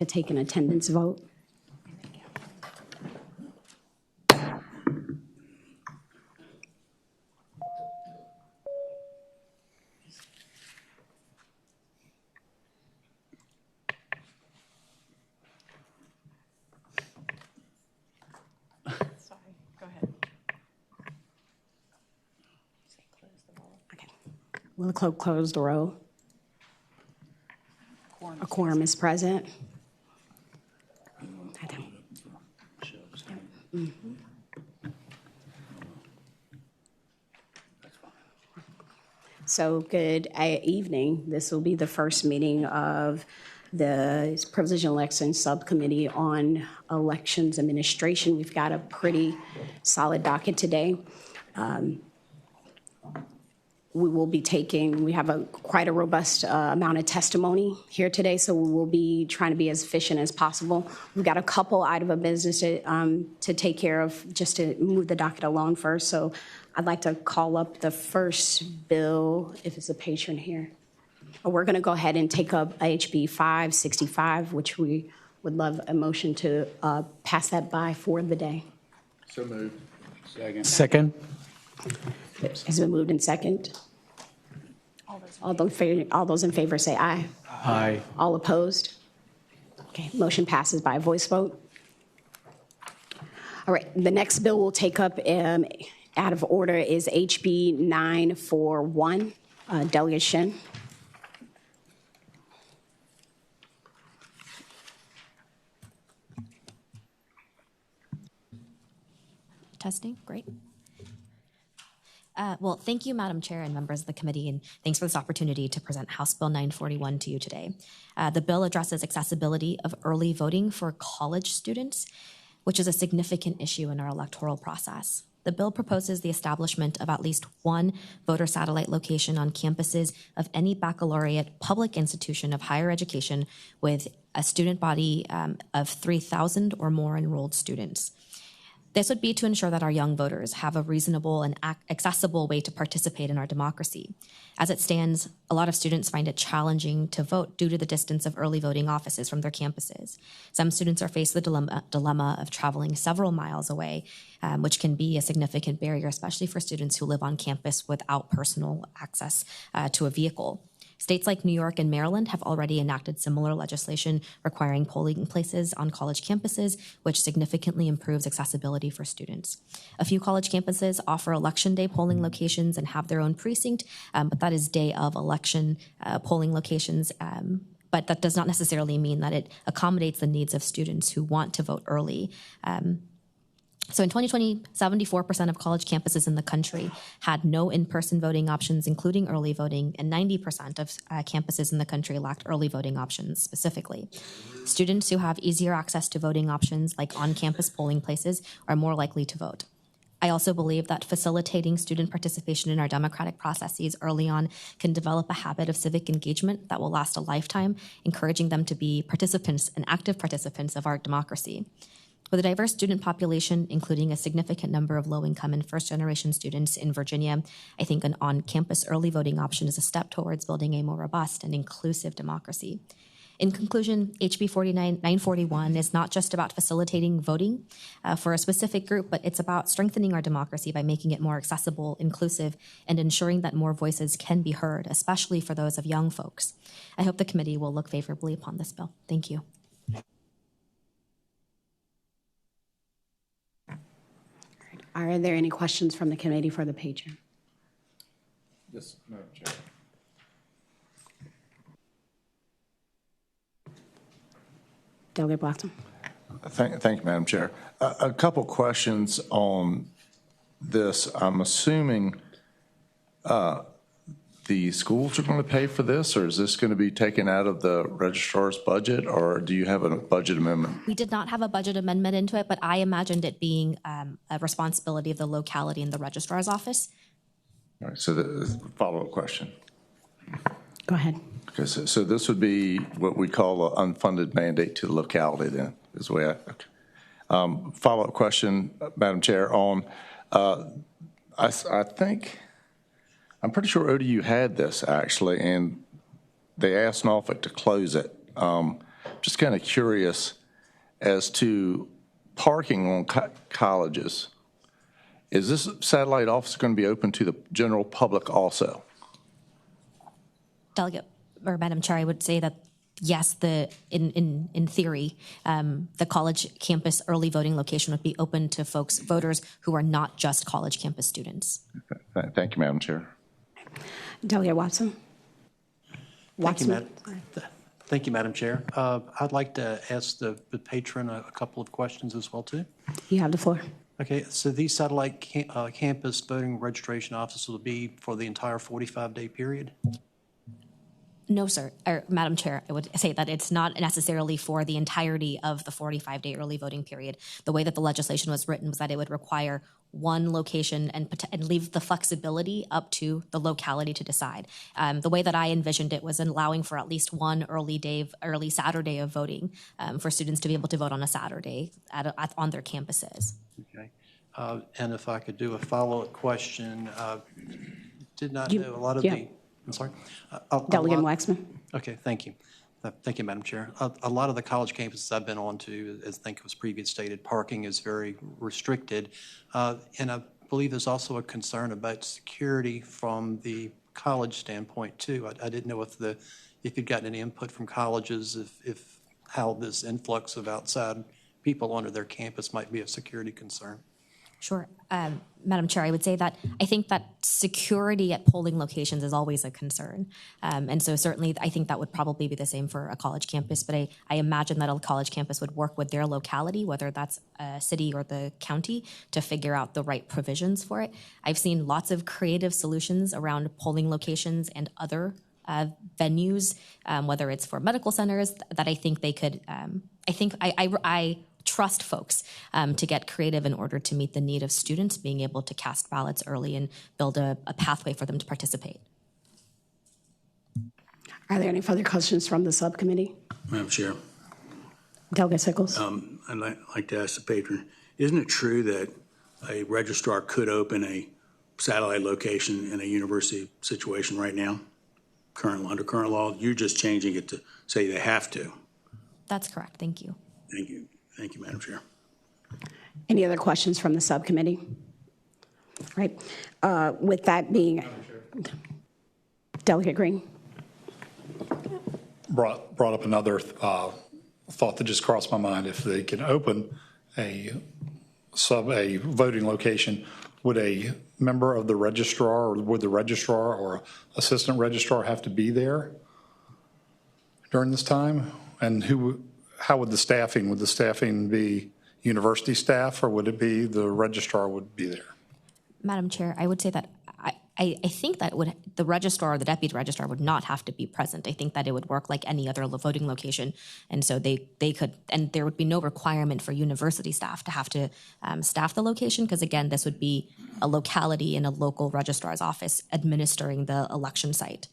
to take an attendance vote. Will the clerk close the roll? A quorum is present. So good evening. This will be the first meeting of the Privilege and Election Subcommittee on Elections Administration. We've got a pretty solid docket today. We have quite a robust amount of testimony here today, so we will be trying to be as efficient as possible. We've got a couple items of business to take care of, just to move the docket along first. So I'd like to call up the first bill, if it's a patron here. We're going to go ahead and take up HB 565, which we would love a motion to pass that by for the day. So moved. Second. Has been moved in second. All those in favor say aye. Aye. All opposed? Okay, motion passes by a voice vote. All right, the next bill we'll take up out of order is HB 941, Delegate Shin. Testing, great. Well, thank you, Madam Chair and members of the committee, and thanks for this opportunity to present House Bill 941 to you today. The bill addresses accessibility of early voting for college students, which is a significant issue in our electoral process. The bill proposes the establishment of at least one voter satellite location on campuses of any baccalaureate public institution of higher education with a student body of 3,000 or more enrolled students. This would be to ensure that our young voters have a reasonable and accessible way to participate in our democracy. As it stands, a lot of students find it challenging to vote due to the distance of early voting offices from their campuses. Some students are faced with the dilemma of traveling several miles away, which can be a significant barrier, especially for students who live on campus without personal access to a vehicle. States like New York and Maryland have already enacted similar legislation requiring polling places on college campuses, which significantly improves accessibility for students. A few college campuses offer election day polling locations and have their own precinct, but that is day of election polling locations. But that does not necessarily mean that it accommodates the needs of students who want to vote early. So in 2020, 74% of college campuses in the country had no in-person voting options, including early voting, and 90% of campuses in the country lacked early voting options specifically. Students who have easier access to voting options, like on-campus polling places, are more likely to vote. I also believe that facilitating student participation in our democratic processes early on can develop a habit of civic engagement that will last a lifetime, encouraging them to be participants and active participants of our democracy. With a diverse student population, including a significant number of low-income and first-generation students in Virginia, I think an on-campus early voting option is a step towards building a more robust and inclusive democracy. In conclusion, HB 941 is not just about facilitating voting for a specific group, but it's about strengthening our democracy by making it more accessible, inclusive, and ensuring that more voices can be heard, especially for those of young folks. I hope the committee will look favorably upon this bill. Thank you. Are there any questions from the committee for the patron? Yes, Madam Chair. Delegate Blackton. Thank you, Madam Chair. A couple questions on this. I'm assuming the schools are going to pay for this, or is this going to be taken out of the registrar's budget, or do you have a budget amendment? We did not have a budget amendment into it, but I imagined it being a responsibility of the locality and the registrar's office. All right, so the follow-up question. Go ahead. Okay, so this would be what we call an unfunded mandate to the locality then, is the way I, okay. Follow-up question, Madam Chair, on, I think, I'm pretty sure ODU had this actually, and they asked Norfolk to close it. just kind of curious as to parking on colleges. Is this satellite office going to be open to the general public also? Delegate, or Madam Chair, I would say that yes, in theory, the college campus early voting location would be open to voters who are not just college campus students. Thank you, Madam Chair. Delegate Watson. Thank you, Madam Chair. I'd like to ask the patron a couple of questions as well, too. You have the floor. Okay, so these satellite campus voting registration offices will be for the entire 45-day period? No, sir, or Madam Chair, I would say that it's not necessarily for the entirety of the 45-day early voting period. The way that the legislation was written was that it would require one location and leave the flexibility up to the locality to decide. The way that I envisioned it was allowing for at least one early Saturday of voting for students to be able to vote on a Saturday on their campuses. Okay. And if I could do a follow-up question, did not know a lot of the... I'm sorry? Delegate Waxman. Okay, thank you. Thank you, Madam Chair. A lot of the college campuses I've been on to, as I think it was previously stated, parking is very restricted. And I believe there's also a concern about security from the college standpoint, too. I didn't know if you'd gotten any input from colleges, if how this influx of outside people onto their campus might be a security concern. Sure. Madam Chair, I would say that I think that security at polling locations is always a concern. And so certainly I think that would probably be the same for a college campus, but I imagine that a college campus would work with their locality, whether that's a city or the county, to figure out the right provisions for it. I've seen lots of creative solutions around polling locations and other venues, whether it's for medical centers, that I think they could, I trust folks to get creative in order to meet the need of students being able to cast ballots early and build a pathway for them to participate. Are there any further questions from the subcommittee? Madam Chair, Delegate Sickles. I'd like to ask the patron, isn't it true that a registrar could open a satellite location in a university situation right now, under current law? You're just changing it to say they have to. That's correct. Thank you. Thank you. Thank you, Madam Chair. Any other questions from the subcommittee? All right. With that being, Delegate Green. Brought up another thought that just crossed my mind. If they can open a voting location, would a member of the registrar, or would the registrar or assistant registrar have to be there during this time? And how would the staffing be university staff, or would it be the registrar would be there? Madam Chair, I would say that I think that the registrar or the deputy registrar would not have to be present. I think that it would work like any other voting location. And so they could, and there would be no requirement for university staff to have to staff the location, because again, this would be a locality in a local registrar's office administering the election site.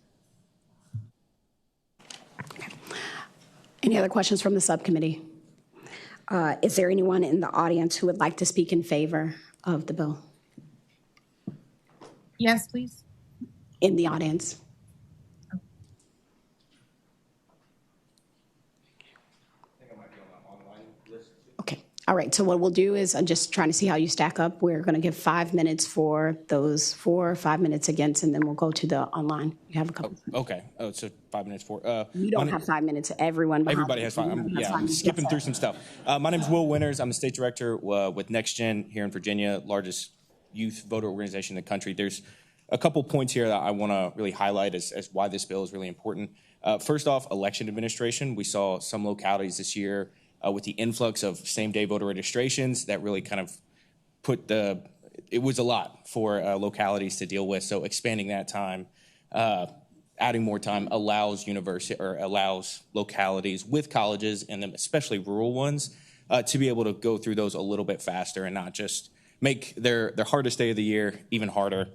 Any other questions from the subcommittee? Is there anyone in the audience who would like to speak in favor of the bill? Yes, please. In the audience. Okay. All right. So what we'll do is, I'm just trying to see how you stack up. We're going to give 5 minutes for those for, 5 minutes against, and then we'll go to the online. You have a couple. Okay. Oh, so 5 minutes for. You don't have 5 minutes. Everybody has 5. I'm skipping through some stuff. My name is Will Winters. I'm the state director with NextGen here in Virginia, largest youth voter organization in the country. There's a couple points here that I want to really highlight as why this bill is really important. First off, election administration. We saw some localities this year with the influx of same-day voter registrations that really kind of it was a lot for localities to deal with. So expanding that time, adding more time allows localities with colleges, and then especially rural ones, to be able to go through those a little bit faster and not just make their hardest day of the year even harder.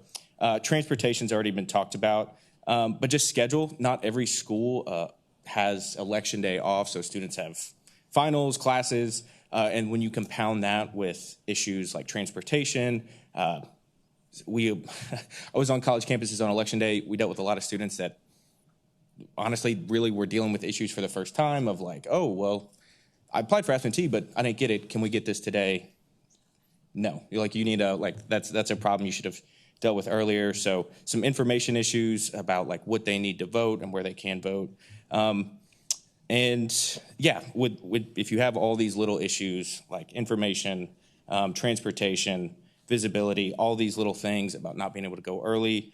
Transportation's already been talked about, but just schedule. Not every school has election day off, so students have finals, classes, and when you compound that with issues like transportation, I was on college campuses on election day. We dealt with a lot of students that honestly, really, we're dealing with issues for the first time of like, oh, well, I applied for absentee, but I didn't get it. Can we get this today? No. You're like, you need a, like, that's a problem you should have dealt with earlier. So some information issues about like what they need to vote and where they can vote. And yeah, if you have all these little issues like information, transportation, visibility, all these little things about not being able to go early,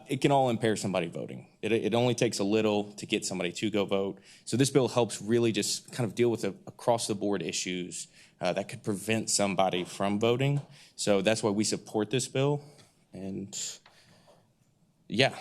it can all impair somebody voting. It only takes a little to get somebody to go vote. So this bill helps really just kind of deal with across the board issues that could prevent somebody from voting. So that's why we support this bill. And yeah.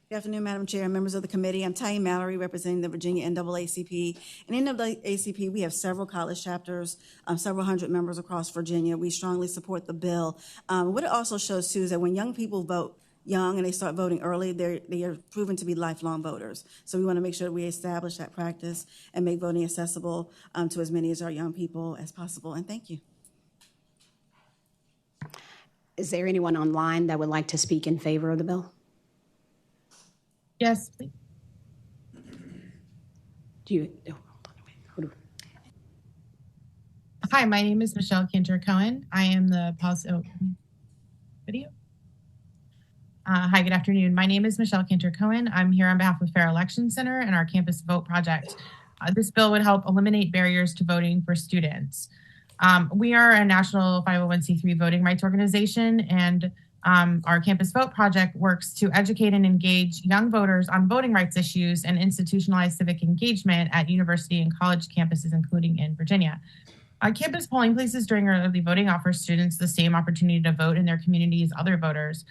Good afternoon, Madam Chair and members of the committee. I'm Ty Mallory, representing the Virginia NAACP. In NAACP, we have several college chapters, several hundred members across Virginia. We strongly support the bill. What it also shows, too, is that when young people vote young and they start voting early, they are proven to be lifelong voters. So we want to make sure that we establish that practice and make voting accessible to as many of our young people as possible. And thank you. Is there anyone online that would like to speak in favor of the bill? Yes, please. Hi, my name is Michelle Cantor-Cohen. I am the policy video. Hi, good afternoon. My name is Michelle Cantor-Cohen. I'm here on behalf of Fair Election Center and our Campus Vote project. This bill would help eliminate barriers to voting for students. We are a national 501c3 voting rights organization, and our Campus Vote project works to educate and engage young voters on voting rights issues and institutionalize civic engagement at university and college campuses, including in Virginia. Campus polling places during early voting offer students the same opportunity to vote in their community as other voters.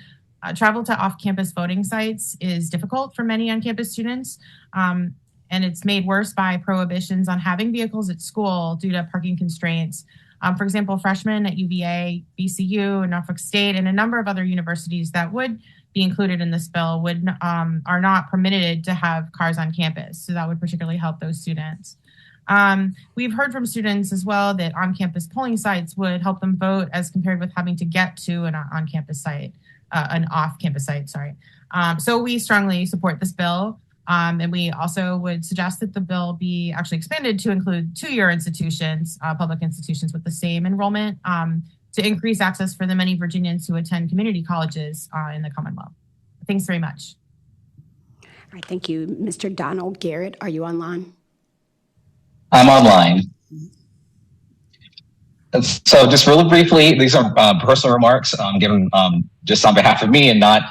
Travel to off-campus voting sites is difficult for many on-campus students, and it's made worse by prohibitions on having vehicles at school due to parking constraints. For example, freshmen at UVA, VCU, Norfolk State, and a number of other universities that would be included in this bill are not permitted to have cars on campus. So that would particularly help those students. We've heard from students as well that on-campus polling sites would help them vote as compared with having to get to an on-campus site, an off-campus site, sorry. So we strongly support this bill. And we also would suggest that the bill be actually expanded to include two-year institutions, public institutions with the same enrollment, to increase access for the many Virginians who attend community colleges in the Commonwealth. Thanks very much. All right, thank you. Mr. Donald Garrett, are you online? I'm online. So just really briefly, these are personal remarks given just on behalf of me and not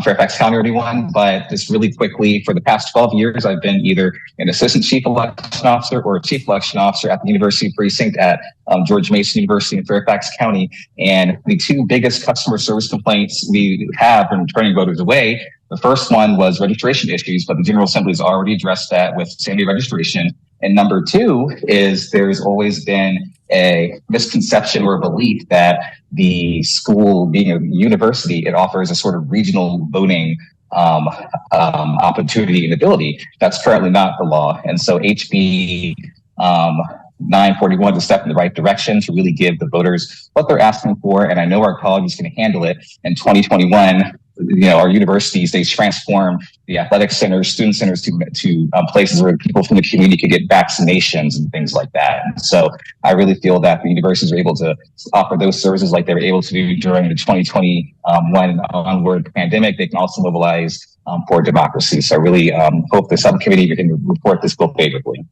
Fairfax County or anyone, but just really quickly, for the past 12 years, I've been either an assistant chief election officer or a chief election officer at the University Precinct at George Mason University in Fairfax County. And the two biggest customer service complaints we have from turning voters away, the first one was registration issues, but the General Assembly has already addressed that with same-day registration. And number two is there's always been a misconception or a belief that the school, being a university, it offers a sort of regional voting opportunity and ability. That's currently not the law. And so HB 941 is a step in the right direction to really give the voters what they're asking for. And I know our college is going to handle it. In 2021, our universities, they transform the athletic centers, student centers to places where people from the community could get vaccinations and things like that. And so I really feel that the universities are able to offer those services like they were able to do during the 2021 onward pandemic. They can also mobilize for democracy. So I really hope the subcommittee can report this bill favorably.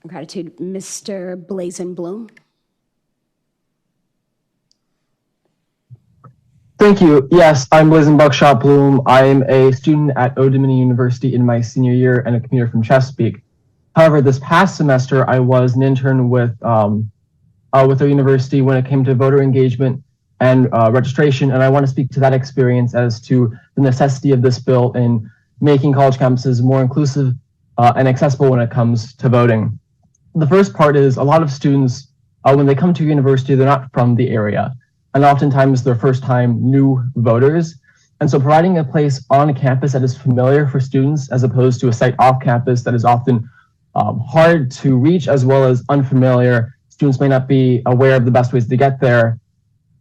Gratitude. Mr. Blazin Bloom. Thank you. Yes, I'm Blazin Buckshot Bloom. I'm a student at O'Domini University in my senior year and a commuter from Chesapeake. However, this past semester, I was an intern with our university when it came to voter engagement and registration, and I want to speak to that experience as to the necessity of this bill in making college campuses more inclusive and accessible when it comes to voting. The first part is a lot of students, when they come to university, they're not from the area. And oftentimes they're first-time new voters. And so providing a place on campus that is familiar for students as opposed to a site off campus that is often hard to reach as well as unfamiliar, students may not be aware of the best ways to get there.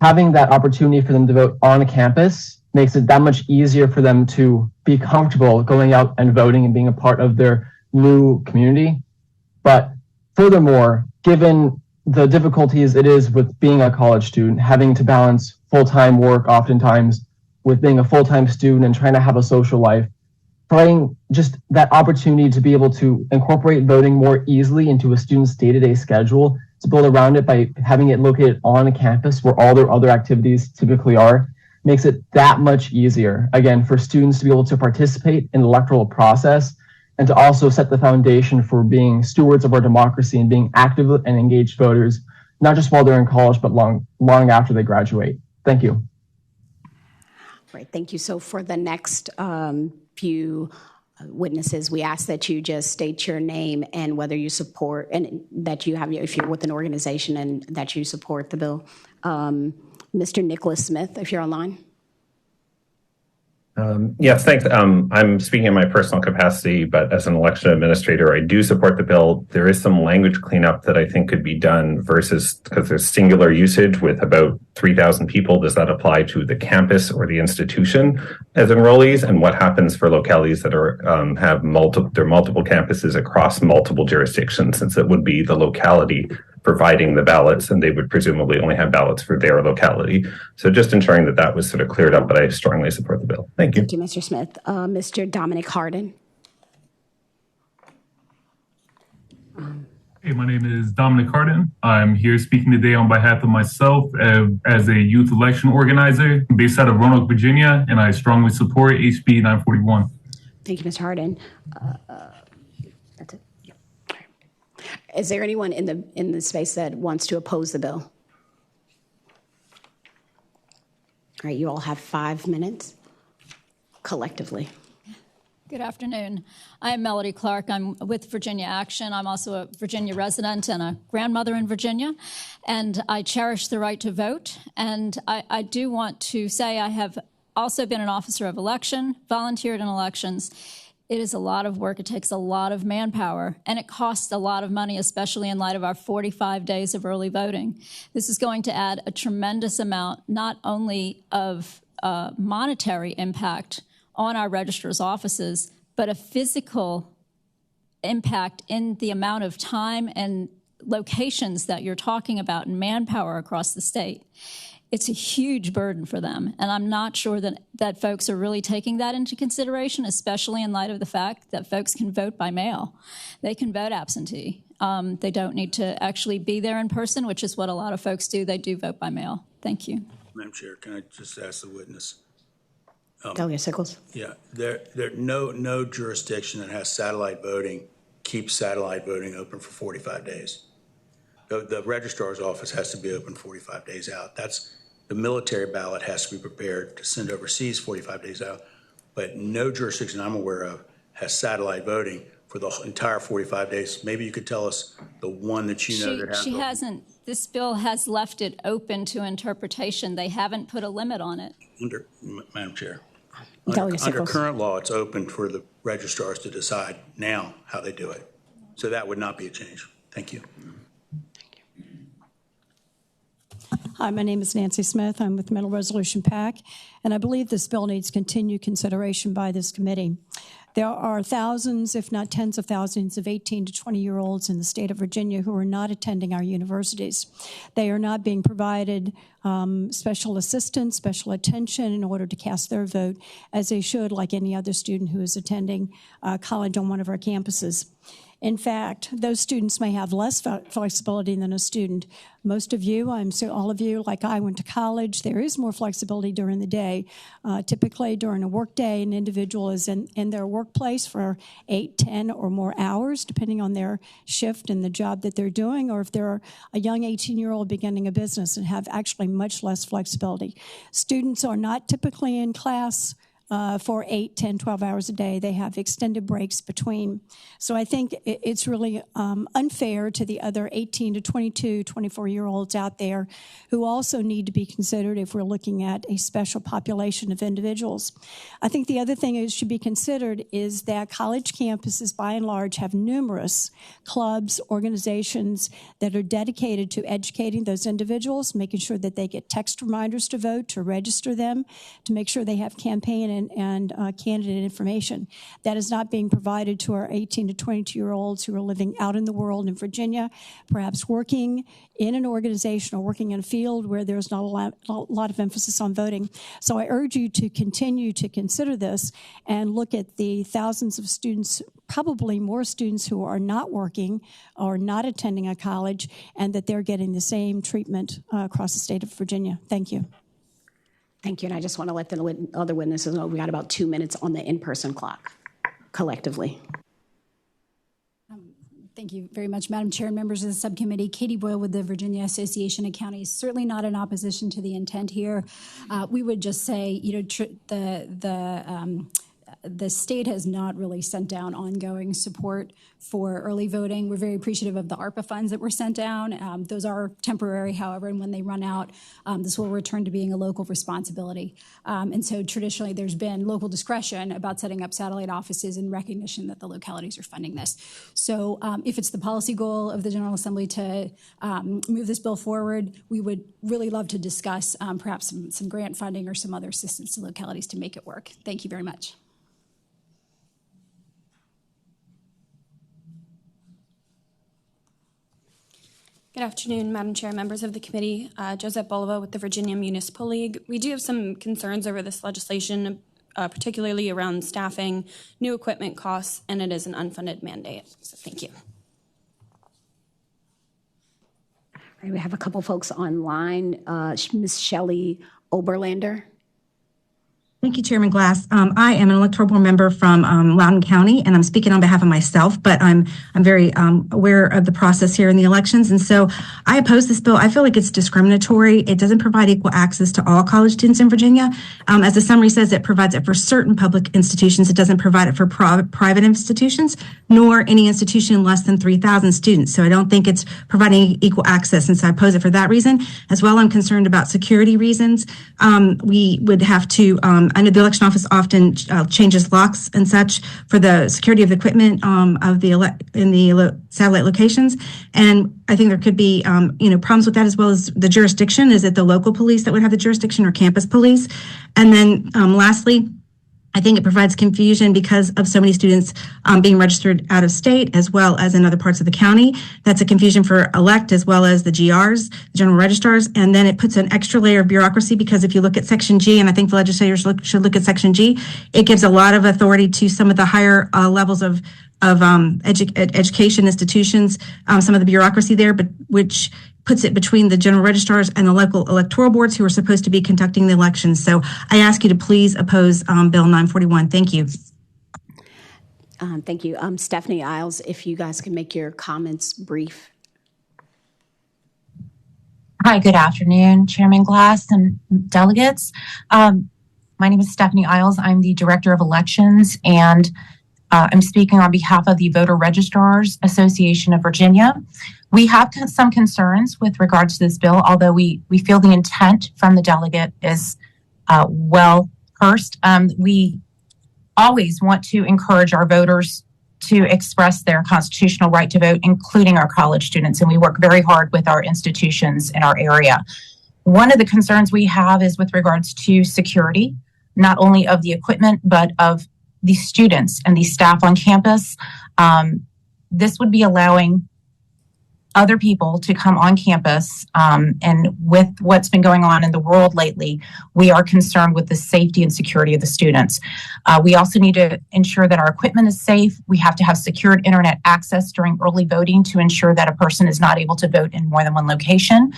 having that opportunity for them to vote on campus makes it that much easier for them to be comfortable going out and voting and being a part of their new community. But furthermore, given the difficulties it is with being a college student, having to balance full-time work oftentimes with being a full-time student and trying to have a social life, providing just that opportunity to be able to incorporate voting more easily into a student's day-to-day schedule, to build around it by having it located on a campus where all their other activities typically are, makes it that much easier, again, for students to be able to participate in the electoral process and to also set the foundation for being stewards of our democracy and being active and engaged voters, not just while they're in college, but long after they graduate. Thank you. Great, thank you. So for the next few witnesses, we ask that you just state your name and whether you support, and that you have, if you're with an organization, and that you support the bill. Mr. Nicholas Smith, if you're online. Yes, thanks. I'm speaking in my personal capacity, but as an election administrator, I do support the bill. There is some language cleanup that I think could be done versus, because there's singular usage with about 3,000 people. Does that apply to the campus or the institution as enrollees? And what happens for localities that are have multiple campuses across multiple jurisdictions, since it would be the locality providing the ballots, and they would presumably only have ballots for their locality. So just ensuring that that was sort of cleared up, but I strongly support the bill. Thank you. Thank you, Mr. Smith. Mr. Dominic Harden. Hey, my name is Dominic Harden. I'm here speaking today on behalf of myself as a youth election organizer based out of Roanoke, Virginia, and I strongly support HB 941. Thank you, Mr. Harden. That's it. Yep. Is there anyone in the space that wants to oppose the bill? All right, you all have 5 minutes collectively. Good afternoon. I'm Melody Clark. I'm with Virginia Action. I'm also a Virginia resident and a grandmother in Virginia, and I cherish the right to vote. And I do want to say I have also been an officer of election, volunteered in elections. It is a lot of work. It takes a lot of manpower, and it costs a lot of money, especially in light of our 45 days of early voting. This is going to add a tremendous amount, not only of monetary impact on our registrar's offices, but a physical impact in the amount of time and locations that you're talking about and manpower across the state. It's a huge burden for them, and I'm not sure that folks are really taking that into consideration, especially in light of the fact that folks can vote by mail. They can vote absentee. They don't need to actually be there in person, which is what a lot of folks do. They do vote by mail. Thank you. Madam Chair, can I just ask the witness? Delegate Sickles. Yeah, no jurisdiction that has satellite voting keeps satellite voting open for 45 days. The registrar's office has to be open 45 days out. The military ballot has to be prepared to send overseas 45 days out. But no jurisdiction I'm aware of has satellite voting for the entire 45 days. Maybe you could tell us the one that you know that has. She hasn't. This bill has left it open to interpretation. They haven't put a limit on it. Madam Chair, under current law, it's open for the registrars to decide now how they do it. So that would not be a change. Thank you. Hi, my name is Nancy Smith. I'm with Middle Resolution PAC, and I believe this bill needs continued consideration by this committee. There are thousands, if not tens of thousands, of 18 to 20-year-olds in the state of Virginia who are not attending our universities. They are not being provided special assistance, special attention in order to cast their vote as they should, like any other student who is attending college on one of our campuses. In fact, those students may have less flexibility than a student. Most of you, I'm sure all of you, like I went to college, there is more flexibility during the day. Typically during a work day, an individual is in their workplace for 8, 10 or more hours, depending on their shift and the job that they're doing, or if they're a young 18-year-old beginning a business and have actually much less flexibility. Students are not typically in class for 8, 10, 12 hours a day. They have extended breaks between. So I think it's really unfair to the other 18 to 22, 24-year-olds out there who also need to be considered if we're looking at a special population of individuals. I think the other thing that should be considered is that college campuses, by and large, have numerous clubs, organizations that are dedicated to educating those individuals, making sure that they get text reminders to vote, to register them, to make sure they have campaign and candidate information. That is not being provided to our 18 to 22-year-olds who are living out in the world in Virginia, perhaps working in an organization or working in a field where there's not a lot of emphasis on voting. So I urge you to continue to consider this and look at the thousands of students, probably more students who are not working or not attending a college, and that they're getting the same treatment across the state of Virginia. Thank you. Thank you, and I just want to let the other witnesses know we got about 2 minutes on the in-person clock, collectively. Thank you very much, Madam Chair and members of the subcommittee. Katie Boyle with the Virginia Association of Counties. Certainly not in opposition to the intent here. We would just say, you know, the state has not really sent down ongoing support for early voting. We're very appreciative of the ARPA funds that were sent down. Those are temporary, however, and when they run out, this will return to being a local responsibility. And so traditionally, there's been local discretion about setting up satellite offices in recognition that the localities are funding this. So if it's the policy goal of the General Assembly to move this bill forward, we would really love to discuss perhaps some grant funding or some other assistance to localities to make it work. Thank you very much. Good afternoon, Madam Chair, members of the committee. Josette Bolivar with the Virginia Municipal League. We do have some concerns over this legislation, particularly around staffing, new equipment costs, and it is an unfunded mandate. So thank you. All right, we have a couple folks online. Ms. Shelley Oberlander. Thank you, Chairman Glass. I am an electoral board member from Loudoun County, and I'm speaking on behalf of myself, but I'm very aware of the process here in the elections. And so I oppose this bill. I feel like it's discriminatory. It doesn't provide equal access to all college students in Virginia. As the summary says, it provides it for certain public institutions. It doesn't provide it for private institutions, nor any institution less than 3,000 students. So I don't think it's providing equal access. And so I oppose it for that reason. As well, I'm concerned about security reasons. We would have to, I know the election office often changes locks and such for the security of the equipment of the satellite locations, and I think there could be problems with that, as well as the jurisdiction. Is it the local police that would have the jurisdiction or campus police? And then lastly, I think it provides confusion because of so many students being registered out of state as well as in other parts of the county. That's a confusion for elect as well as the GRs, the general registrars. And then it puts an extra layer of bureaucracy because if you look at Section G, and I think the legislators should look at Section G, it gives a lot of authority to some of the higher levels of education institutions, some of the bureaucracy there, but which puts it between the general registrars and the local electoral boards who are supposed to be conducting the elections. So I ask you to please oppose Bill 941. Thank you. Thank you. Stephanie Isles, if you guys can make your comments brief. Hi, good afternoon, Chairman Glass and delegates. My name is Stephanie Isles. I'm the Director of Elections, and I'm speaking on behalf of the Voter Registrars Association of Virginia. We have some concerns with regards to this bill, although we feel the intent from the delegate is well pursed. We always want to encourage our voters to express their constitutional right to vote, including our college students, and we work very hard with our institutions in our area. One of the concerns we have is with regards to security, not only of the equipment, but of the students and the staff on campus. This would be allowing other people to come on campus. And with what's been going on in the world lately, we are concerned with the safety and security of the students. We also need to ensure that our equipment is safe. We have to have secured internet access during early voting to ensure that a person is not able to vote in more than one location.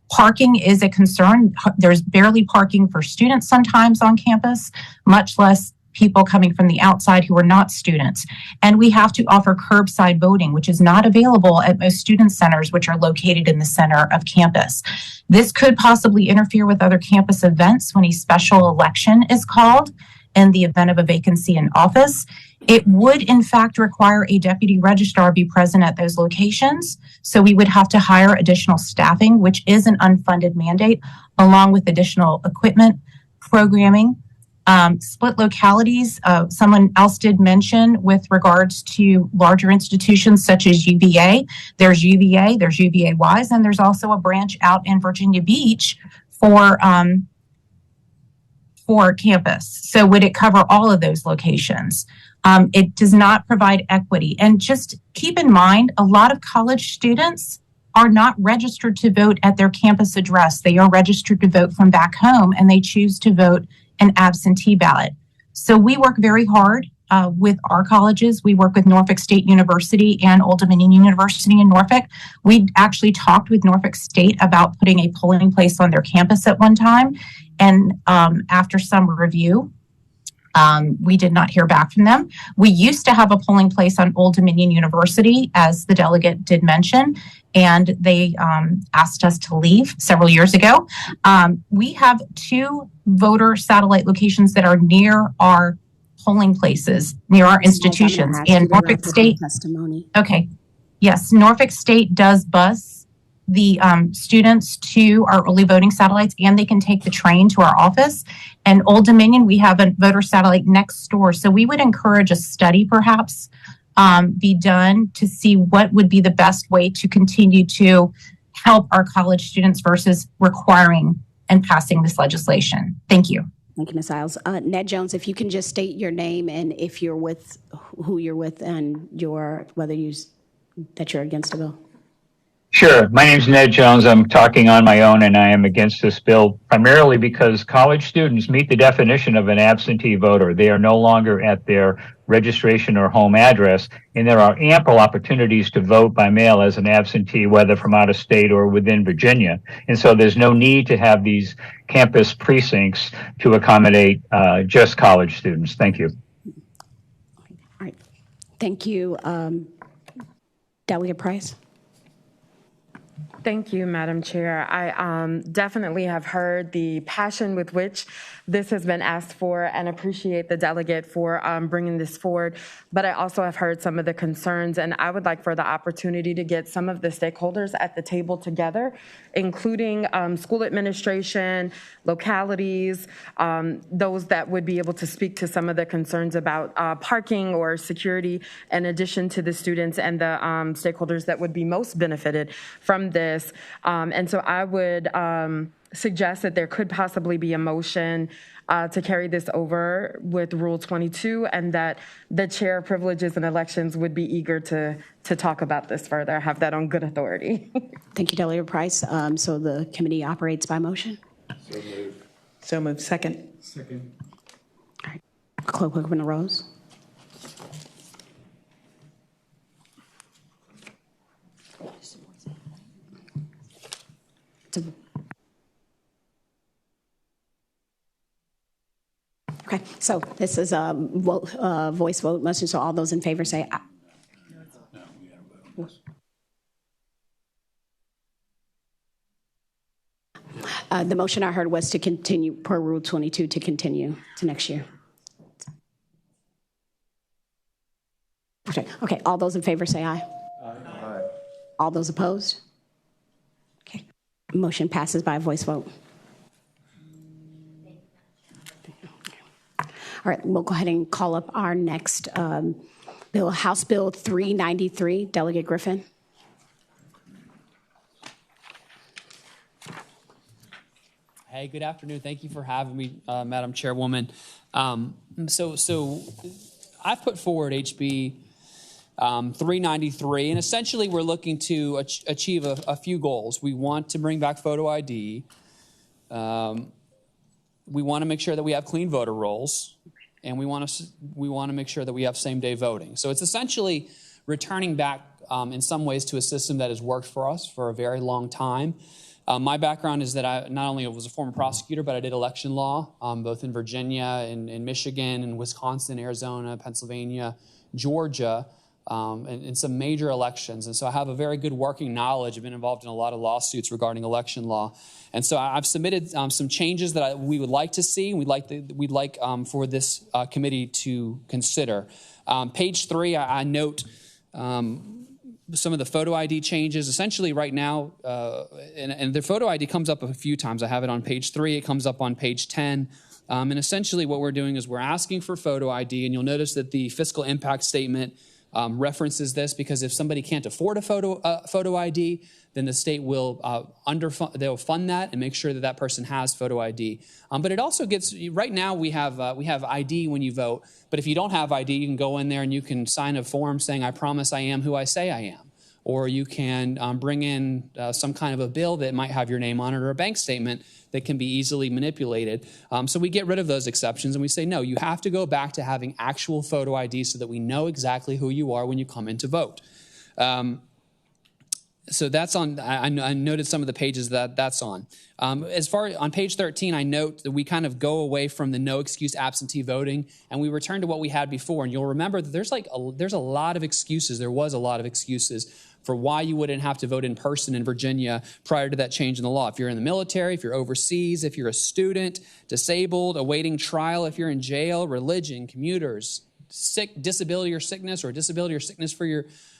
Parking is a concern. There's barely parking for students sometimes on campus, much less people coming from the outside who are not students. And we have to offer curbside voting, which is not available at most student centers, which are located in the center of campus. This could possibly interfere with other campus events when a special election is called. in the event of a vacancy in office. It would, in fact, require a deputy registrar be present at those locations. So we would have to hire additional staffing, which is an unfunded mandate, along with additional equipment, programming, split localities. Someone else did mention with regards to larger institutions such as UVA. There's UVA, there's UVA-Wise, and there's also a branch out in Virginia Beach for campus. So would it cover all of those locations? It does not provide equity. And just keep in mind, a lot of college students are not registered to vote at their campus address. They are registered to vote from back home, and they choose to vote an absentee ballot. So we work very hard with our colleges. We work with Norfolk State University and Old Dominion University in Norfolk. We actually talked with Norfolk State about putting a polling place on their campus at one time. And after some review, we did not hear back from them. We used to have a polling place on Old Dominion University, as the delegate did mention, and they asked us to leave several years ago. We have 2 voter satellite locations that are near our polling places, near our institutions. And Norfolk State, okay, yes, Norfolk State does bus the students to our early voting satellites, and they can take the train to our office. And Old Dominion, we have a voter satellite next door. So we would encourage a study perhaps be done to see what would be the best way to continue to help our college students versus requiring and passing this legislation. Thank you. Thank you, Ms. Isles. Ned Jones, if you can just state your name and if you're with, who you're with, and whether that you're against the bill. Sure. My name is Ned Jones. I'm talking on my own, and I am against this bill primarily because college students meet the definition of an absentee voter. They are no longer at their registration or home address, and there are ample opportunities to vote by mail as an absentee, whether from out of state or within Virginia. And so there's no need to have these campus precincts to accommodate just college students. Thank you. All right. Thank you. Delegate Price. Thank you, Madam Chair. I definitely have heard the passion with which this has been asked for and appreciate the delegate for bringing this forward. But I also have heard some of the concerns, and I would like for the opportunity to get some of the stakeholders at the table together, including school administration, localities, those that would be able to speak to some of the concerns about parking or security, in addition to the students and the stakeholders that would be most benefited from this. And so I would suggest that there could possibly be a motion to carry this over with Rule 22, and that the Chair of Privileges and Elections would be eager to talk about this further. I have that on good authority. Thank you, Delegate Price. So the committee operates by motion? So moved. So moved. Second. Second. All right. Clerk open the rows. Okay, so this is a voice vote motion, so all those in favor say aye. The motion I heard was to continue, per Rule 22, to continue to next year. Okay, all those in favor say aye. Aye. All those opposed? Okay, motion passes by a voice vote. All right, we'll go ahead and call up our next bill, House Bill 393. Delegate Griffin. Hey, good afternoon. Thank you for having me, Madam Chairwoman. So I've put forward HB 393, and essentially we're looking to achieve a few goals. We want to bring back photo ID. We want to make sure that we have clean voter rolls, and we want to make sure that we have same-day voting. So it's essentially returning back in some ways to a system that has worked for us for a very long time. My background is that I not only was a former prosecutor, but I did election law, both in Virginia, in Michigan, in Wisconsin, Arizona, Pennsylvania, Georgia. in some major elections. And so I have a very good working knowledge. I've been involved in a lot of lawsuits regarding election law. And so I've submitted some changes that we would like to see, we'd like for this committee to consider. Page 3, I note some of the photo ID changes. Essentially right now, and the photo ID comes up a few times. I have it on page 3, it comes up on page 10. And essentially what we're doing is we're asking for photo ID, and you'll notice that the fiscal impact statement references this, because if somebody can't afford a photo ID, then the state will they'll fund that and make sure that that person has photo ID. But it also gets, right now we have ID when you vote, but if you don't have ID, you can go in there and you can sign a form saying, I promise I am who I say I am. Or you can bring in some kind of a bill that might have your name on it, or a bank statement that can be easily manipulated. So we get rid of those exceptions and we say, no, you have to go back to having actual photo ID so that we know exactly who you are when you come in to vote. So that's on, I noted some of the pages that's on. As far on page 13, I note that we kind of go away from the no excuse absentee voting and we return to what we had before. And you'll remember that there's a lot of excuses. There was a lot of excuses for why you wouldn't have to vote in person in Virginia prior to that change in the law. If you're in the military, if you're overseas, if you're a student, disabled, awaiting trial, if you're in jail, religion, commuters, sick, disability or sickness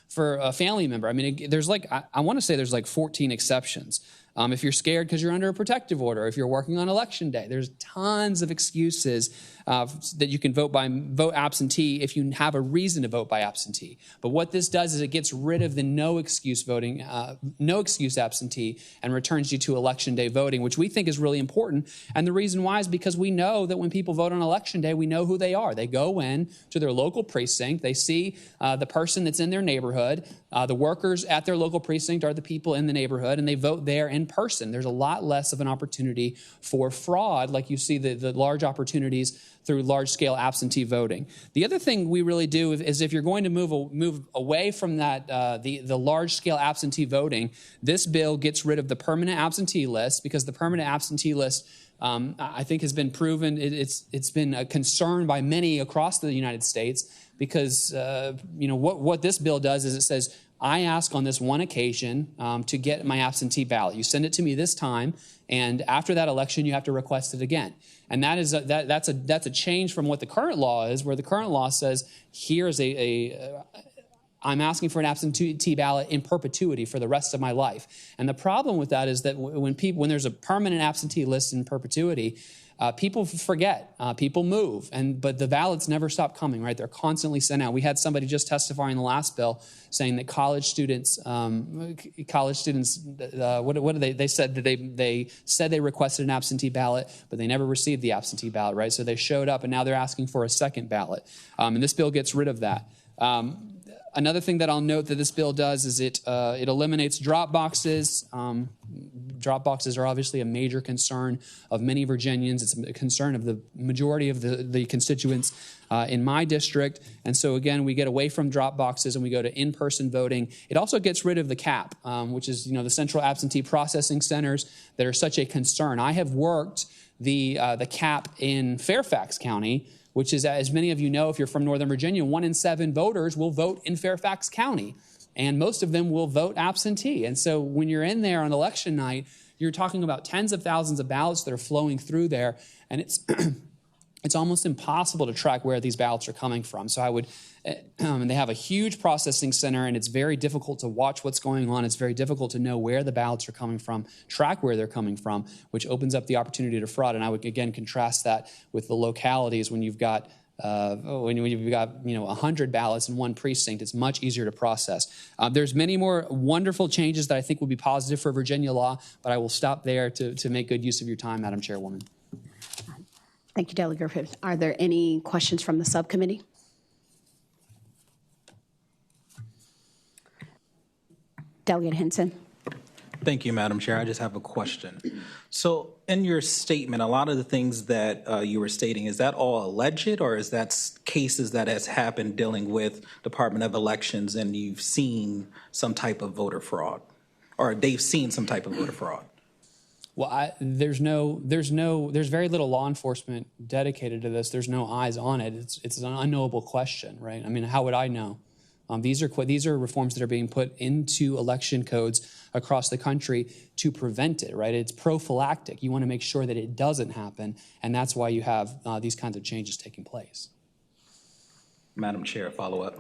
for a family member. I mean, there's I want to say there's 14 exceptions. If you're scared because you're under a protective order, if you're working on election day, there's tons of excuses that you can vote absentee if you have a reason to vote by absentee. But what this does is it gets rid of the no excuse voting, no excuse absentee, and returns you to election day voting, which we think is really important. And the reason why is because we know that when people vote on election day, we know who they are. They go in to their local precinct, they see the person that's in their neighborhood, the workers at their local precinct are the people in the neighborhood, and they vote there in person. There's a lot less of an opportunity for fraud, like you see the large opportunities through large-scale absentee voting. The other thing we really do is if you're going to move away from that the large-scale absentee voting, this bill gets rid of the permanent absentee list, because the permanent absentee list I think has been proven. It's been a concern by many across the United States, because what this bill does is it says, I ask on this one occasion to get my absentee ballot. You send it to me this time, and after that election, you have to request it again. And that's a change from what the current law is, where the current law says, here's I'm asking for an absentee ballot in perpetuity for the rest of my life. And the problem with that is that when there's a permanent absentee list in perpetuity, people forget, people move, but the ballots never stop coming, right? They're constantly sent out. We had somebody just testify in the last bill saying that college students, what did they said that they said they requested an absentee ballot, but they never received the absentee ballot, right? So they showed up and now they're asking for a second ballot. And this bill gets rid of that. Another thing that I'll note that this bill does is it eliminates drop boxes. Drop boxes are obviously a major concern of many Virginians. It's a concern of the majority of the constituents in my district. And so, again, we get away from drop boxes and we go to in-person voting. It also gets rid of the CAP, which is the Central Absentee Processing Centers that are such a concern. I have worked the CAP in Fairfax County, which is, as many of you know, if you're from Northern Virginia, 1 in 7 voters will vote in Fairfax County, and most of them will vote absentee. And so when you're in there on election night, you're talking about tens of thousands of ballots that are flowing through there, and it's almost impossible to track where these ballots are coming from. So and they have a huge processing center, and it's very difficult to watch what's going on. It's very difficult to know where the ballots are coming from, track where they're coming from, which opens up the opportunity to fraud. And I would, again, contrast that with the localities when you've got 100 ballots in one precinct. It's much easier to process. There's many more wonderful changes that I think will be positive for Virginia law, but I will stop there to make good use of your time, Madam Chairwoman. Thank you, Delegate Griffith. Are there any questions from the subcommittee? Delegate Henson. Thank you, Madam Chair. I just have a question. So in your statement, a lot of the things that you were stating, is that all alleged, or is that cases that has happened dealing with Department of Elections and you've seen some type of voter fraud, or they've seen some type of voter fraud? Well, there's very little law enforcement dedicated to this. There's no eyes on it. It's an unknowable question, right? I mean, how would I know? These are reforms that are being put into election codes across the country to prevent it, right? It's prophylactic. You want to make sure that it doesn't happen, and that's why you have these kinds of changes taking place. Madam Chair, follow-up.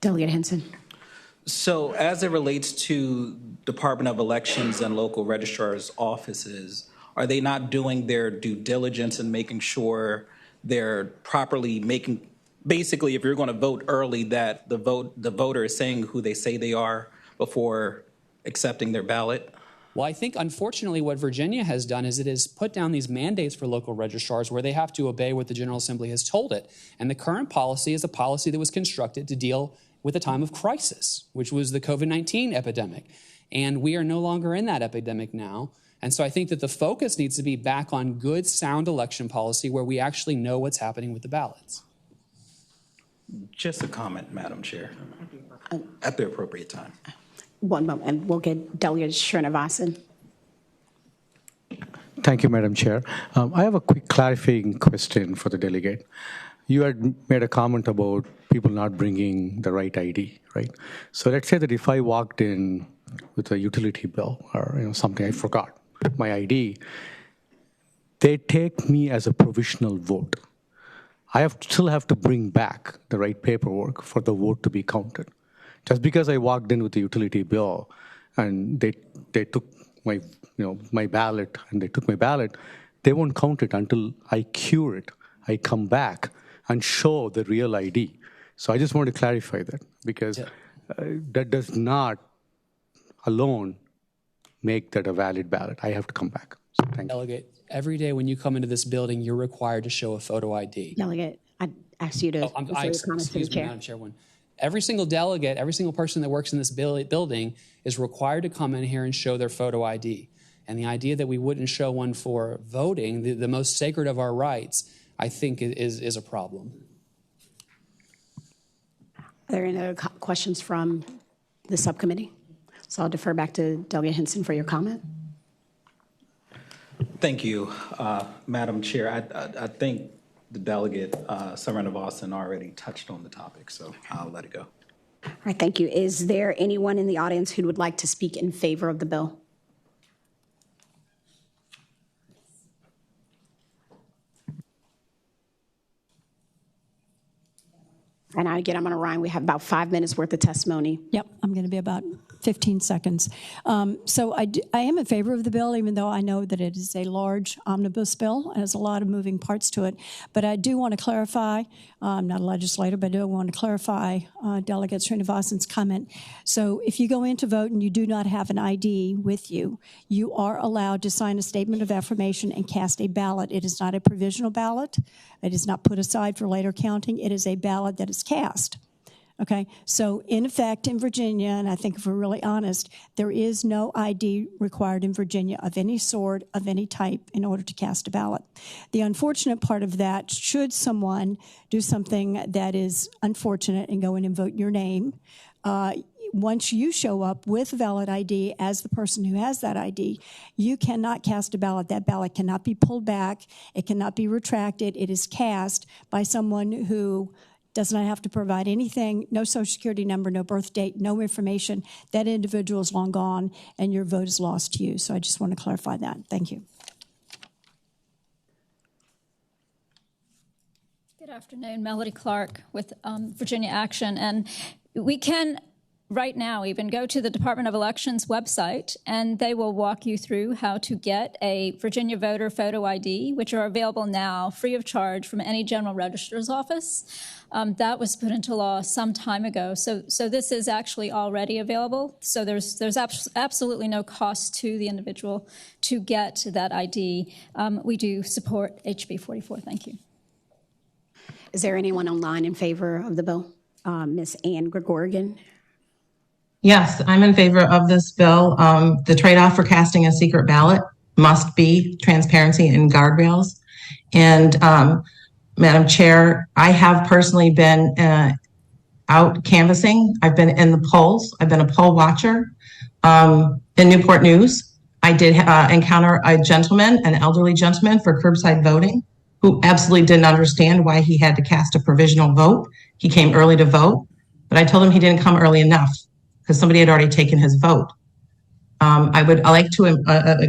Delegate Henson. So as it relates to Department of Elections and local registrars' offices, are they not doing their due diligence and making sure they're properly making, basically, if you're going to vote early, that the voter is saying who they say they are before accepting their ballot? Well, I think, unfortunately, what Virginia has done is it has put down these mandates for local registrars where they have to obey what the General Assembly has told it. And the current policy is a policy that was constructed to deal with a time of crisis, which was the COVID-19 epidemic. And we are no longer in that epidemic now. And so I think that the focus needs to be back on good, sound election policy where we actually know what's happening with the ballots. Just a comment, Madam Chair, at the appropriate time. One moment, and we'll get Delegate Srinivasan. Thank you, Madam Chair. I have a quick clarifying question for the delegate. You had made a comment about people not bringing the right ID, right? So let's say that if I walked in with a utility bill or something, I forgot my ID, they take me as a provisional vote. I still have to bring back the right paperwork for the vote to be counted. Just because I walked in with the utility bill and they took my my ballot and they took my ballot, they won't count it until I cure it. I come back and show the real ID. So I just want to clarify that because that does not alone make that a valid ballot. I have to come back. So thank you. Delegate, every day when you come into this building, you're required to show a photo ID. Delegate, I asked you to Excuse me, Madam Chairwoman. Every single delegate, every single person that works in this building is required to come in here and show their photo ID. And the idea that we wouldn't show one for voting, the most sacred of our rights, I think is a problem. Are there any other questions from the subcommittee? So I'll defer back to Delegate Henson for your comment. Thank you, Madam Chair. I think the delegate, Srinivasan, already touched on the topic, so I'll let it go. All right, thank you. Is there anyone in the audience who would like to speak in favor of the bill? And again, I'm going to rhyme. We have about 5 minutes worth of testimony. Yep, I'm going to be about 15 seconds. So I am in favor of the bill, even though I know that it is a large omnibus bill and has a lot of moving parts to it. But I do want to clarify, I'm not a legislator, but I do want to clarify Delegate Srinivasan's comment. So if you go in to vote and you do not have an ID with you, you are allowed to sign a statement of affirmation and cast a ballot. It is not a provisional ballot. It is not put aside for later counting. It is a ballot that is cast. Okay, so in effect in Virginia, and I think if we're really honest, there is no ID required in Virginia of any sort, of any type, in order to cast a ballot. The unfortunate part of that, should someone do something that is unfortunate and go in and vote your name, once you show up with a valid ID as the person who has that ID, you cannot cast a ballot. That ballot cannot be pulled back. It cannot be retracted. It is cast by someone who does not have to provide anything, no social security number, no birth date, no information. That individual is long gone, and your vote is lost to you. So I just want to clarify that. Thank you. Good afternoon, Melody Clark with Virginia Action. And we can right now even go to the Department of Elections website, and they will walk you through how to get a Virginia voter photo ID, which are available now free of charge from any general registrar's office. That was put into law some time ago. So this is actually already available. So there's absolutely no cost to the individual to get that ID. We do support HB 44. Thank you. Is there anyone online in favor of the bill? Ms. Ann Gregorian. Yes, I'm in favor of this bill. The trade-off for casting a secret ballot must be transparency and guardrails. And Madam Chair, I have personally been out canvassing. I've been in the polls. I've been a poll watcher in Newport News. I did encounter a gentleman, an elderly gentleman for curbside voting, who absolutely didn't understand why he had to cast a provisional vote. He came early to vote. but I told him he didn't come early enough because somebody had already taken his vote. I like to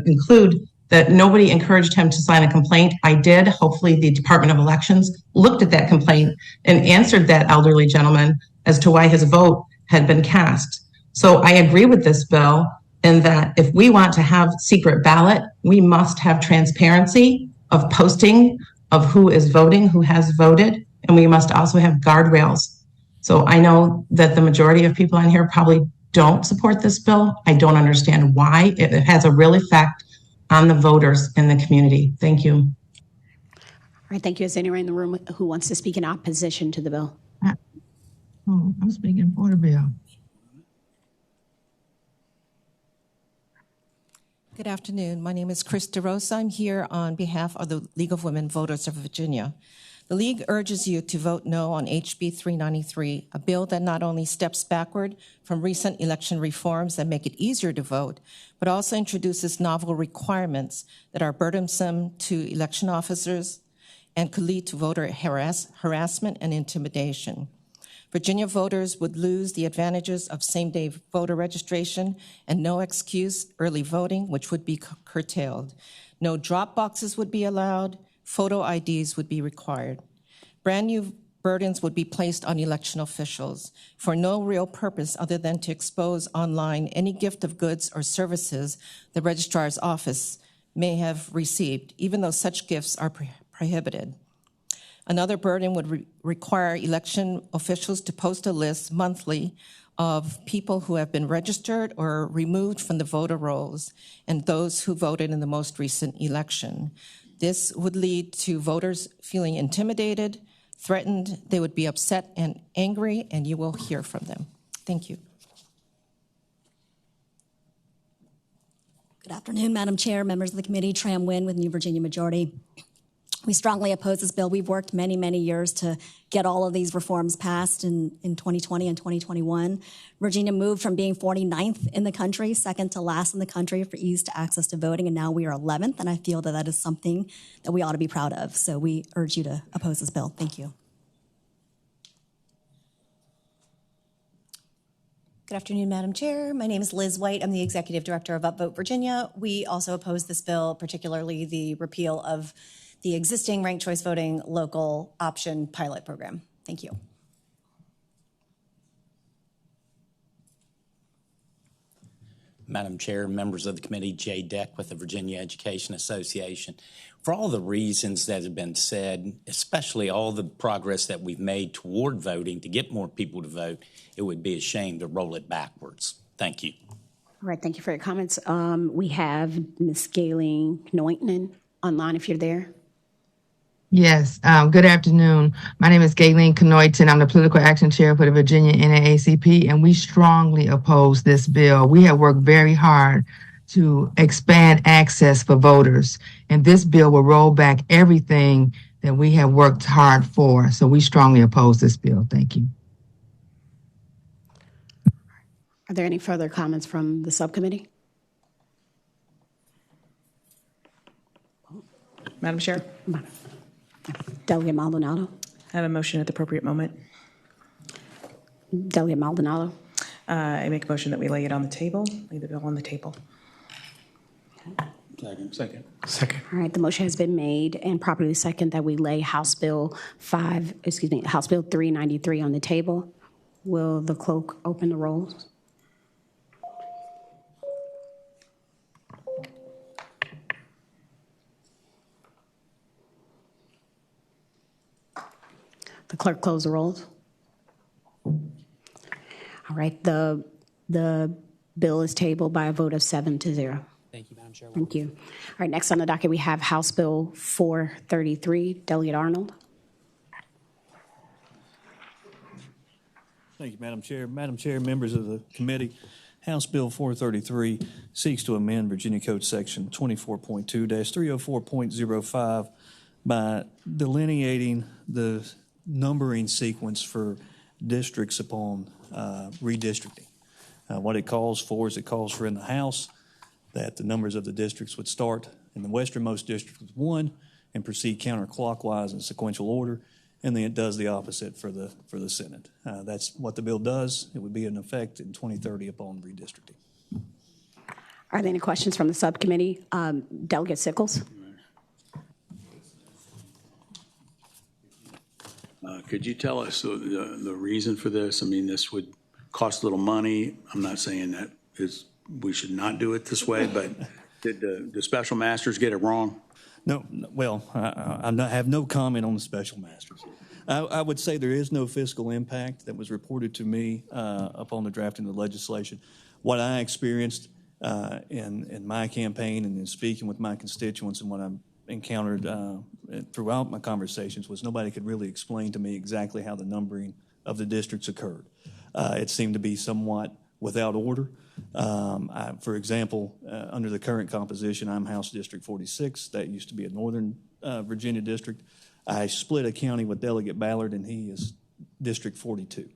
include that nobody encouraged him to sign a complaint. I did. Hopefully the Department of Elections looked at that complaint and answered that elderly gentleman as to why his vote had been cast. So I agree with this bill in that if we want to have secret ballot, we must have transparency of posting of who is voting, who has voted, and we must also have guardrails. So I know that the majority of people on here probably don't support this bill. I don't understand why. It has a real effect on the voters in the community. Thank you. All right, thank you. Is anyone in the room who wants to speak in opposition to the bill? I'm speaking for the bill. Good afternoon. My name is Chris DeRosa. I'm here on behalf of the League of Women Voters of Virginia. The League urges you to vote no on HB 393, a bill that not only steps backward from recent election reforms that make it easier to vote, but also introduces novel requirements that are burdensome to election officers and could lead to voter harassment and intimidation. Virginia voters would lose the advantages of same-day voter registration and no excuse early voting, which would be curtailed. No drop boxes would be allowed. Photo IDs would be required. Brand new burdens would be placed on election officials for no real purpose other than to expose online any gift of goods or services the registrar's office may have received, even though such gifts are prohibited. Another burden would require election officials to post a list monthly of people who have been registered or removed from the voter rolls and those who voted in the most recent election. This would lead to voters feeling intimidated, threatened, they would be upset and angry, and you will hear from them. Thank you. Good afternoon, Madam Chair, members of the committee. Tram Nguyen with New Virginia Majority. We strongly oppose this bill. We've worked many, many years to get all of these reforms passed in 2020 and 2021. Virginia moved from being 49th in the country, second to last in the country for ease to access to voting, and now we are 11th, and I feel that that is something that we ought to be proud of. So we urge you to oppose this bill. Thank you. Good afternoon, Madam Chair. My name is Liz White. I'm the Executive Director of Upvote Virginia. We also oppose this bill, particularly the repeal of the existing ranked choice voting local option pilot program. Thank you. Madam Chair, members of the committee, Jay Deck with the Virginia Education Association. For all the reasons that have been said, especially all the progress that we've made toward voting to get more people to vote, it would be a shame to roll it backwards. Thank you. All right, thank you for your comments. We have Ms. Gayleen Knoyton online if you're there. Yes, good afternoon. My name is Gayleen Knoyton. I'm the Political Action Chair for the Virginia NAACP, and we strongly oppose this bill. We have worked very hard to expand access for voters, and this bill will roll back everything that we have worked hard for. So we strongly oppose this bill. Thank you. Are there any further comments from the subcommittee? Madam Chair. Delegate Maldonado. I have a motion at the appropriate moment. Delegate Maldonado. I make a motion that we lay it on the table, lay the bill on the table. Second. All right, the motion has been made and properly second that we lay House Bill 393 on the table. Will the clerk open the rolls? The clerk close the rolls. All right, the bill is tabled by a vote of 7-0. Thank you, Madam Chair. Thank you. All right, next on the docket, we have House Bill 433. Delegate Arnold. Thank you, Madam Chair. Madam Chair, members of the committee, House Bill 433 seeks to amend Virginia Code Section 24.2-304.05 by delineating the numbering sequence for districts upon redistricting. What it calls for is it calls for in the House that the numbers of the districts would start in the westernmost district with 1 and proceed counterclockwise in sequential order. and then it does the opposite for the Senate. That's what the bill does. It would be in effect in 2030 upon redistricting. Are there any questions from the subcommittee? Delegate Sickles? Could you tell us the reason for this? I mean, this would cost a little money. I'm not saying that we should not do it this way, but did the special masters get it wrong? No, well, I have no comment on the special masters. I would say there is no fiscal impact that was reported to me upon the drafting of the legislation. What I experienced in my campaign and in speaking with my constituents and what I encountered throughout my conversations was nobody could really explain to me exactly how the numbering of the districts occurred. It seemed to be somewhat without order. For example, under the current composition, I'm House District 46. That used to be a Northern Virginia district. I split a county with Delegate Ballard, and he is District 42.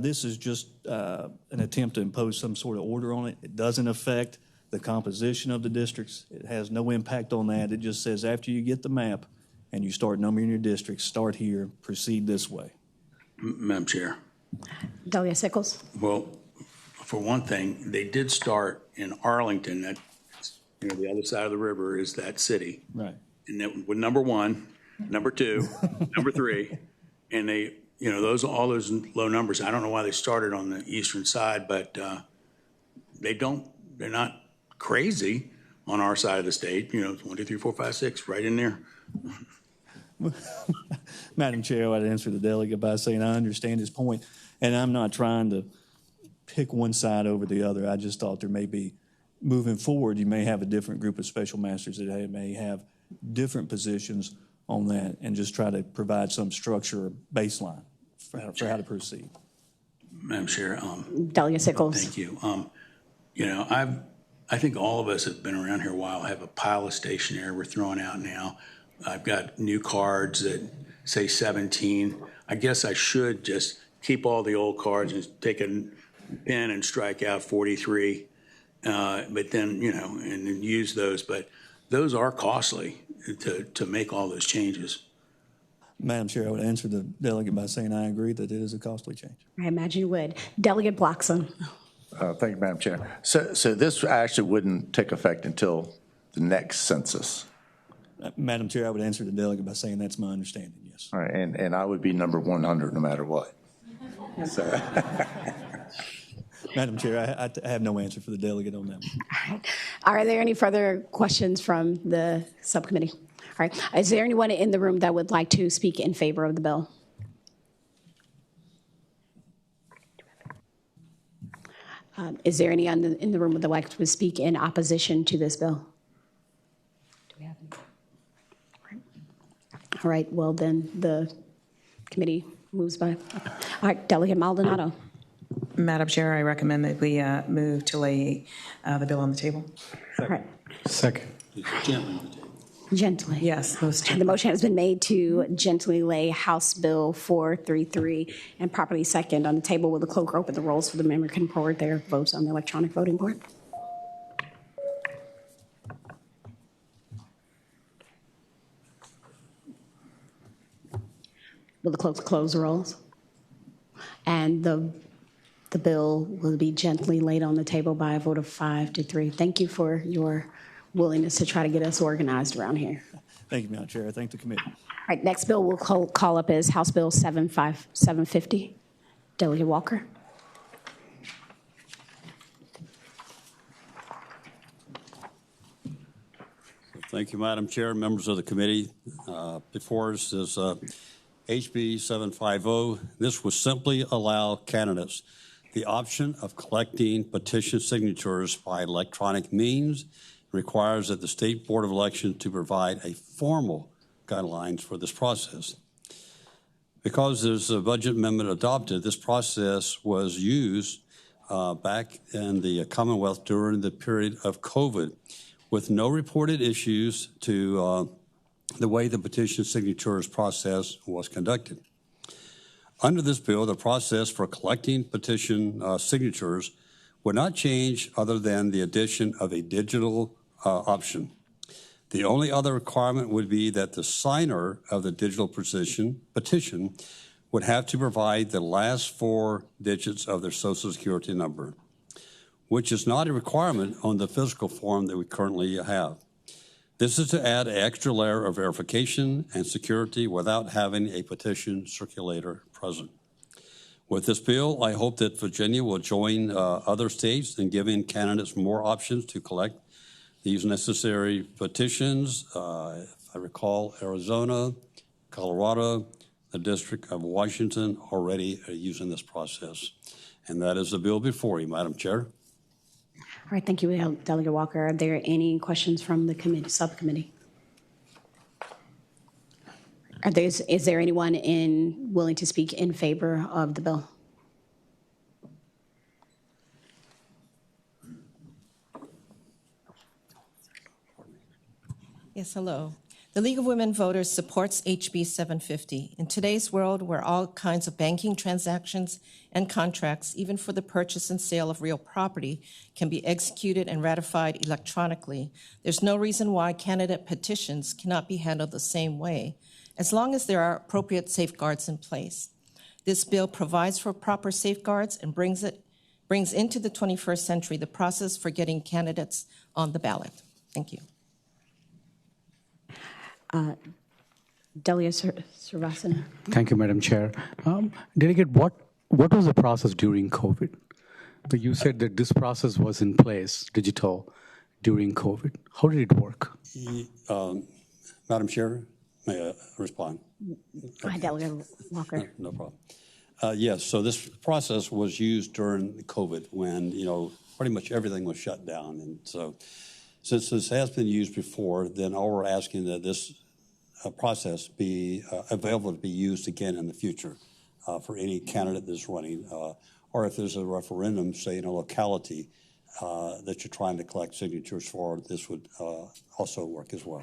This is just an attempt to impose some sort of order on it. It doesn't affect the composition of the districts. It has no impact on that. It just says after you get the map and you start numbering your districts, start here, proceed this way. Madam Chair. Delegate Sickles? Well, for one thing, they did start in Arlington. That, the other side of the river is that city. Right. And that with number 1, number 2, number 3, and they, all those low numbers. I don't know why they started on the eastern side, but they're not crazy on our side of the state. 1, 2, 3, 4, 5, 6, right in there. Madam Chair, I'd answer the delegate by saying I understand his point, and I'm not trying to pick one side over the other. I just thought there may be, moving forward, you may have a different group of special masters that may have different positions on that, and just try to provide some structure or baseline for how to proceed. Madam Chair. Delegate Sickles. Thank you. I think all of us have been around here a while, have a pile of stationery we're throwing out now. I've got new cards that say 17. I guess I should just keep all the old cards and take a pen and strike out 43, but then, and then use those. But those are costly to make all those changes. Madam Chair, I would answer the delegate by saying I agree that it is a costly change. I imagine you would. Delegate Bloxham. Thank you, Madam Chair. So this actually wouldn't take effect until the next census. Madam Chair, I would answer the delegate by saying that's my understanding, yes. All right, and I would be number 100 no matter what. So. Madam Chair, I have no answer for the delegate on that. All right. Are there any further questions from the subcommittee? All right. Is there anyone in the room that would like to speak in favor of the bill? Is there any in the room that would like to speak in opposition to this bill? Do we have any? All right. Well, then the committee moves by. All right. Delegate Maldonado. Madam Chair, I recommend that we move to lay the bill on the table. All right. Second. Gently. Yes, most gently. The motion has been made to gently lay House Bill 433 and properly second on the table. Will the clerk open the rolls for the member can record their votes on the electronic voting board? Will the clerk close the rolls? And the bill will be gently laid on the table by a vote of 5-3. Thank you for your willingness to try to get us organized around here. Thank you, Madam Chair. I thank the committee. All right, next bill we'll call up is House Bill 750. Delegate Walker. Thank you, Madam Chair, members of the committee. Before us is HB 750. This will simply allow candidates the option of collecting petition signatures by electronic means. Requires that the State Board of Elections to provide a formal guidelines for this process. Because there's a budget amendment adopted, this process was used back in the Commonwealth during the period of COVID, with no reported issues to the way the petition signatures process was conducted. Under this bill, the process for collecting petition signatures would not change other than the addition of a digital option. The only other requirement would be that the signer of the digital petition would have to provide the last 4 digits of their Social Security number, which is not a requirement on the physical form that we currently have. This is to add an extra layer of verification and security without having a petition circulator present. With this bill, I hope that Virginia will join other states in giving candidates more options to collect these necessary petitions. If I recall, Arizona, Colorado, the District of Washington already are using this process. And that is the bill before you, Madam Chair. All right, thank you, Delegate Walker. Are there any questions from the committee, subcommittee? Is there anyone willing to speak in favor of the bill? Yes, hello. The League of Women Voters supports HB 750. In today's world, where all kinds of banking transactions and contracts, even for the purchase and sale of real property, can be executed and ratified electronically, there's no reason why candidate petitions cannot be handled the same way, as long as there are appropriate safeguards in place. This bill provides for proper safeguards and brings into the 21st century the process for getting candidates on the ballot. Thank you. Delegate Srivastava. Thank you, Madam Chair. Delegate, what was the process during COVID? But you said that this process was in place, digital, during COVID. How did it work? Madam Chair, may I respond? Go ahead, Delegate Walker. No problem. Yes, so this process was used during COVID when, pretty much everything was shut down. And so since this has been used before, then all we're asking that this process be available to be used again in the future for any candidate that's running, or if there's a referendum, say in a locality that you're trying to collect signatures for, this would also work as well.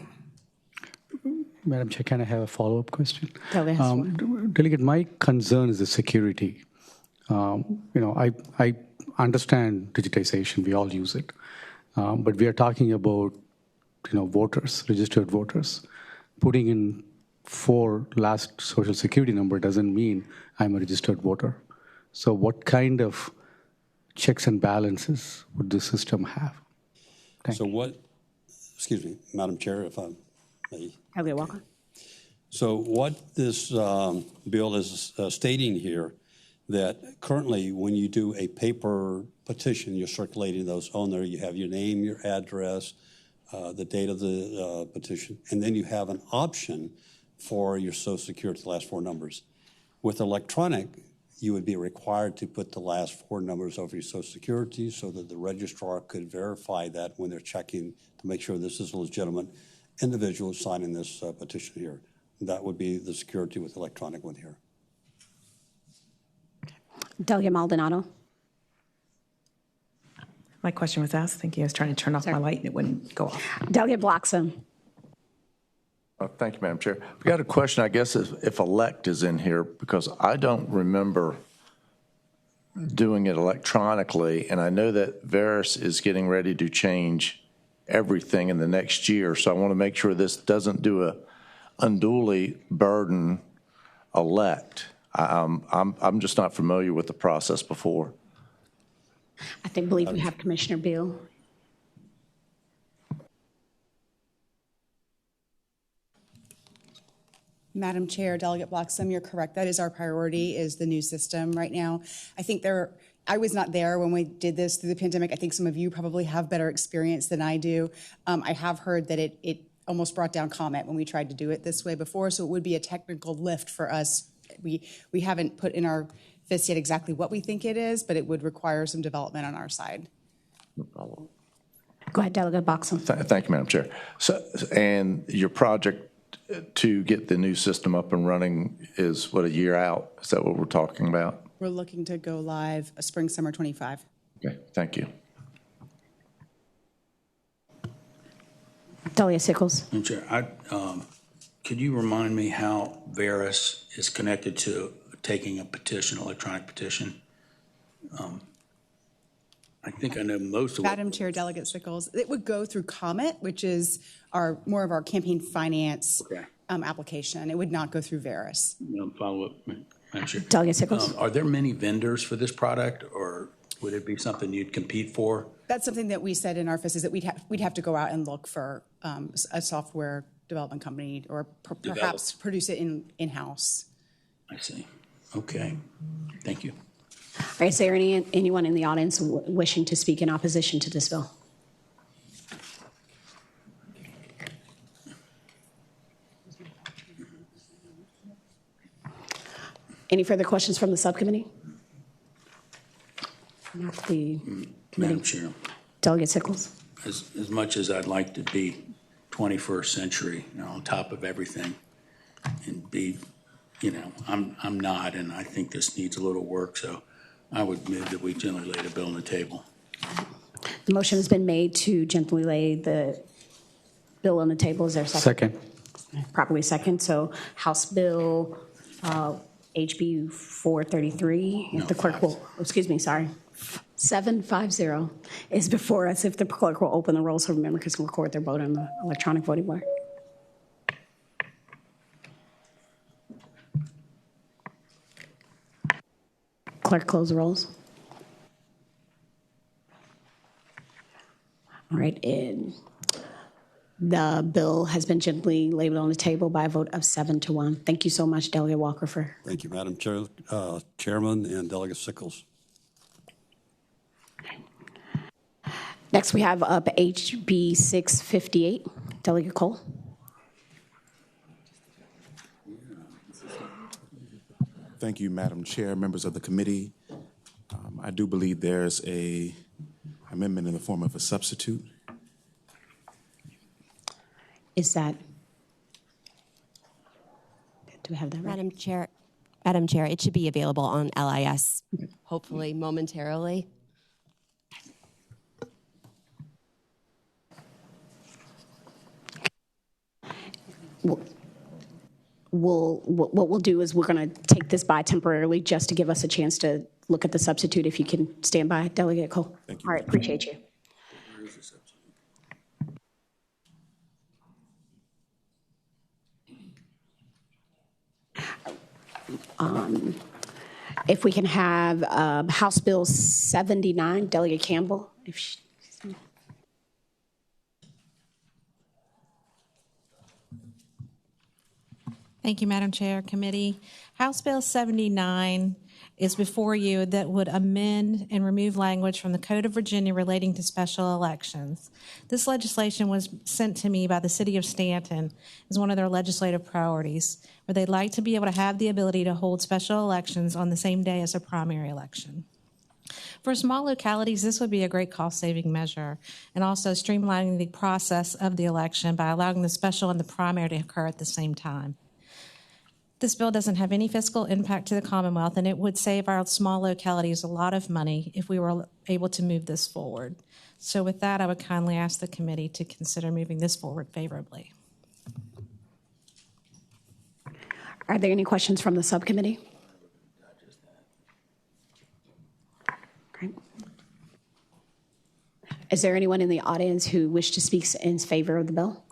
Madam Chair, can I have a follow-up question? Delegate, Delegate, my concern is the security. I understand digitization, we all use it, but we are talking about, voters, registered voters. Putting in 4 last social security number doesn't mean I'm a registered voter. So what kind of checks and balances would the system have? Excuse me, Madam Chair, if I may. Delegate Walker. So what this bill is stating here, that currently when you do a paper petition, you're circulating those on there. You have your name, your address, the date of the petition, and then you have an option for your Social Security last 4 numbers. With electronic, you would be required to put the last 4 numbers over your Social Security so that the registrar could verify that when they're checking to make sure this is a legitimate individual signing this petition here. That would be the security with electronic one here. Delegate Maldonado. My question was asked. Thank you. I was trying to turn off my light and it wouldn't go off. Delegate Bloxham. Thank you, Madam Chair. We got a question, I guess, if elect is in here, because I don't remember doing it electronically, and I know that Veris is getting ready to change everything in the next year, so I want to make sure this doesn't do a unduly burden elect. I'm just not familiar with the process before. I believe we have Commissioner Beal. Madam Chair, Delegate Bloxham, you're correct. That is our priority, is the new system right now. I think I was not there when we did this through the pandemic. I think some of you probably have better experience than I do. I have heard that it almost brought down comment when we tried to do it this way before, so it would be a technical lift for us. We haven't put in our fist yet exactly what we think it is, but it would require some development on our side. Go ahead, Delegate Bloxham. Thank you, Madam Chair. So, and your project to get the new system up and running is, what, a year out? Is that what we're talking about? We're looking to go live spring, summer 25. Okay, thank you. Delegate Sickles. Madam Chair, could you remind me how Veris is connected to taking a petition, electronic petition? I think I know most of Madam Chair, Delegate Sickles, it would go through Comet, which is more of our campaign finance application. It would not go through Veris. Follow up, Madam Chair. Delegate Sickles. Are there many vendors for this product, or would it be something you'd compete for? That's something that we said in our FIS is that we'd have to go out and look for a software development company, or perhaps produce it in-house. I see. Okay. Thank you. All right, is there anyone in the audience wishing to speak in opposition to this bill? Any further questions from the subcommittee? Not the committee. Madam Chair, Delegate Sickles. as much as I'd like to be 21st century, on top of everything, and be, I'm not, and I think this needs a little work, so I would move that we gently lay the bill on the table. The motion has been made to gently lay the bill on the table. Is there a second? Second. Properly second. So House Bill HB 433. If the clerk will, excuse me, sorry. 750 is before us. If the clerk will open the roll so members can record their vote on the electronic voting board. Clerk, close the rolls. All right, the bill has been gently laid on the table by a vote of 7-1. Thank you so much, Delegate Walker. Thank you, Madam Chair, Chairman and Delegate Sickles. Next, we have up HB 658. Delegate Cole. Thank you, Madam Chair, members of the committee. I do believe there's a amendment in the form of a substitute. Is that, do we have that right? Madam Chair, it should be available on LIS, hopefully momentarily. What we'll do is we're going to take this by temporarily just to give us a chance to look at the substitute. If you can stand by, Delegate Cole. Thank you. All right, appreciate you. If we can have House Bill 79, Delegate Campbell. If she, Thank you, Madam Chair, Committee. House Bill 79 is before you that would amend and remove language from the Code of Virginia relating to special elections. This legislation was sent to me by the City of Stanton as one of their legislative priorities, where they'd like to be able to have the ability to hold special elections on the same day as a primary election. For small localities, this would be a great cost-saving measure, and also streamlining the process of the election by allowing the special and the primary to occur at the same time. This bill doesn't have any fiscal impact to the Commonwealth, and it would save our small localities a lot of money if we were able to move this forward. So with that, I would kindly ask the committee to consider moving this forward favorably. are there any questions from the subcommittee? Okay. Is there anyone in the audience who wish to speak in favor of the bill?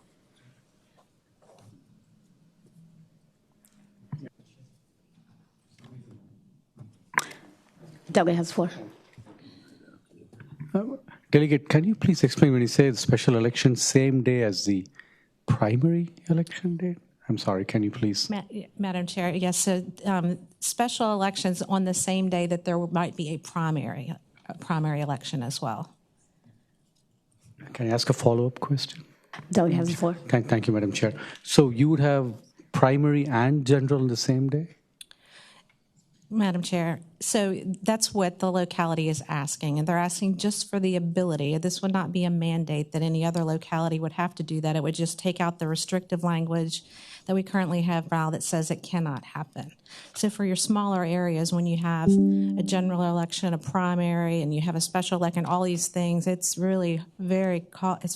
Delegate has the floor. Delegate, can you please explain when you say the special election same day as the primary election date? I'm sorry, can you please? Madam Chair, yes, so special elections on the same day that there might be a primary election as well. Can I ask a follow-up question? Delegate has the floor. Thank you, Madam Chair. So you would have primary and general on the same day? Madam Chair, so that's what the locality is asking, and they're asking just for the ability. This would not be a mandate that any other locality would have to do that. It would just take out the restrictive language that we currently have now that says it cannot happen. So for your smaller areas, when you have a general election, a primary, and you have a special election, all these things, it's really very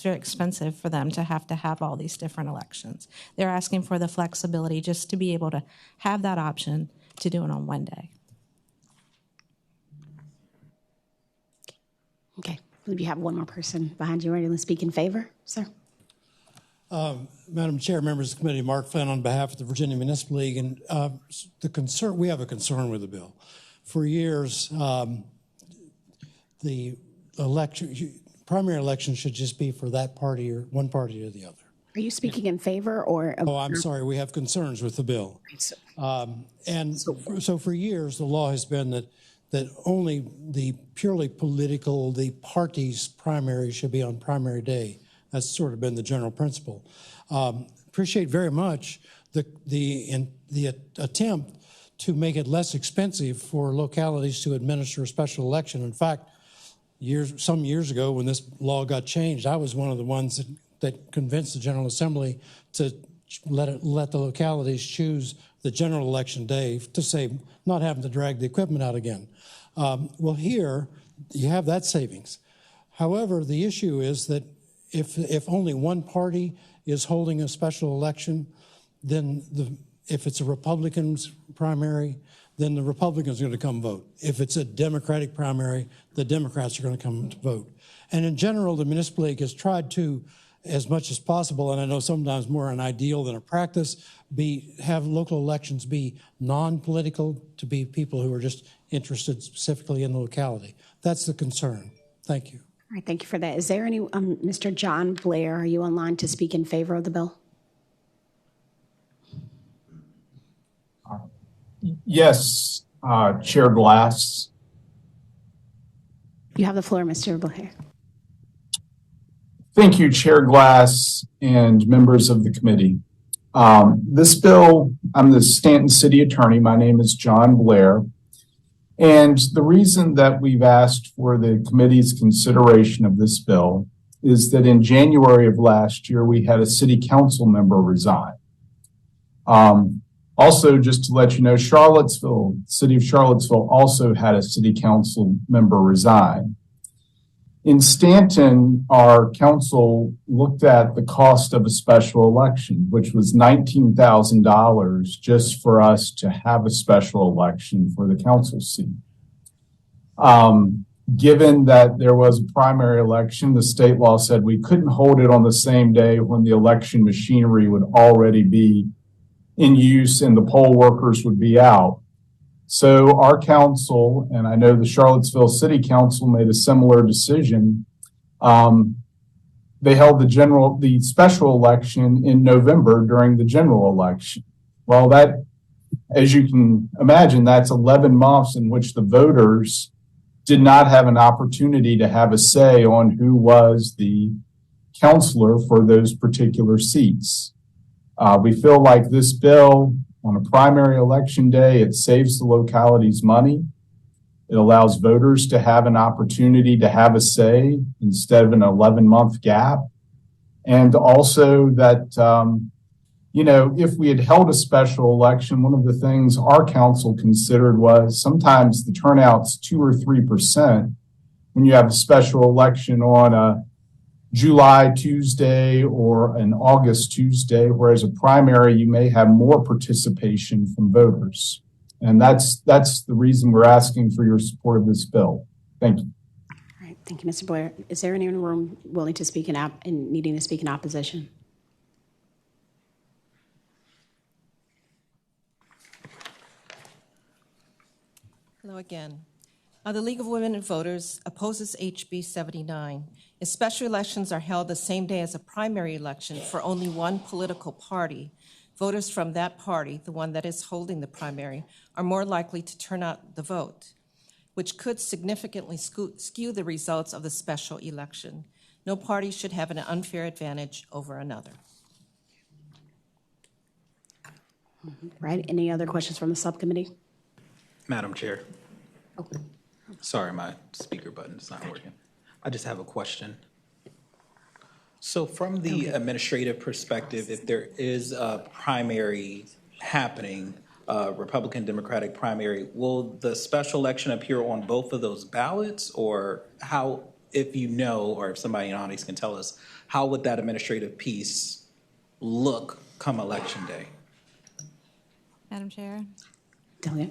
expensive for them to have all these different elections. They're asking for the flexibility just to be able to have that option to do it on one day. Okay, I believe you have one more person behind you ready to speak in favor, sir. Madam Chair, members of the committee, Mark Flynn on behalf of the Virginia Municipal League, and we have a concern with the bill. For years, the primary election should just be for that party or one party or the other. Are you speaking in favor or? Oh, I'm sorry. We have concerns with the bill. So for years, the law has been that only the purely political, the party's primary should be on primary day. That's sort of been the general principle. Appreciate very much the attempt to make it less expensive for localities to administer a special election. In fact, some years ago when this law got changed, I was one of the ones that convinced the General Assembly to let the localities choose the general election day to save not having to drag the equipment out again. Well, here you have that savings. However, the issue is that if only one party is holding a special election, then if it's a Republican's primary, then the Republicans are going to come vote. If it's a Democratic primary, the Democrats are going to come to vote. And in general, the Municipal League has tried to, as much as possible, and I know sometimes more an ideal than a practice, have local elections be non-political, to be people who are just interested specifically in the locality. That's the concern. Thank you. All right, thank you for that. Is there any, Mr. John Blair, are you online to speak in favor of the bill? Yes, Chair Glass. You have the floor, Mr. Blair. Thank you, Chair Glass and members of the committee. This bill, I'm the Stanton City Attorney. My name is John Blair. And the reason that we've asked for the committee's consideration of this bill is that in January of last year, we had a city council member resign. Also, just to let you know, City of Charlottesville also had a city council member resign. In Stanton, our council looked at the cost of a special election, which was $19,000 just for us to have a special election for the council seat. Given that there was a primary election, the state law said we couldn't hold it on the same day when the election machinery would already be in use and the poll workers would be out. So our council, and I know the Charlottesville City Council made a similar decision. They held the special election in November during the general election. Well, that, as you can imagine, that's 11 months in which the voters did not have an opportunity to have a say on who was the counselor for those particular seats. We feel like this bill on a primary election day, it saves the localities money. It allows voters to have an opportunity to have a say instead of an 11-month gap. And also that, if we had held a special election, one of the things our council considered was sometimes the turnout's 2 or 3% when you have a special election on a July Tuesday or an August Tuesday, whereas a primary, you may have more participation from voters. And that's the reason we're asking for your support of this bill. Thank you. All right, thank you, Mr. Blair. Is there anyone in the room willing to speak and needing to speak in opposition? Hello again. The League of Women Voters opposes HB 79. If special elections are held the same day as a primary election for only one political party, voters from that party, the one that is holding the primary, are more likely to turn out the vote, which could significantly skew the results of the special election. No party should have an unfair advantage over another. Right. Any other questions from the subcommittee? Madam Chair. Okay. Sorry, my speaker button is not working. I just have a question. So from the administrative perspective, if there is a primary happening, Republican Democratic primary, will the special election appear on both of those ballots? Or how, if you know, or if somebody in the audience can tell us, how would that administrative piece look come election day? Madam Chair? Delia?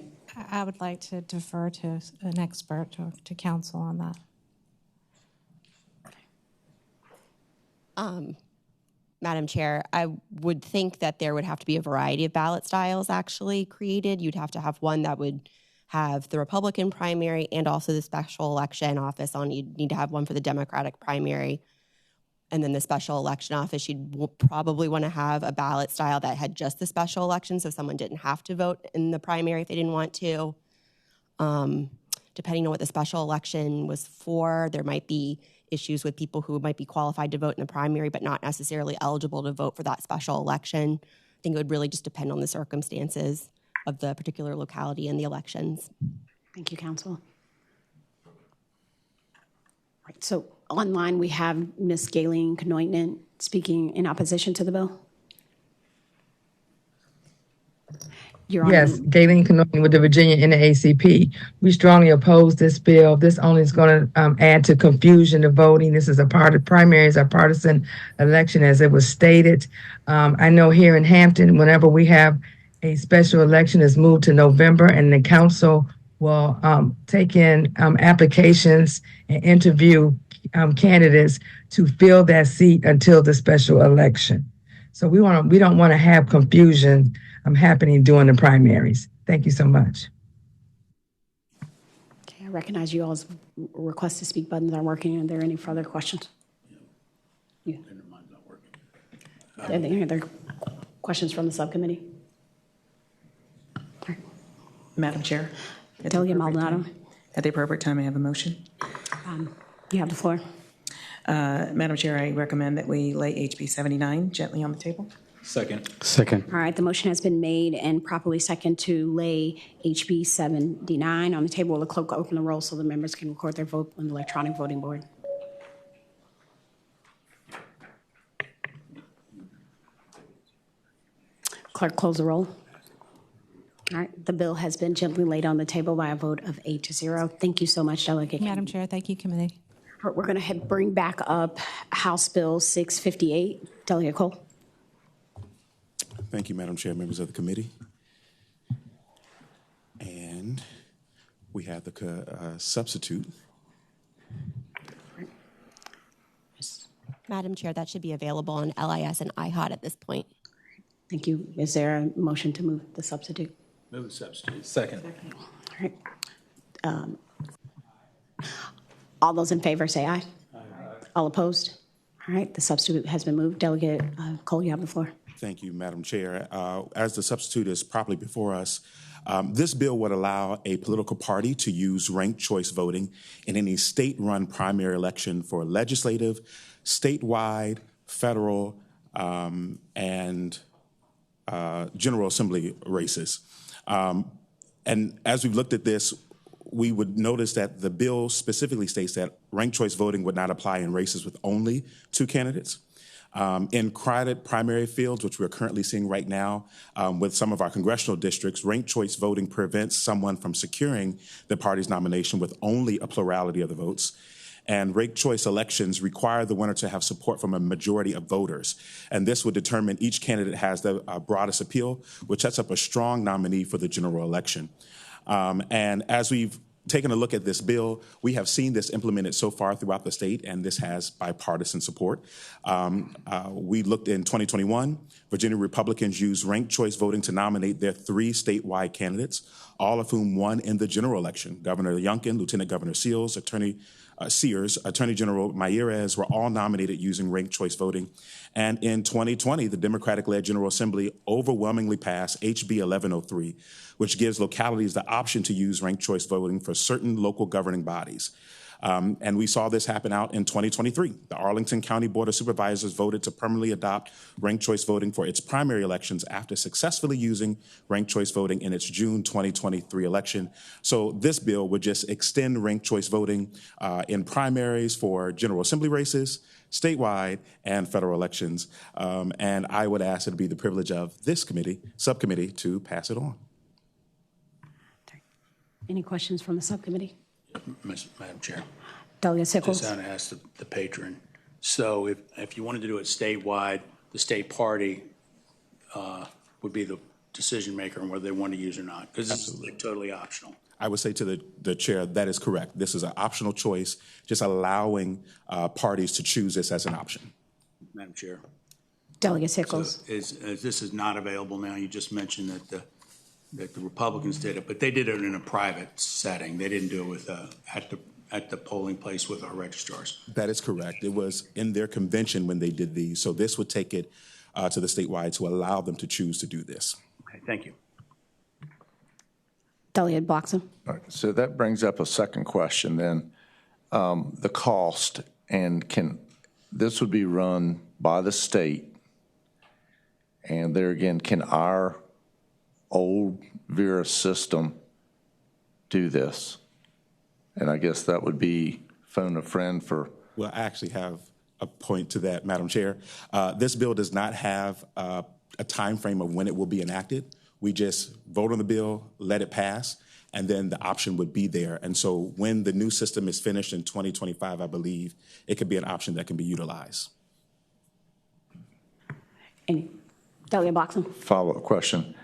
I would like to defer to an expert, to counsel on that. Madam Chair, I would think that there would have to be a variety of ballot styles actually created. You'd have to have one that would have the Republican primary and also the special election office on. You'd need to have one for the Democratic primary. And then the special election office, you'd probably want to have a ballot style that had just the special election, so someone didn't have to vote in the primary if they didn't want to. Depending on what the special election was for, there might be issues with people who might be qualified to vote in the primary but not necessarily eligible to vote for that special election. I think it would really just depend on the circumstances of the particular locality and the elections. Thank you, Council. Right, so online we have Ms. Galen Knoyton speaking in opposition to the bill. Yes, Galen Knoyton with the Virginia NAACP. We strongly oppose this bill. This only is going to add to confusion of voting. This is primaries are partisan election, as it was stated. I know here in Hampton, whenever we have a special election, is moved to November, and the council will take in applications and interview candidates to fill that seat until the special election. So we don't want to have confusion happening during the primaries. Thank you so much. Okay, I recognize you all's request to speak buttons are working. Are there any further questions? Yeah. Are there any other questions from the subcommittee? Madam Chair. Delegate Maldonado. At the appropriate time, I have a motion. You have the floor. Madam Chair, I recommend that we lay HB 79 gently on the table. Second. Second. All right, the motion has been made and properly second to lay HB 79 on the table. Will the clerk open the roll so the members can record their vote on the electronic voting board? Clerk, close the roll. All right, the bill has been gently laid on the table by a vote of 8-0. Thank you so much, Delegate. Madam Chair, thank you, committee. We're going to bring back up House Bill 658. Delegate Cole. Thank you, Madam Chair, members of the committee. And we have the substitute. Madam Chair, that should be available on LIS and IHOT at this point. Thank you. Is there a motion to move the substitute? Move the substitute. Second. All right. All those in favor say aye. Aye. All opposed? All right, the substitute has been moved. Delegate Cole, you have the floor. Thank you, Madam Chair. As the substitute is properly before us, this bill would allow a political party to use ranked choice voting in any state-run primary election for legislative, statewide, federal, and General Assembly races. And as we've looked at this, we would notice that the bill specifically states that ranked choice voting would not apply in races with only 2 candidates. In crowded primary fields, which we're currently seeing right now with some of our congressional districts, ranked choice voting prevents someone from securing the party's nomination with only a plurality of the votes. And ranked choice elections require the winner to have support from a majority of voters. And this would determine each candidate has the broadest appeal, which sets up a strong nominee for the general election. And as we've taken a look at this bill, we have seen this implemented so far throughout the state, and this has bipartisan support. We looked in 2021, Virginia Republicans used ranked choice voting to nominate their 3 statewide candidates, all of whom won in the general election. Governor Youngkin, Lieutenant Governor Sears, Attorney General Mayeres were all nominated using ranked choice voting. And in 2020, the Democratic-led General Assembly overwhelmingly passed HB 1103, which gives localities the option to use ranked choice voting for certain local governing bodies. And we saw this happen out in 2023. The Arlington County Board of Supervisors voted to permanently adopt ranked choice voting for its primary elections after successfully using ranked choice voting in its June 2023 election. So this bill would just extend ranked choice voting in primaries for General Assembly races, statewide, and federal elections. And I would ask it to be the privilege of this subcommittee to pass it on. Any questions from the subcommittee? Madam Chair. Delegate Sickles. Just want to ask the patron. So if you wanted to do it statewide, the state party would be the decision maker on whether they want to use or not, because this is like totally optional. I would say to the chair, that is correct. This is an optional choice, just allowing parties to choose this as an option. Madam Chair. Delegate Sickles. So this is not available now. You just mentioned that the Republicans did it, but they did it in a private setting. They didn't do it with at the polling place with our registrars. That is correct. It was in their convention when they did these. So this would take it to the statewide to allow them to choose to do this. Okay, thank you. Delegate Bloxham. All right, so that brings up a second question then. The cost, and this would be run by the state, and there again, can our old Vera system do this? And I guess that would be phone a friend for. Well, I actually have a point to that, Madam Chair. This bill does not have a time frame of when it will be enacted. We just vote on the bill, let it pass, and then the option would be there. And so when the new system is finished in 2025, I believe, it could be an option that can be utilized. Delegate Bloxham. Follow-up question.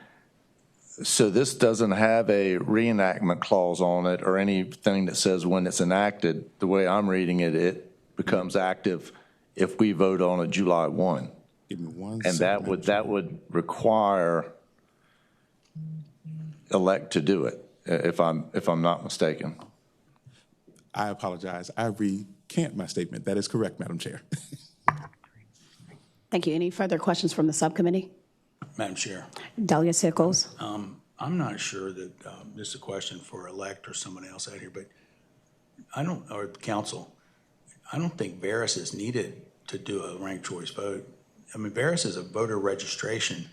So this doesn't have a reenactment clause on it or anything that says when it's enacted. The way I'm reading it, it becomes active if we vote on it July 1. Give me one and second, that would require elect to do it, if I'm not mistaken. I apologize. I recant my statement. That is correct, Madam Chair. Thank you. Any further questions from the subcommittee? Madam Chair. Delegate Sickles. I'm not sure that this is a question for elect or someone else out here, but or the council, I don't think Veris is needed to do a ranked choice vote. I mean, Veris is a voter registration,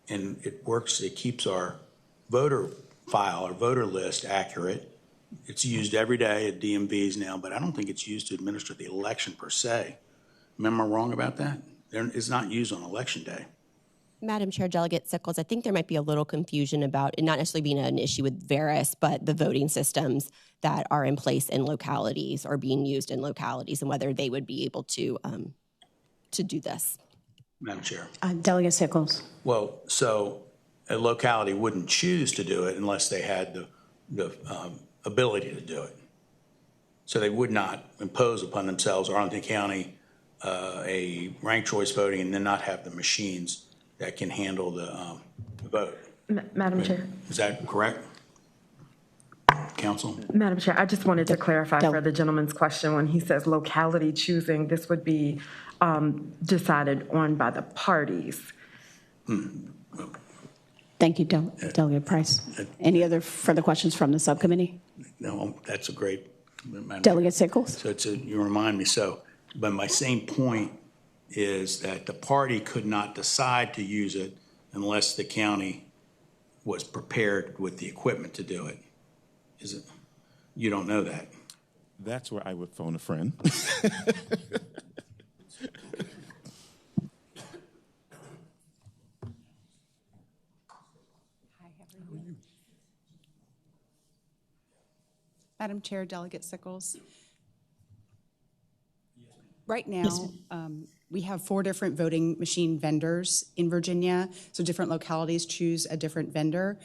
and it keeps our voter file, our voter list accurate. It's used every day at DMVs now, but I don't think it's used to administer the election per se. Am I wrong about that? It's not used on election day. Madam Chair, Delegate Sickles, I think there might be a little confusion about it not necessarily being an issue with Veris, but the voting systems that are in place in localities or being used in localities and whether they would be able to do this. Madam Chair. Delegate Sickles. Well, so a locality wouldn't choose to do it unless they had the ability to do it. So they would not impose upon themselves or on the county a ranked choice voting and then not have the machines that can handle the vote. Madam Chair. Is that correct? Council? Madam Chair, I just wanted to clarify for the gentleman's question when he says locality choosing, this would be decided on by the parties. Thank you, Delegate Price. Any other further questions from the subcommittee? No, that's a great. Delegate Sickles. So you remind me. But my same point is that the party could not decide to use it unless the county was prepared with the equipment to do it. Is it? You don't know that. That's where I would phone a friend. Madam Chair, Delegate Sickles. Right now, we have 4 different voting machine vendors in Virginia, so different localities choose a different vendor.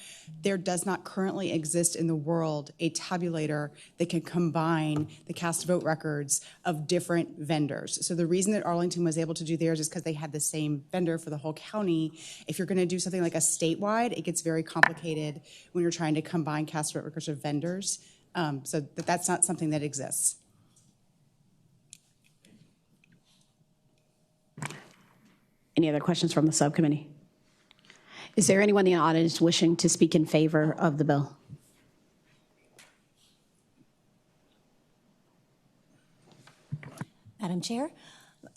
There does not currently exist in the world a tabulator that can combine the cast vote records of different vendors. So the reason that Arlington was able to do theirs is because they had the same vendor for the whole county. If you're going to do something like a statewide, it gets very complicated when you're trying to combine cast vote records of vendors. So that's not something that exists. Any other questions from the subcommittee? Is there anyone in the audience wishing to speak in favor of the bill? Madam Chair,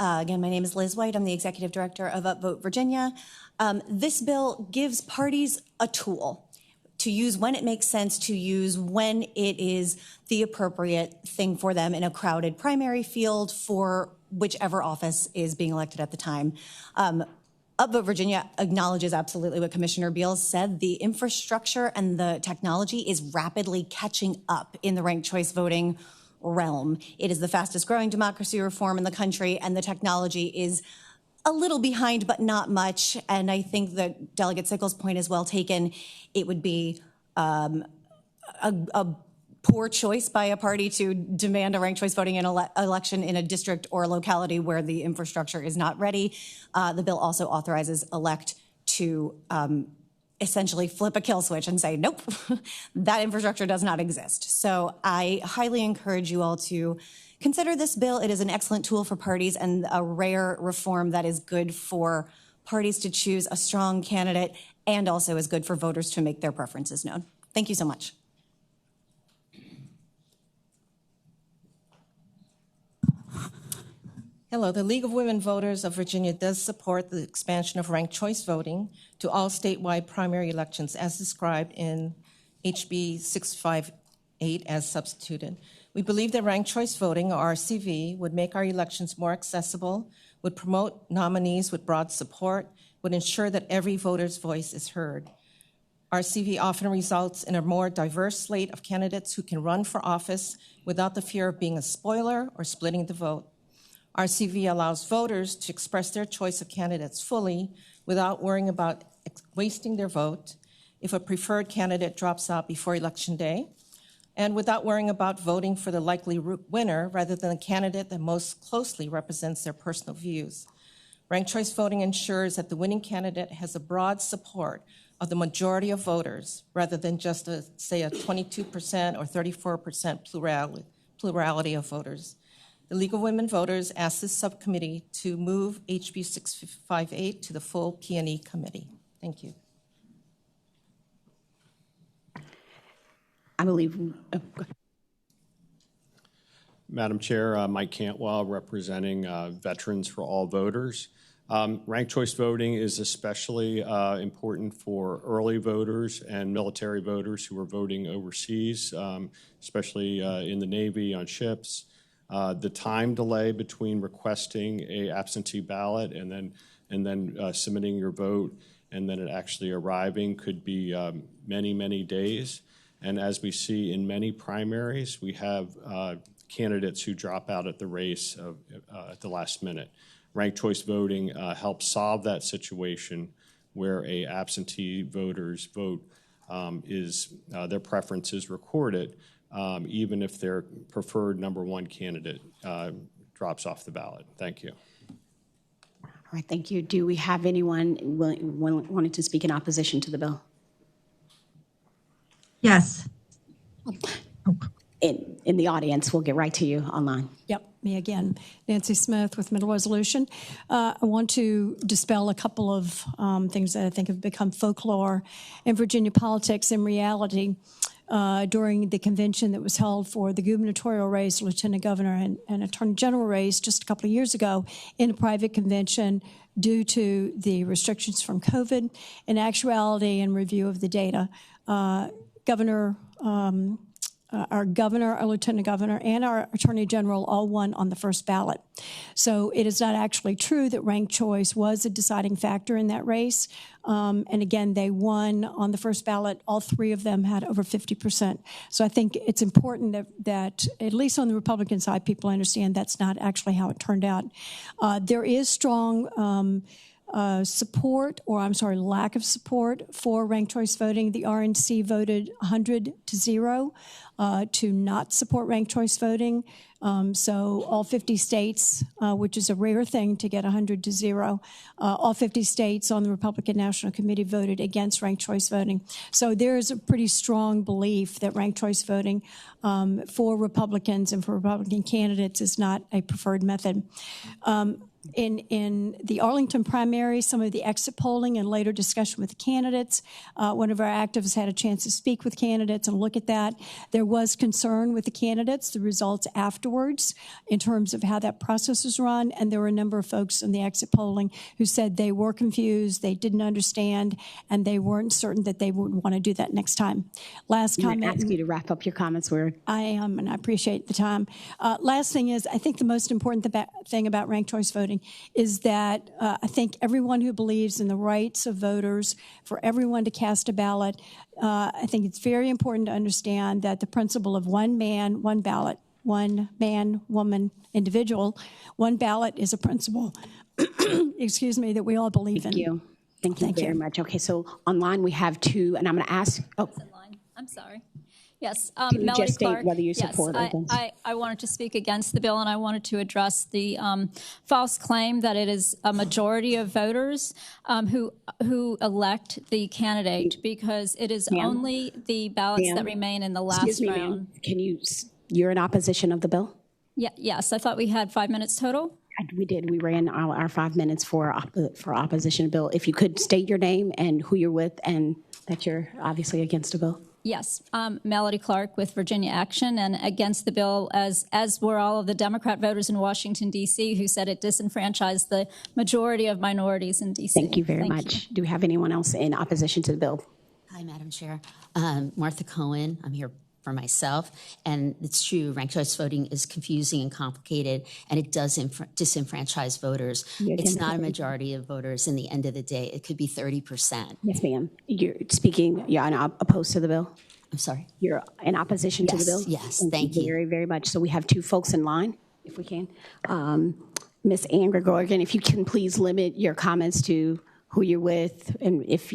again, my name is Liz White. I'm the Executive Director of Upvote Virginia. This bill gives parties a tool to use when it makes sense, to use when it is the appropriate thing for them in a crowded primary field for whichever office is being elected at the time. Upvote Virginia acknowledges absolutely what Commissioner Beals said. The infrastructure and the technology is rapidly catching up in the ranked choice voting realm. It is the fastest growing democracy reform in the country, and the technology is a little behind, but not much. And I think that Delegate Sickles' point is well taken. It would be a poor choice by a party to demand a ranked choice voting in election in a district or locality where the infrastructure is not ready. The bill also authorizes elect to essentially flip a kill switch and say, nope, that infrastructure does not exist. So I highly encourage you all to consider this bill. It is an excellent tool for parties and a rare reform that is good for parties to choose a strong candidate and also is good for voters to make their preferences known. Thank you so much. Hello, the League of Women Voters of Virginia does support the expansion of ranked choice voting to all statewide primary elections as described in HB 658 as substituted. We believe that ranked choice voting, or RCV, would make our elections more accessible, would promote nominees with broad support, would ensure that every voter's voice is heard. RCV often results in a more diverse slate of candidates who can run for office without the fear of being a spoiler or splitting the vote. RCV allows voters to express their choice of candidates fully without worrying about wasting their vote if a preferred candidate drops out before Election Day, and without worrying about voting for the likely winner rather than the candidate that most closely represents their personal views. Ranked choice voting ensures that the winning candidate has a broad support of the majority of voters rather than just, say, a 22% or 34% plurality of voters. The League of Women Voters asked this subcommittee to move HB 658 to the full P&E committee. Thank you. I believe. Madam Chair, Mike Cantwell, representing Veterans for All Voters. Ranked choice voting is especially important for early voters and military voters who are voting overseas, especially in the Navy on ships. The time delay between requesting a absentee ballot and then submitting your vote and then it actually arriving could be many, many days. And as we see in many primaries, we have candidates who drop out at the race at the last minute. Ranked choice voting helps solve that situation where a absentee voter's vote their preference is recorded, even if their preferred number one candidate drops off the ballot. Thank you. All right, thank you. Do we have anyone wanting to speak in opposition to the bill? Yes. In the audience, we'll get right to you online. Yep, me again. Nancy Smith with Middle Resolution. I want to dispel a couple of things that I think have become folklore in Virginia politics. In reality, during the convention that was held for the gubernatorial race, lieutenant governor and attorney general race just a couple of years ago in a private convention due to the restrictions from COVID, in actuality and review of the data, our governor, our lieutenant governor, and our attorney general all won on the first ballot. So it is not actually true that ranked choice was a deciding factor in that race. And again, they won on the first ballot. All three of them had over 50%. So I think it's important that at least on the Republican side, people understand that's not actually how it turned out. There is strong lack of support for ranked choice voting. The RNC voted 100-0 to not support ranked choice voting. So all 50 states, which is a rare thing to get 100-0, all 50 states on the Republican National Committee voted against ranked choice voting. So there is a pretty strong belief that ranked choice voting for Republicans and for Republican candidates is not a preferred method. In the Arlington primary, some of the exit polling and later discussion with the candidates, one of our activists had a chance to speak with candidates and look at that. There was concern with the candidates, the results afterwards, in terms of how that process was run, and there were a number of folks in the exit polling who said they were confused, they didn't understand, and they weren't certain that they would want to do that next time. Last comment. I'm going to ask you to wrap up your comments. I am, and I appreciate the time. Last thing is, I think the most important thing about ranked choice voting is that I think everyone who believes in the rights of voters, for everyone to cast a ballot, I think it's very important to understand that the principle of one man, one ballot, one man, woman, individual, one ballot is a principle, excuse me, that we all believe in. Thank you. Thank you very much. Okay, so online we have two, and I'm going to ask. Oh. I'm sorry. Yes, Can you Melody just state Clark. whether you Yes, support or against? I wanted to speak against the bill, and I wanted to address the false claim that it is a majority of voters who elect the candidate, because it is only the ballots that remain in the last Excuse me, round. ma'am. You're in opposition of the bill? Yes, I thought we had 5 minutes total. We did. We ran our 5 minutes for opposition bill. If you could state your name and who you're with, and that you're obviously against the bill. Yes, Melody Clark with Virginia Action, and against the bill, as were all of the Democrat voters in Washington, D.C., who said it disenfranchised the majority of minorities in D.C. Thank you very much. Do we have anyone else in opposition to the bill? Hi, Madam Chair. Martha Cohen. I'm here for myself. And it's true, ranked choice voting is confusing and complicated, and it does disenfranchise voters. It's not a majority of voters in the end of the day. It could be 30%. Yes, ma'am. You're speaking, you're opposed to the bill? I'm sorry? You're in opposition to the bill? Yes, thank you. Very, very much. So we have 2 folks in line, if we can. Ms. Ann Gregorian, if you can please limit your comments to who you're with, and if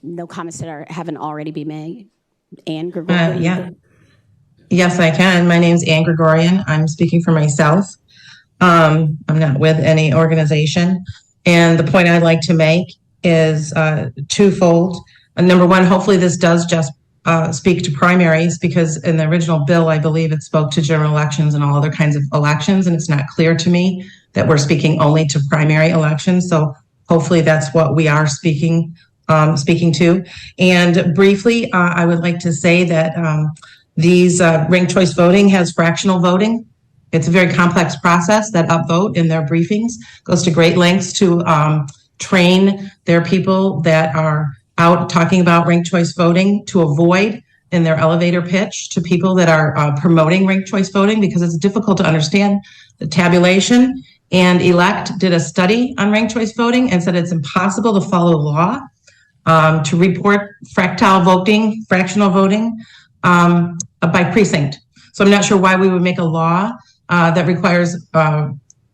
no comments that haven't already been made. Ann Gregorian? Yes, I can. My name's Ann Gregorian. I'm speaking for myself. I'm not with any organization. And the point I'd like to make is twofold. Number one, hopefully this does just speak to primaries, because in the original bill, I believe it spoke to general elections and all other kinds of elections. And it's not clear to me that we're speaking only to primary elections. So hopefully that's what we are speaking to. And briefly, I would like to say that these ranked choice voting has fractional voting. It's a very complex process that Upvote in their briefings goes to great lengths to train their people that are out talking about ranked choice voting to avoid in their elevator pitch to people that are promoting ranked choice voting, because it's difficult to understand the tabulation. And Elect did a study on ranked choice voting and said it's impossible to follow the law to report fractional voting by precinct. So I'm not sure why we would make a law that requires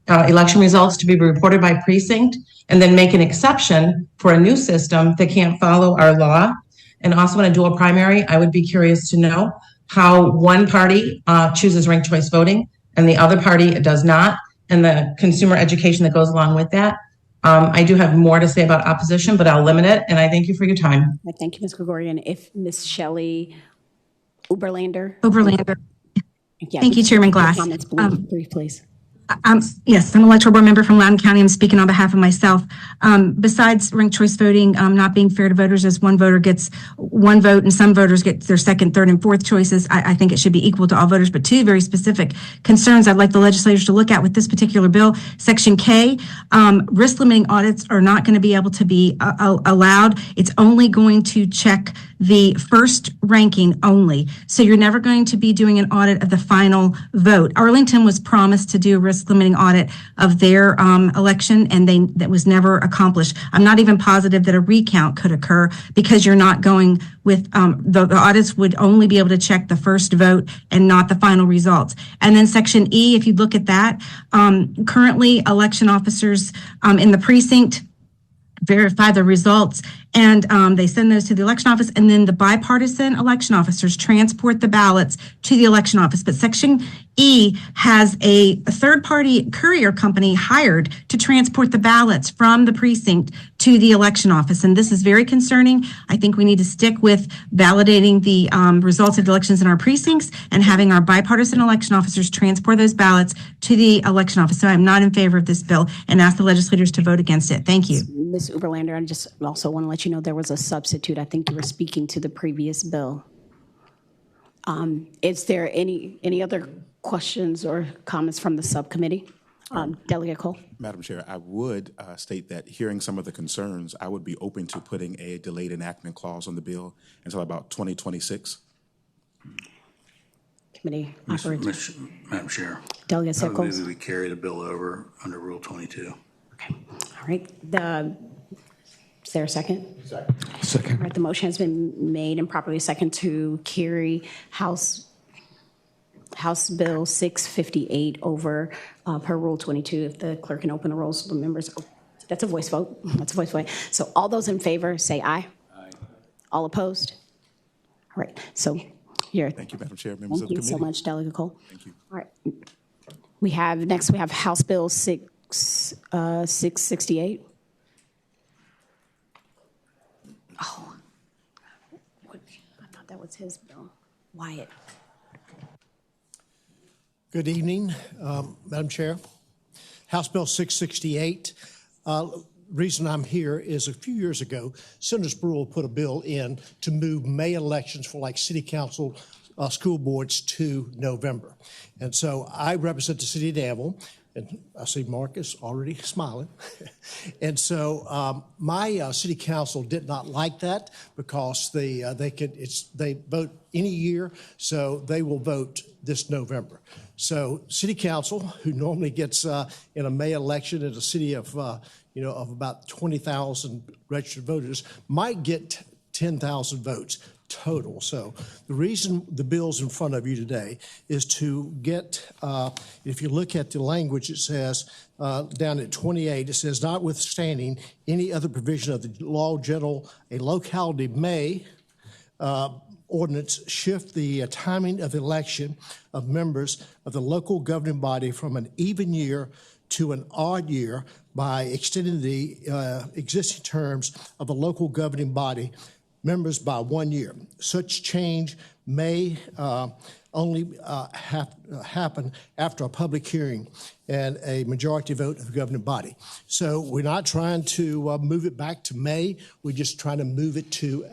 election results to be reported by precinct and then make an exception for a new system that can't follow our law. And also in a dual primary, I would be curious to know how one party chooses ranked choice voting and the other party does not, and the consumer education that goes along with that. I do have more to say about opposition, but I'll limit it, and I thank you for your time. Thank you, Ms. Gregorian. If Ms. Shelley Uberlander. Yeah, Thank you, Chairman Glass. Comments, brief, please. Yes, I'm an electoral board member from Loudoun County. I'm speaking on behalf of myself. Besides ranked choice voting not being fair to voters, as one voter gets one vote and some voters get their second, third, and fourth choices, I think it should be equal to all voters. But 2 very specific concerns I'd like the legislators to look at with this particular bill. Section K, risk limiting audits are not going to be able to be allowed. It's only going to check the first ranking only. So you're never going to be doing an audit of the final vote. Arlington was promised to do a risk limiting audit of their election, and that was never accomplished. I'm not even positive that a recount could occur, because you're not going with the audits would only be able to check the first vote and not the final results. And then Section E, if you look at that, currently election officers in the precinct verify the results, and they send those to the election office, and then the bipartisan election officers transport the ballots to the election office. But Section E has a third-party courier company hired to transport the ballots from the precinct to the election office, and this is very concerning. I think we need to stick with validating the results of the elections in our precincts and having our bipartisan election officers transport those ballots to the election office. So I'm not in favor of this bill and ask the legislators to vote against it. Thank you. Ms. Uberlander, I just also want to let you know there was a substitute. I think you were speaking to the previous bill. Is there any other questions or comments from the subcommittee? Delegate Cole. Madam Chair, I would state that hearing some of the concerns, I would be open to putting a delayed enactment clause on the bill until about 2026. Committee operator. Madam Chair. Delegate Sickles. We carry the bill over under Rule 22. Okay. All right. Is there a second? Second. All right. The motion has been made and properly second to carry House Bill 658 over per Rule 22. If the clerk can open the rolls, the members. Oh, that's a voice vote. That's a voice vote. So all those in favor say aye. Aye. All opposed? All right. So Thank you, Madam Chair, members of the Thank you committee. so much, Delegate Cole. Thank you. All right. We have House Bill 668. Oh, I thought that was his bill. Wyatt. Good evening, Madam Chair. House Bill 668. Reason I'm here is a few years ago, Senator Spruill put a bill in to move May elections for like city council, school boards to November. And so I represent the city of Danville, and I see Marcus already smiling. And so my city council did not like that because they vote any year, so they will vote this November. So city council, who normally gets in a May election in a city of of about 20,000 registered voters, might get 10,000 votes total. So the reason the bill's in front of you today is to get, if you look at the language, it says down at 28, it says, notwithstanding any other provision of the law general, a locality may ordinance shift the timing of the election of members of the local governing body from an even year to an odd year by extending the existing terms of the local governing body members by 1 year. Such change may only happen after a public hearing and a majority vote of the governing body. So we're not trying to move it back to May. We're just trying to move it to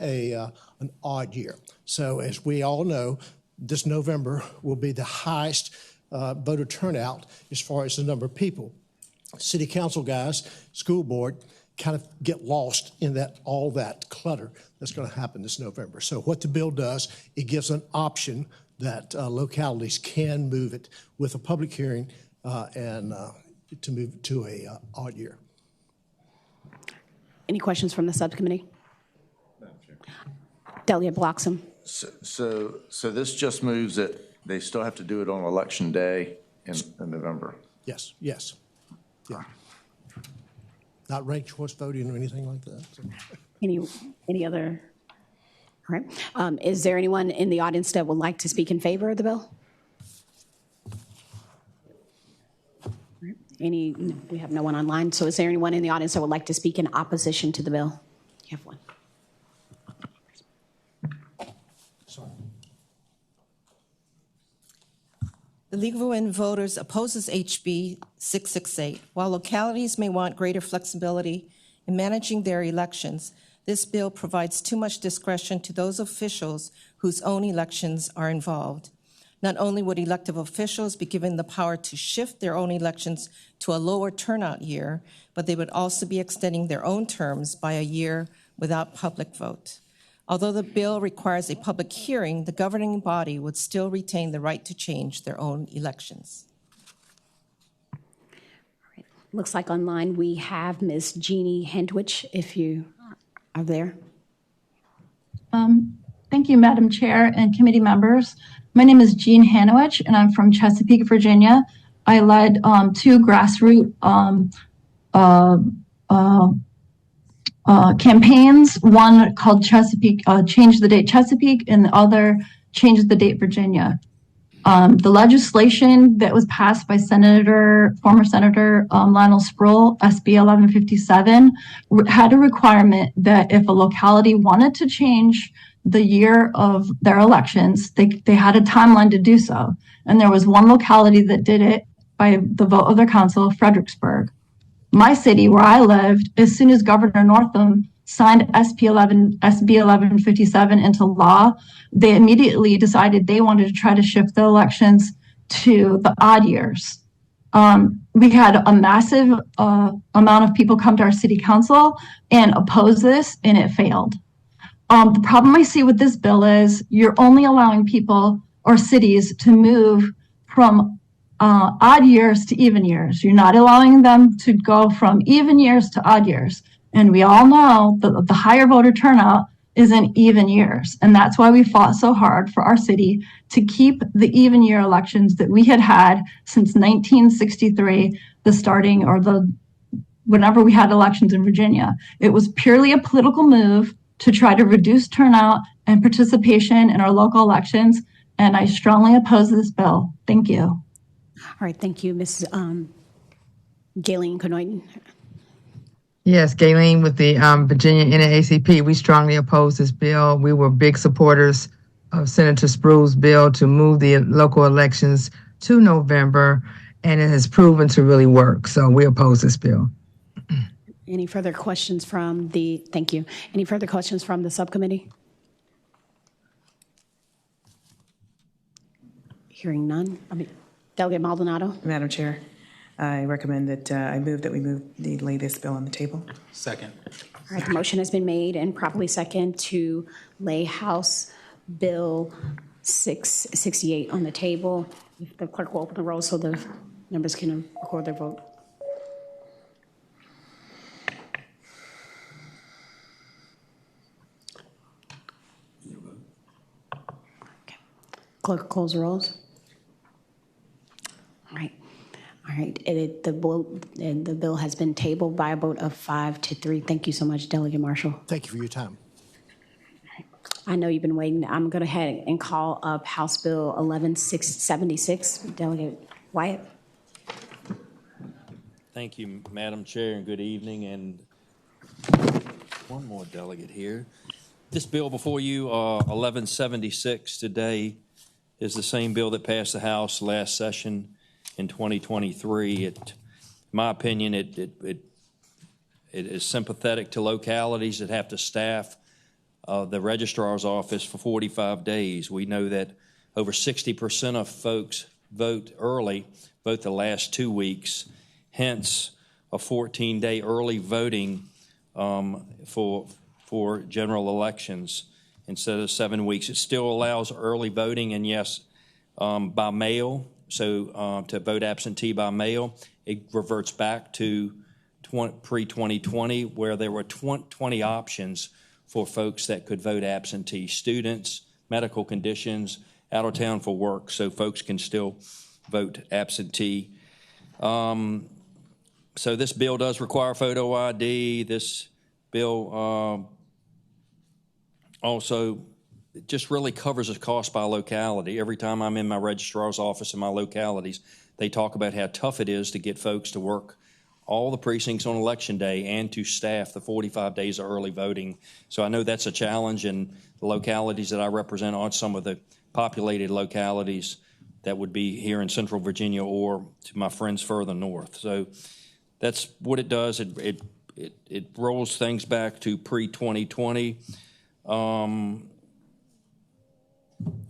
an odd year. So as we all know, this November will be the highest voter turnout as far as the number of people. City council guys, school board, kind of get lost in all that clutter that's going to happen this November. So what the bill does, it gives an option that localities can move it with a public hearing and to move to a odd year. Any questions from the subcommittee? Delegate Bloxham. So this just moves it, they still have to do it on election day in November? Yes, yes. Yeah. Not ranked choice voting or anything like that. So. Any other? All right. Is there anyone in the audience that would like to speak in favor of the bill? We have no one online. So is there anyone in the audience that would like to speak in opposition to the bill? You have one. Sorry. The League of Women Voters opposes HB 668. While localities may want greater flexibility in managing their elections, this bill provides too much discretion to those officials whose own elections are involved. Not only would elective officials be given the power to shift their own elections to a lower turnout year, but they would also be extending their own terms by a year without public vote. Although the bill requires a public hearing, the governing body would still retain the right to change their own elections. All right. Looks like online we have Ms. Jeannie Hendwich, if you are there. Thank you, Madam Chair and committee members. My name is Jean Hanowich, and I'm from Chesapeake, Virginia. I led two grassroots campaigns, one called Chesapeake, Change the Date Chesapeake, and the other Change the Date Virginia. The legislation that was passed by former Senator Lionel Spruill, SB 1157, had a requirement that if a locality wanted to change the year of their elections, they had a timeline to do so. And there was one locality that did it by the vote of their council, Fredericksburg. My city, where I lived, as soon as Governor Northam signed SB 1157 into law, they immediately decided they wanted to try to shift the elections to the odd years. We had a massive amount of people come to our city council and oppose this, and it failed. The problem I see with this bill is you're only allowing people or cities to move from odd years to even years. You're not allowing them to go from even years to odd years. And we all know that the higher voter turnout is in even years. And that's why we fought so hard for our city to keep the even year elections that we had since 1963, whenever we had elections in Virginia. It was purely a political move to try to reduce turnout and participation in our local elections. and I strongly oppose this bill. Thank you. All right, thank you, Mrs. Galen Canoyton. Yes, Galen with the Virginia NAACP. We strongly oppose this bill. We were big supporters of Senator Spruill's bill to move the local elections to November, and it has proven to really work. So we oppose this bill. Any further questions from the, thank you. Any further questions from the subcommittee? Hearing none. Delegate Maldonado. Madam Chair, I recommend that I move that we lay this bill on the table. Second. All right, the motion has been made and properly second to lay House Bill 668 on the table. If the clerk will open the roll so the members can record their vote. Okay. Clerk, close the rolls. All right. All right. The bill has been tabled by a vote of 5-3. Thank you so much, Delegate Marshall. Thank you for your time. I know you've been waiting. I'm going to go ahead and call up House Bill 11676. Delegate Wyatt. Thank you, Madam Chair, and good evening. And one more delegate here. This bill before you, 1176 today, is the same bill that passed the House last session in 2023. In my opinion, it is sympathetic to localities that have to staff the registrar's office for 45 days. We know that over 60% of folks vote early, vote the last 2 weeks, hence a 14-day early voting for general elections instead of 7 weeks. It still allows early voting, and yes, by mail, so to vote absentee by mail. It reverts back to pre-2020 where there were 20 options for folks that could vote absentee: students, medical conditions, out of town for work, so folks can still vote absentee. So this bill does require photo ID. This bill also just really covers the cost by locality. Every time I'm in my registrar's office in my localities, they talk about how tough it is to get folks to work all the precincts on election day and to staff the 45 days of early voting. So I know that's a challenge, and the localities that I represent aren't some of the populated localities that would be here in Central Virginia or to my friends further north. So that's what it does. It rolls things back to pre-2020.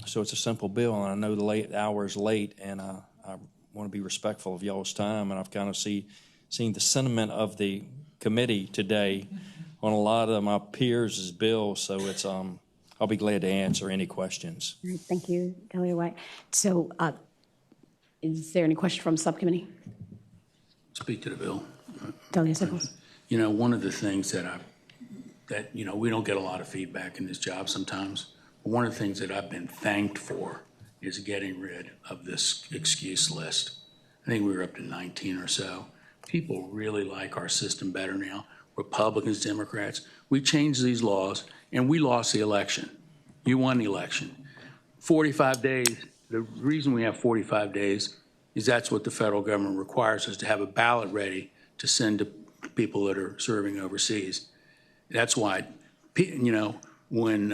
So it's a simple bill, and I know the hour is late, and I want to be respectful of y'all's time, and I've kind of seen the sentiment of the committee today on a lot of my peers' bills, so it's I'll be glad to answer any questions. All right, thank you, Delegate White. So is there any question from subcommittee? Speak to the bill. Delegate Sickles. You know, one of the things that we don't get a lot of feedback in this job sometimes. But one of the things that I've been thanked for is getting rid of this excuse list. I think we were up to 19 or so. People really like our system better now. Republicans, Democrats, we changed these laws and we lost the election. You won the election. 45 days, the reason we have 45 days is that's what the federal government requires us to have a ballot ready to send to people that are serving overseas. That's why, you know, when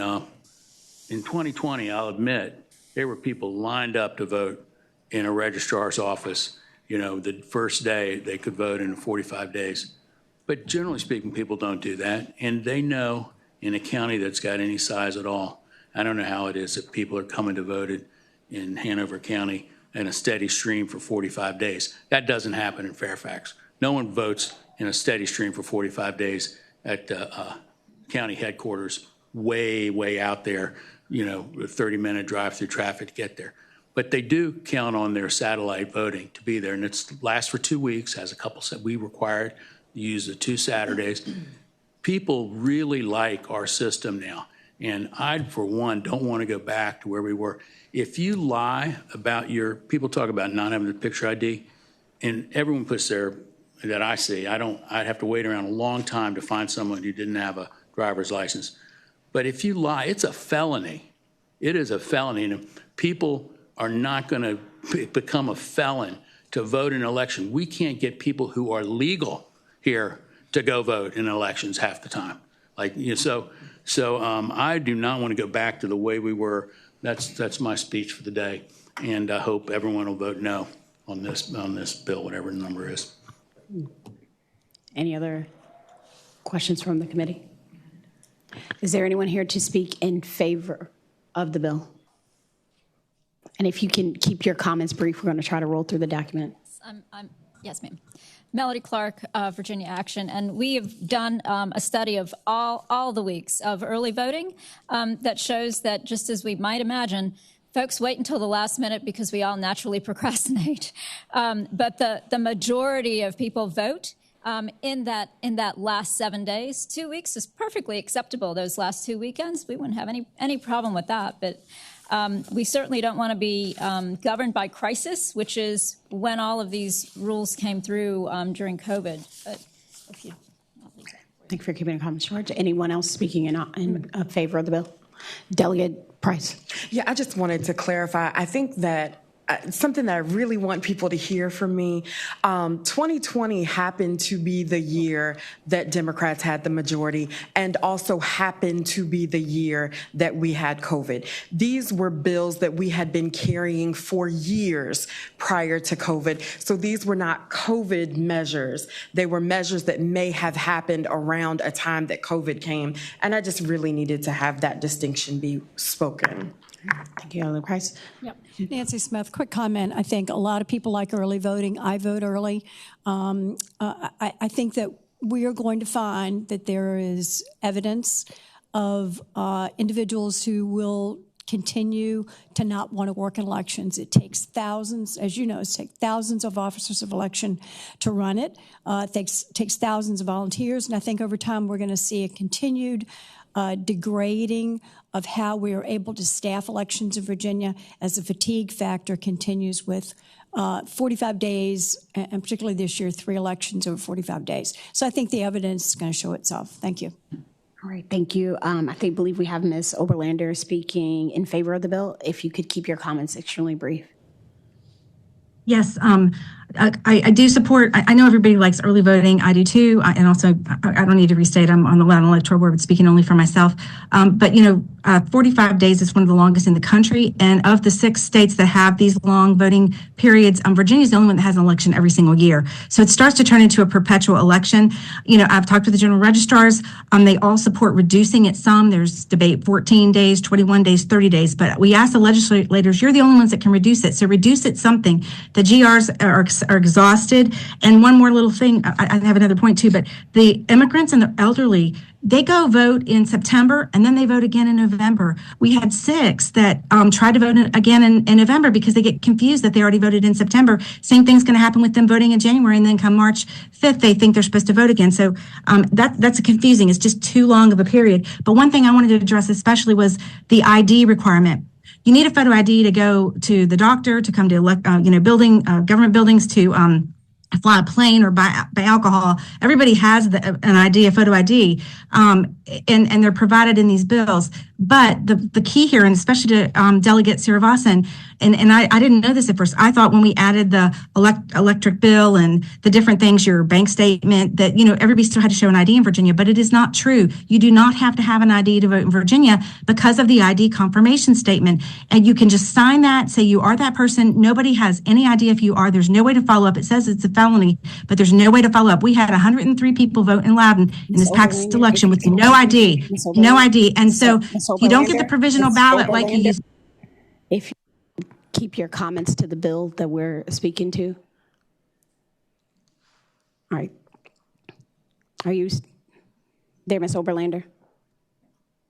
in 2020, I'll admit, there were people lined up to vote in a registrar's office. You know, the first day they could vote in 45 days. But generally speaking, people don't do that. And they know in a county that's got any size at all, I don't know how it is that people are coming to vote in Hanover County in a steady stream for 45 days. That doesn't happen in Fairfax. No one votes in a steady stream for 45 days at county headquarters way, way out there, you know, a 30-minute drive through traffic to get there. But they do count on their satellite voting to be there, and it lasts for 2 weeks, has a couple, we required to use the 2 Saturdays. People really like our system now, and I, for one, don't want to go back to where we were. If you lie about people talk about not having the picture ID, and everyone puts their, that I see, I'd have to wait around a long time to find someone who didn't have a driver's license. But if you lie, it's a felony. It is a felony. And People are not going to become a felon to vote in an election. We can't get people who are legal here to go vote in elections half the time. Like, you know, so I do not want to go back to the way we were. That's my speech for the day, and I hope everyone will vote no on this bill, whatever the number is. Any other questions from the committee? Is there anyone here to speak in favor of the bill? And if you can keep your comments brief, we're going to try to roll through the document. Yes, ma'am. Melody Clark, Virginia Action, and we have done a study of all the weeks of early voting that shows that, just as we might imagine, folks wait until the last minute because we all naturally procrastinate. But the majority of people vote in that last 7 days. 2 weeks is perfectly acceptable. Those last 2 weekends, we wouldn't have any problem with that. But we certainly don't want to be governed by crisis, which is when all of these rules came through during COVID. But if you, Thank you for keeping a comment short. Anyone else speaking in favor of the bill? Delegate Price. Yeah, I just wanted to clarify. I think that something that I really want people to hear from me, 2020 happened to be the year that Democrats had the majority and also happened to be the year that we had COVID. These were bills that we had been carrying for years prior to COVID. So these were not COVID measures. They were measures that may have happened around a time that COVID came. And I just really needed to have that distinction be spoken. Thank you, Alderman Price. Yep. Nancy Smith, quick comment. I think a lot of people like early voting. I vote early. I think that we are going to find that there is evidence of individuals who will continue to not want to work in elections. It takes thousands, as you know, it takes thousands of officers of election to run it. It takes thousands of volunteers, and I think over time we're going to see a continued degrading of how we are able to staff elections in Virginia as the fatigue factor continues with 45 days, and particularly this year, 3 elections over 45 days. So I think the evidence is going to show itself. Thank you. All right, thank you. I believe we have Ms. Oberlander speaking in favor of the bill. If you could keep your comments extremely brief. Yes, I do support, I know everybody likes early voting. I do too. And also, I don't need to restate, I'm on the Loudoun Electoral Board, but speaking only for myself. But, 45 days is one of the longest in the country. And of the 6 states that have these long voting periods, Virginia is the only one that has an election every single year. So it starts to turn into a perpetual election. I've talked with the general registrars. They all support reducing it some. There's debate 14 days, 21 days, 30 days. But we asked the legislators, you're the only ones that can reduce it. So reduce it something. The GRs are exhausted. And one more little thing, I have another point too, but the immigrants and the elderly, they go vote in September and then they vote again in November. We had 6 that tried to vote again in November because they get confused that they already voted in September. Same thing's going to happen with them voting in January, and then come March 5th, they think they're supposed to vote again. So that's confusing. It's just too long of a period. But one thing I wanted to address especially was the ID requirement. You need a photo ID to go to the doctor, to come to government buildings, to fly a plane or buy alcohol. Everybody has an ID, a photo ID, and they're provided in these bills. But the key here, and especially to Delegate Siravasan, and I didn't know this at first. I thought when we added the electric bill and the different things, your bank statement, that everybody still had to show an ID in Virginia, but it is not true. You do not have to have an ID to vote in Virginia because of the ID confirmation statement, and you can just sign that, say you are that person. Nobody has any idea if you are. There's no way to follow up. It says it's a felony, but there's no way to follow up. We had 103 people vote in Loudoun in this past election with no ID, and so you don't get the provisional ballot like you used. If you keep your comments to the bill that we're speaking to. All right. Are you there, Ms. Oberlander?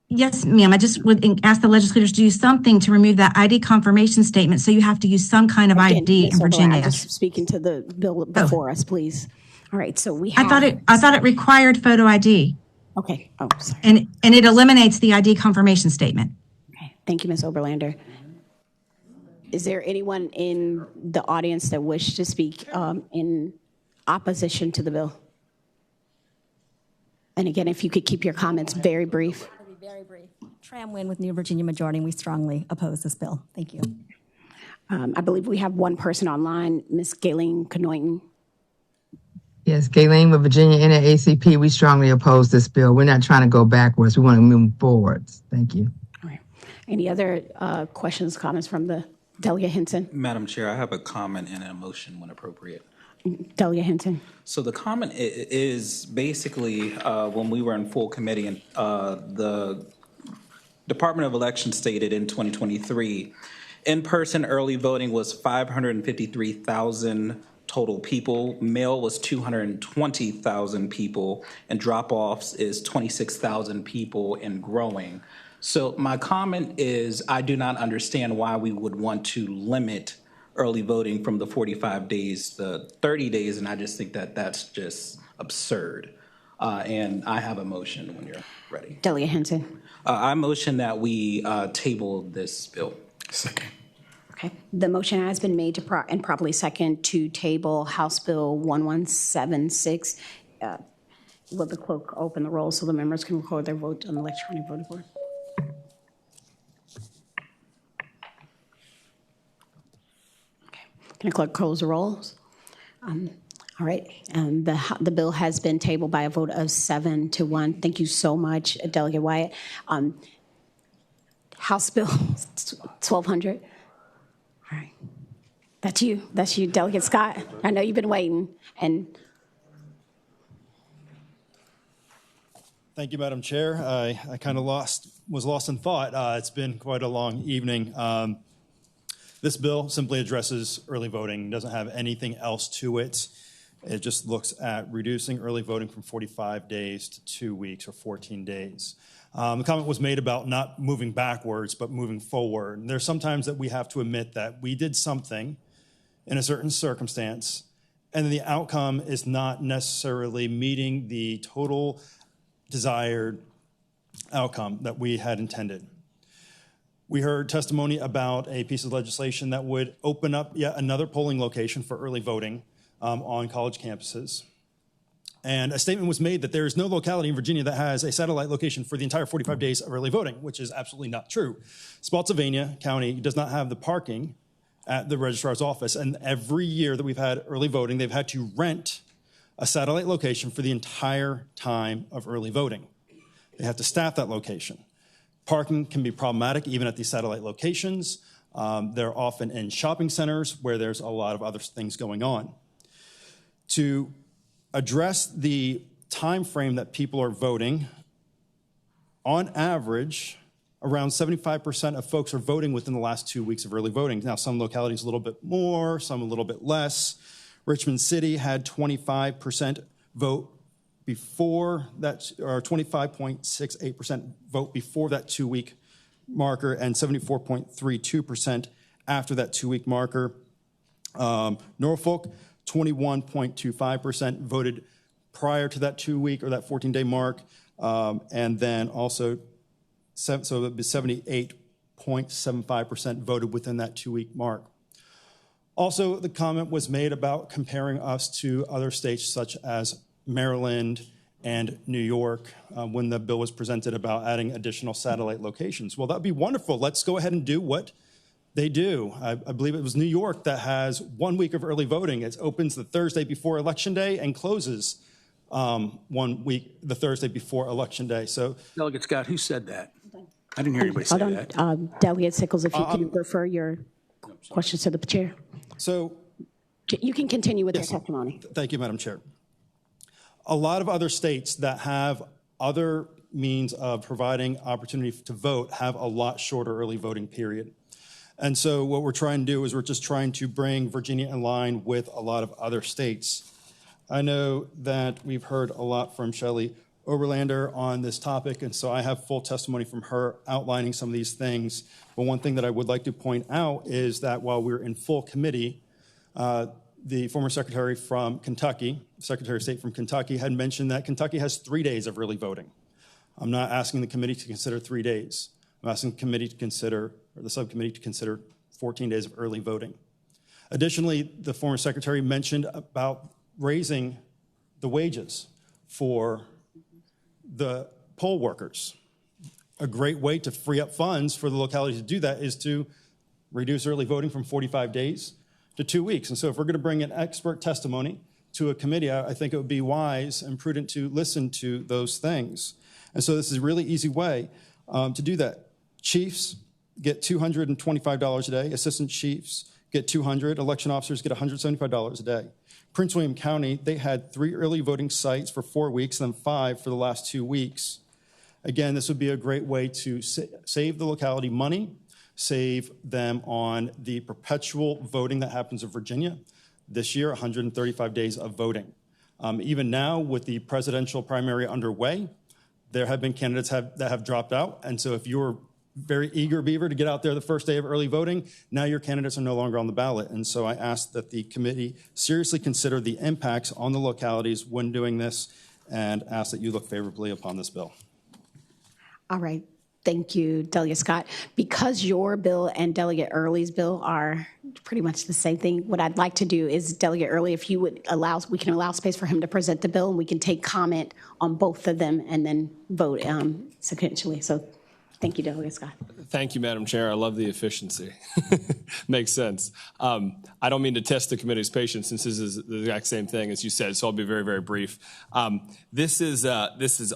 Yes, ma'am. I just would ask the legislators to do something to remove that ID confirmation statement, so you have to use some kind of ID in Virginia. I'm just speaking to the bill before us, please. All right, so we have... I thought it required photo ID. Okay. Oh, sorry. And it eliminates the ID confirmation statement. Okay. Thank you, Ms. Oberlander. Is there anyone in the audience that wishes to speak in opposition to the bill? And again, if you could keep your comments very brief. Very brief. Tram Win with New Virginia Majority, and we strongly oppose this bill. Thank you. I believe we have one person online, Ms. Gayleen Canoyton. Yes, Gayleen with Virginia NAACP, we strongly oppose this bill. We're not trying to go backwards. We want to move forwards. Thank you. All right. Any other questions, comments from the Delegate Hinton? Madam Chair, I have a comment and a motion when appropriate. Delegate Hinton. So the comment is basically when we were in full committee, and the Department of Elections stated in 2023, in-person early voting was 553,000 total people. Mail was 220,000 people, and drop-offs is 26,000 people and growing. So my comment is I do not understand why we would want to limit early voting from the 45 days to 30 days, and I just think that that's just absurd. And I have a motion when you're ready. Delegate Hinton. I motion that we table this bill. Second. Okay. The motion has been made to and properly second to table House Bill 1176. Will the clerk open the roll so the members can record their vote on the electronic voting board? Okay. Can the clerk close the rolls? All right, and the bill has been tabled by a vote of 7-1. Thank you so much, Delegate Wyatt. House Bill 1200. All right, that's you, Delegate Scott. I know you've been waiting. And thank you, Madam Chair. I kind of was lost in thought. It's been quite a long evening. This bill simply addresses early voting, doesn't have anything else to it. It just looks at reducing early voting from 45 days to 2 weeks or 14 days. The comment was made about not moving backwards, but moving forward. And there's sometimes that we have to admit that we did something in a certain circumstance, and the outcome is not necessarily meeting the total desired outcome that we had intended. We heard testimony about a piece of legislation that would open up yet another polling location for early voting on college campuses. And a statement was made that there is no locality in Virginia that has a satellite location for the entire 45 days of early voting, which is absolutely not true. Spotsylvania County does not have the parking at the registrar's office, and every year that we've had early voting, they've had to rent a satellite location for the entire time of early voting. They have to staff that location. Parking can be problematic even at these satellite locations. They're often in shopping centers where there's a lot of other things going on. To address the time frame that people are voting, on average, around 75% of folks are voting within the last 2 weeks of early voting. Now, some localities a little bit more, some a little bit less. Richmond City had 25% vote before that, or 25.68% vote before that 2 week marker, and 74.32% after that 2 week marker. Norfolk, 21.25% voted prior to that 2 week or that 14-day mark, and then also, so it would be 78.75% voted within that 2 week mark. Also, the comment was made about comparing us to other states such as Maryland and New York when the bill was presented about adding additional satellite locations. Well, that'd be wonderful. Let's go ahead and do what they do. I believe it was New York that has 1 week of early voting. It opens the Thursday before Election Day and closes 1 week the Thursday before Election Day. So, Delegate Scott, who said that? I didn't hear anybody say that. Delegate Sickles, if you can refer your questions to the chair. So you can continue with your testimony. Thank you, Madam Chair. A lot of other states that have other means of providing opportunity to vote have a lot shorter early voting period. And so what we're trying to do is we're just trying to bring Virginia in line with a lot of other states. I know that we've heard a lot from Shelley Oberlander on this topic, and so I have full testimony from her outlining some of these things. But one thing that I would like to point out is that while we're in full committee, the former secretary from Kentucky, Secretary of State from Kentucky, had mentioned that Kentucky has 3 days of early voting. I'm not asking the committee to consider 3 days. I'm asking the committee to consider, or the subcommittee to consider 14 days of early voting. Additionally, the former secretary mentioned about raising the wages for the poll workers. a great way to free up funds for the locality to do that is to reduce early voting from 45 days to 2 weeks. And so if we're going to bring in expert testimony to a committee, I think it would be wise and prudent to listen to those things. And so this is a really easy way to do that. Chiefs get $225 a day. Assistant chiefs get $200. Election officers get $175 a day. Prince William County, they had 3 early voting sites for 4 weeks, and then 5 for the last 2 weeks. Again, this would be a great way to save the locality money, save them on the perpetual voting that happens in Virginia. This year, 135 days of voting. Even now, with the presidential primary underway, there have been candidates that have dropped out. And so if you're very eager beaver to get out there the first day of early voting, now your candidates are no longer on the ballot. And so I ask that the committee seriously consider the impacts on the localities when doing this, and ask that you look favorably upon this bill. All right. Thank you, Delegate Scott. Because your bill and Delegate Early's bill are pretty much the same thing, what I'd like to do is, Delegate Early, if you would we can allow space for him to present the bill, and we can take comment on both of them and then vote sequentially. So thank you, Delegate Scott. Thank you, Madam Chair. I love the efficiency. Makes sense. I don't mean to test the committee's patience, since this is the exact same thing as you said, so I'll be very, very brief. This is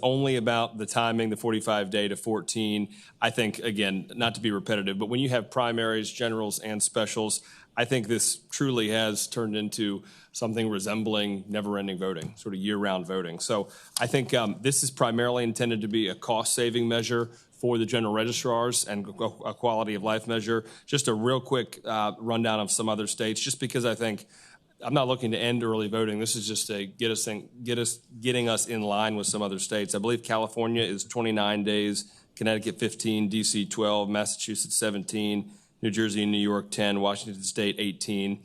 only about the timing, the 45-day to 14. I think, again, not to be repetitive, but when you have primaries, generals, and specials, I think this truly has turned into something resembling never-ending voting, sort of year-round voting. So I think this is primarily intended to be a cost-saving measure for the general registrars and a quality of life measure. Just a real quick rundown of some other states, just because I think I'm not looking to end early voting. This is just to getting us in line with some other states. I believe California is 29 days, Connecticut 15, DC 12, Massachusetts 17, New Jersey and New York 10, Washington State 18.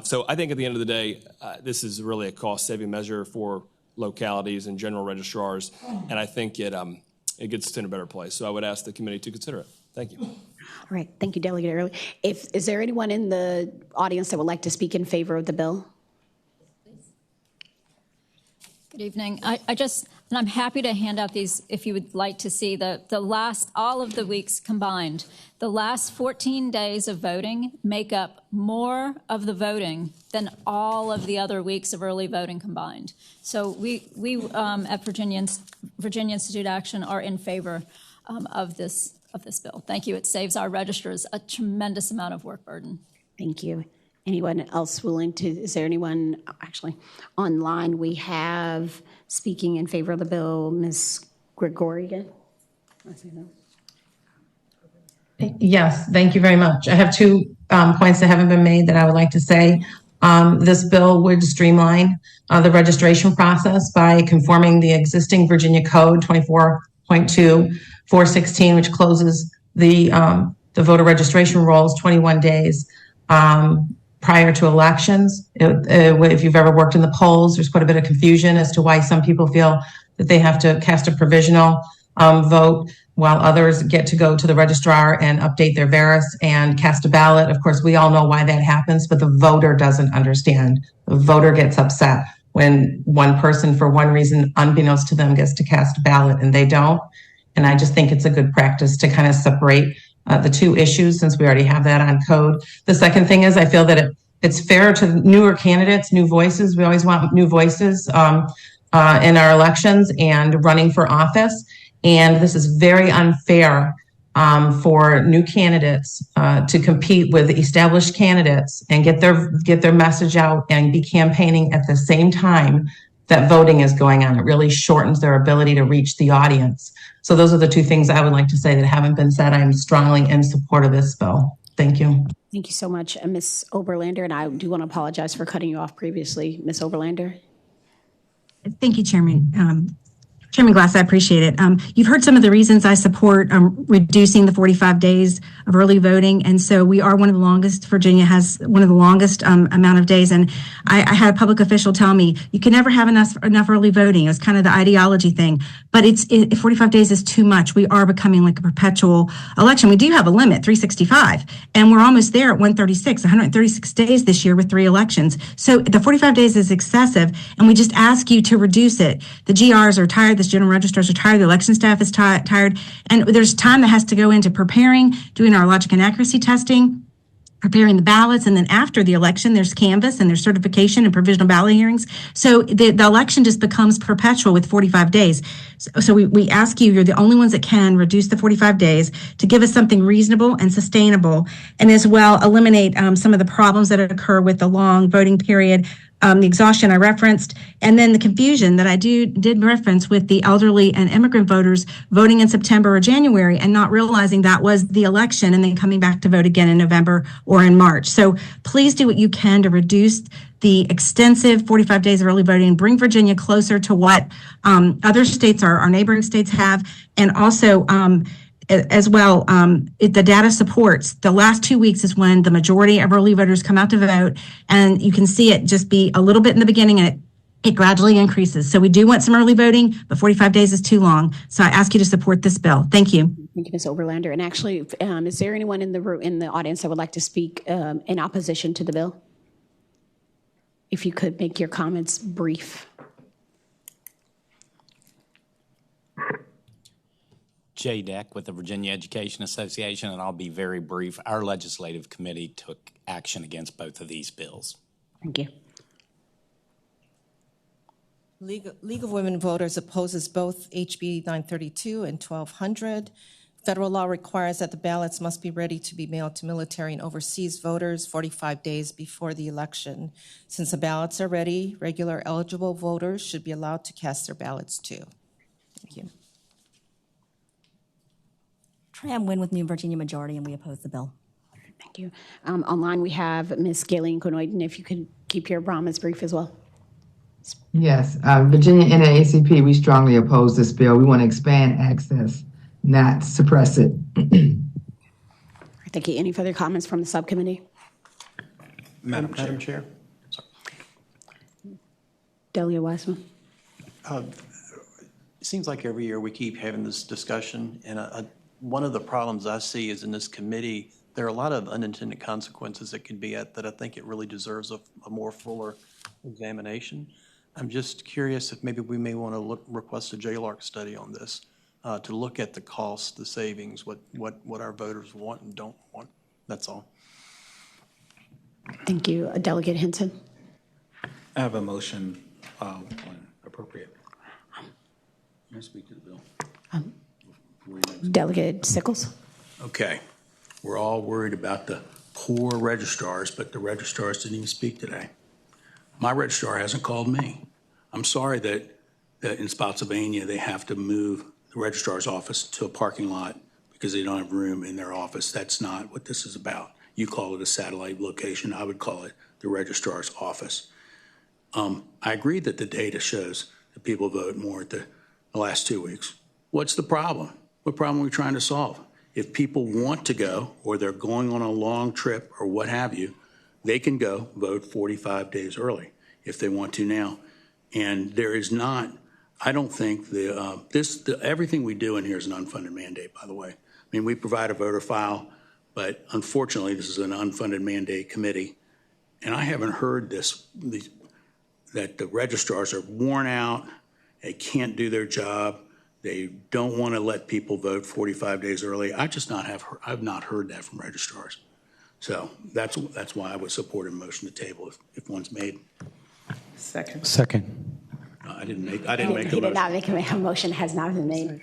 So I think at the end of the day, this is really a cost-saving measure for localities and general registrars, and I think it gets us in a better place. So I would ask the committee to consider it. Thank you. All right. Thank you, Delegate Early. Is there anyone in the audience that would like to speak in favor of the bill? Good evening. And I'm happy to hand out these if you would like to see all of the weeks combined. The last 14 days of voting make up more of the voting than all of the other weeks of early voting combined. So we at Virginia Institute Action are in favor of this bill. Thank you. It saves our registrars a tremendous amount of work burden. Thank you. Anyone else willing to, is there anyone actually online? We have speaking in favor of the bill, Ms. Gregorian. Yes, thank you very much. I have 2 points that haven't been made that I would like to say. This bill would streamline the registration process by conforming the existing Virginia Code 24.2/416, which closes the voter registration rolls 21 days prior to elections. If you've ever worked in the polls, there's quite a bit of confusion as to why some people feel that they have to cast a provisional vote, while others get to go to the registrar and update their Veris and cast a ballot. Of course, we all know why that happens, but the voter doesn't understand. The voter gets upset when one person, for one reason, unbeknownst to them, gets to cast a ballot and they don't. And I just think it's a good practice to kind of separate the 2 issues, since we already have that on code. The second thing is, I feel that it's fair to newer candidates, new voices. We always want new voices in our elections and running for office. And this is very unfair for new candidates to compete with established candidates and get their message out and be campaigning at the same time that voting is going on. It really shortens their ability to reach the audience. So those are the 2 things I would like to say that haven't been said. I'm strongly in support of this bill. Thank you. Thank you so much, Ms. Oberlander. And I do want to apologize for cutting you off previously. Ms. Oberlander. Thank you, Chairman. Chairman Glass, I appreciate it. You've heard some of the reasons I support reducing the 45 days of early voting. And so we are one of the longest, Virginia has one of the longest amount of days. And I had a public official tell me, you can never have enough early voting. It was kind of the ideology thing. But 45 days is too much. We are becoming like a perpetual election. We do have a limit, 365. And we're almost there at 136 days this year with 3 elections. So the 45 days is excessive. And we just ask you to reduce it. The GRs are tired. The office, general registrars are tired, the election staff is tired, and there's time that has to go into preparing, doing our logic and accuracy testing, preparing the ballots, and then after the election, there's canvass and there's certification and provisional ballot hearings. So the election just becomes perpetual with 45 days. So we ask you, you're the only ones that can reduce the 45 days to give us something reasonable and sustainable, and as well eliminate some of the problems that occur with the long voting period, the exhaustion I referenced, and then the confusion that I did reference with the elderly and immigrant voters voting in September or January and not realizing that was the election and then coming back to vote again in November or in March. So please do what you can to reduce the extensive 45 days of early voting, bring Virginia closer to what other states, our neighboring states have, and also as well, the data supports the last 2 weeks is when the majority of early voters come out to vote, and you can see it just be a little bit in the beginning and it gradually increases. So we do want some early voting, but 45 days is too long. So I ask you to support this bill. Thank you. Thank you, Ms. Oberlander. And actually, is there anyone in the audience that would like to speak in opposition to the bill? If you could make your comments brief. Jay Deck with the Virginia Education Association, and I'll be very brief. Our legislative committee took action against both of these bills. Thank you. League of Women Voters opposes both HB 932 and 1200. Federal law requires that the ballots must be ready to be mailed to military and overseas voters 45 days before the election. Since the ballots are ready, regular eligible voters should be allowed to cast their ballots too. Thank you. Tram Win with New Virginia Majority, and we oppose the bill. Thank you. Online, we have Ms. Galen Conoyden. If you could keep your comments brief as well. Yes, Virginia NAACP, we strongly oppose this bill. We want to expand access, not suppress it. Thank you. Any further comments from the subcommittee? Madam Chair. Delia Weissman. It seems like every year we keep having this discussion, and one of the problems I see is in this committee, there are a lot of unintended consequences that could be at that I think it really deserves a more fuller examination. I'm just curious if maybe we may want to request a JLARC study on this to look at the costs, the savings, what our voters want and don't want. That's all. Thank you. Delegate Hinton. I have a motion when appropriate. May I speak to the bill? Delegate Sickles. Okay. We're all worried about the poor registrars, but the registrars didn't even speak today. My registrar hasn't called me. I'm sorry that in Spotsylvania they have to move the registrar's office to a parking lot because they don't have room in their office. That's not what this is about. You call it a satellite location. I would call it the registrar's office. I agree that the data shows that people vote more at the last 2 weeks. What's the problem? What problem are we trying to solve? If people want to go or they're going on a long trip or what have you, they can go vote 45 days early if they want to now. And there is not, I don't think everything we do in here is an unfunded mandate, by the way. I mean, we provide a voter file, but unfortunately this is an unfunded mandate committee. And I haven't heard that the registrars are worn out, they can't do their job, they don't want to let people vote 45 days early. I've not heard that from registrars. So that's why I would support a motion to table if one's made. Second. I didn't make He a motion. did not make a motion. Has not been made.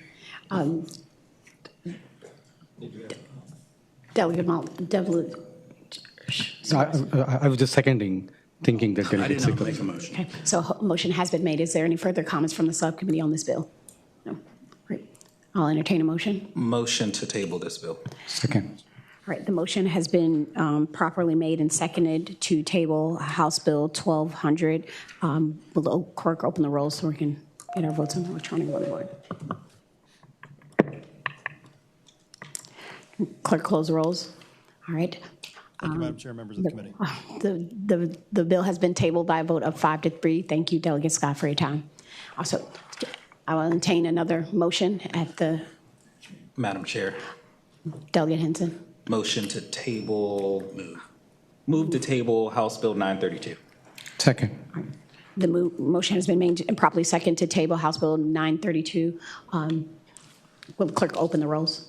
Delegate I was just seconding, thinking that I did not make a motion. Okay. So a motion has been made. Is there any further comments from the subcommittee on this bill? No. Great. I'll entertain a motion. Motion to table this bill. Second. All right, the motion has been properly made and seconded to table House Bill 1200. Will the clerk open the rolls so we can get our votes on the electronic voting board? Clerk, close the rolls. All right. Thank you, Madam Chair, members of the committee. The bill has been tabled by a vote of 5-3. Thank you, Delegate Scott, for your time. Also, I will entertain another motion at the. Madam Chair. Delegate Hinton. Motion to table, move to table House Bill 932. Second. The motion has been made and properly seconded to table House Bill 932. Will the clerk open the rolls?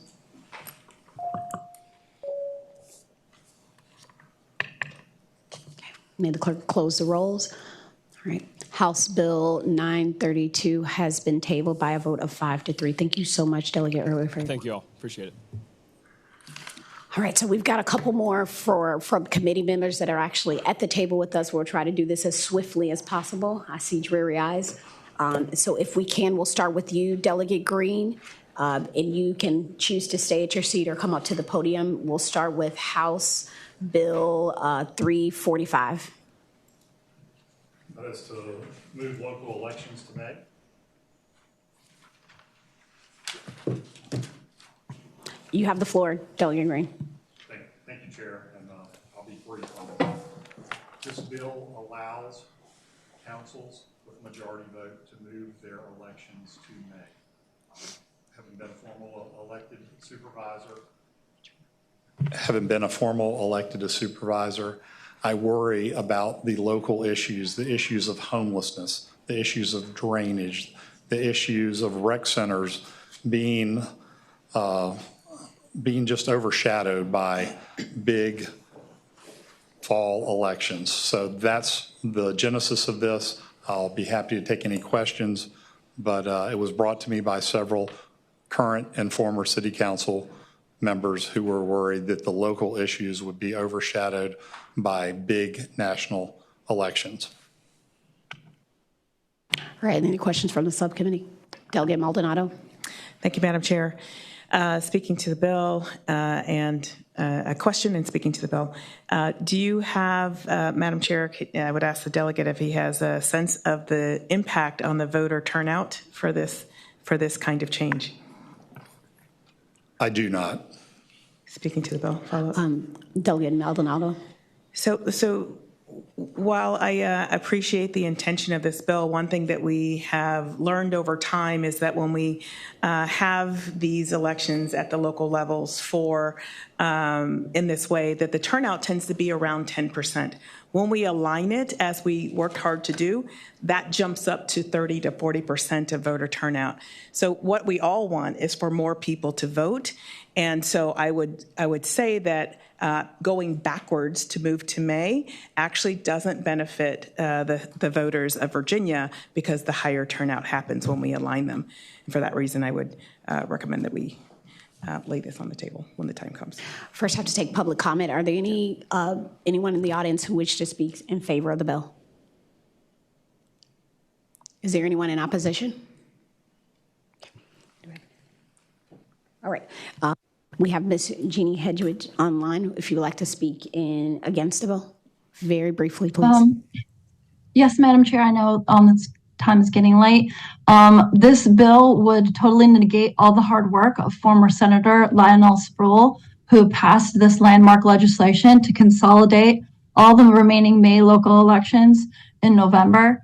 May the clerk close the rolls. All right. House Bill 932 has been tabled by a vote of 5-3. Thank you so much, Delegate Irwin. Thank you all. Appreciate it. All right, so we've got a couple more from committee members that are actually at the table with us. We'll try to do this as swiftly as possible. I see dreary eyes. So if we can, we'll start with you, Delegate Green, and you can choose to stay at your seat or come up to the podium. We'll start with House Bill 345. That is to move local elections to May. You have the floor, Delegate Green. Thank you, Chair, and I'll be brief on this. This bill allows councils with majority vote to move their elections to May. Having been a formal elected supervisor, I worry about the local issues, the issues of homelessness, the issues of drainage, the issues of rec centers being just overshadowed by big fall elections. So that's the genesis of this. I'll be happy to take any questions, but it was brought to me by several current and former city council members who were worried that the local issues would be overshadowed by big national elections. All right, any questions from the subcommittee? Delegate Maldonado. Thank you, Madam Chair. Speaking to the bill and a question and speaking to the bill. Do you have, Madam Chair, I would ask the delegate if he has a sense of the impact on the voter turnout for this kind of change? I do not. Speaking to the bill, follow-up. Delegate Maldonado. So while I appreciate the intention of this bill, one thing that we have learned over time is that when we have these elections at the local levels in this way, that the turnout tends to be around 10%. When we align it, as we worked hard to do, that jumps up to 30 to 40% of voter turnout. So what we all want is for more people to vote. And so I would say that going backwards to move to May actually doesn't benefit the voters of Virginia because the higher turnout happens when we align them. And for that reason, I would recommend that we lay this on the table when the time comes. First, I have to take public comment. Are there anyone in the audience who wish to speak in favor of the bill? Is there anyone in opposition? All right. We have Ms. Jeannie Hedgewich online. If you would like to speak against the bill, very briefly, please. Yes, Madam Chair. I know this time is getting late. This bill would totally negate all the hard work of former Senator Lionel Sproul, who passed this landmark legislation to consolidate all the remaining May local elections in November.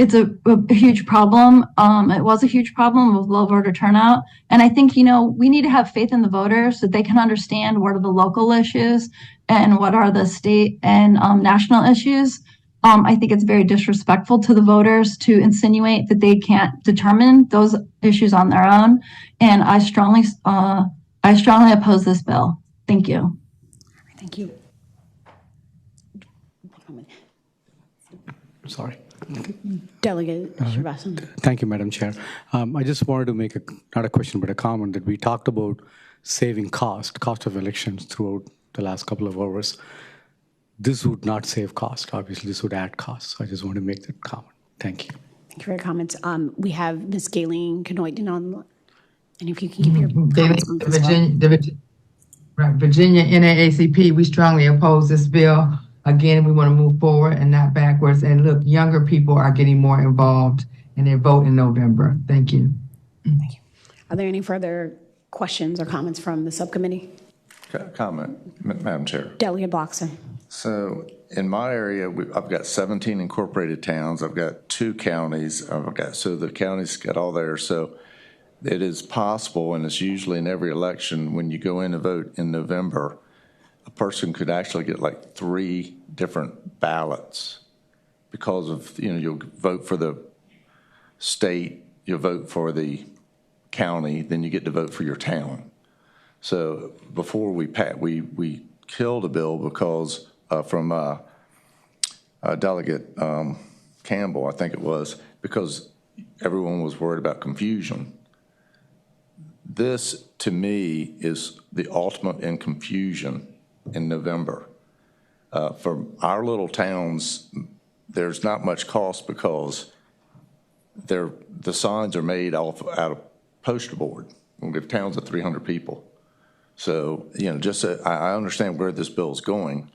It's a huge problem. It was a huge problem with low voter turnout. And I think, we need to have faith in the voters so that they can understand what are the local issues and what are the state and national issues. I think it's very disrespectful to the voters to insinuate that they can't determine those issues on their own. And I strongly oppose this bill. Thank you. Thank you. Sorry. Delegate Srinivasan. Thank you, Madam Chair. I just wanted to make not a question, but a comment that we talked about saving cost of elections throughout the last couple of hours. This would not save cost. Obviously, this would add cost. So I just want to make that comment. Thank you. Thank you for your comments. We have Ms. Gayleen Knoyton on, and if you can give your comments. Virginia NAACP, we strongly oppose this bill. Again, we want to move forward and not backwards. And look, younger people are getting more involved in their vote in November. Thank you. Thank you. Are there any further questions or comments from the subcommittee? Comment, Madam Chair. Delegate Bloxham. So in my area, I've got 17 incorporated towns. I've got 2 counties. So the counties got all there. So it is possible, and it's usually in every election, when you go in to vote in November, a person could actually get like 3 different ballots because of, you'll vote for the state, you'll vote for the county, then you get to vote for your town. So before we killed a bill because from Delegate Campbell, I think it was, because everyone was worried about confusion. This, to me, is the ultimate in confusion in November. For our little towns, there's not much cost because the signs are made out of poster board. We have towns of 300 people. So, I understand where this bill is going.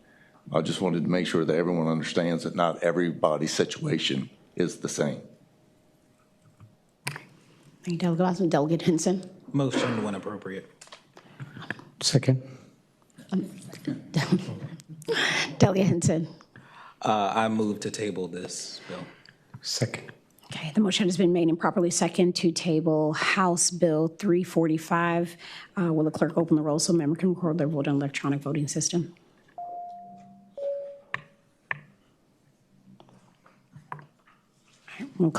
I just wanted to make sure that everyone understands that not everybody's situation is the same. Thank you, Delegate Wasserman. Delegate Henson. Motion when appropriate. Second. Delegate Henson. I move to table this bill. Second. Okay, the motion has been made and properly second to table House Bill 345. Will the clerk open the roll so member can record their vote on electronic voting system? We'll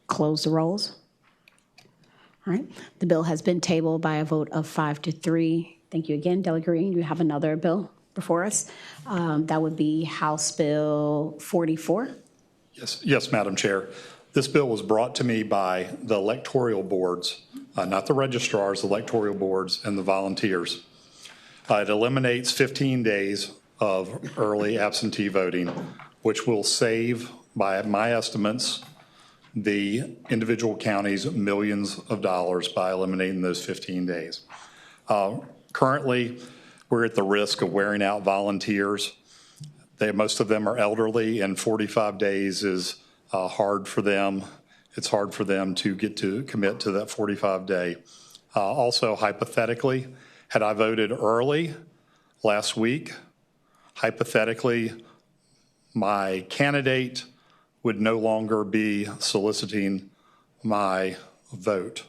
close the rolls. All right, the bill has been tabled by a vote of 5-3. Thank you again, Delegate Green. You have another bill before us. That would be House Bill 44. Yes, Madam Chair. This bill was brought to me by the electoral boards, not the registrars, the electoral boards and the volunteers. It eliminates 15 days of early absentee voting, which will save, by my estimates, the individual counties millions of dollars by eliminating those 15 days. Currently, we're at the risk of wearing out volunteers. Most of them are elderly, and 45 days is hard for them. It's hard for them to get to commit to that 45-day. Also, hypothetically, had I voted early last week, hypothetically, my candidate would no longer be soliciting my vote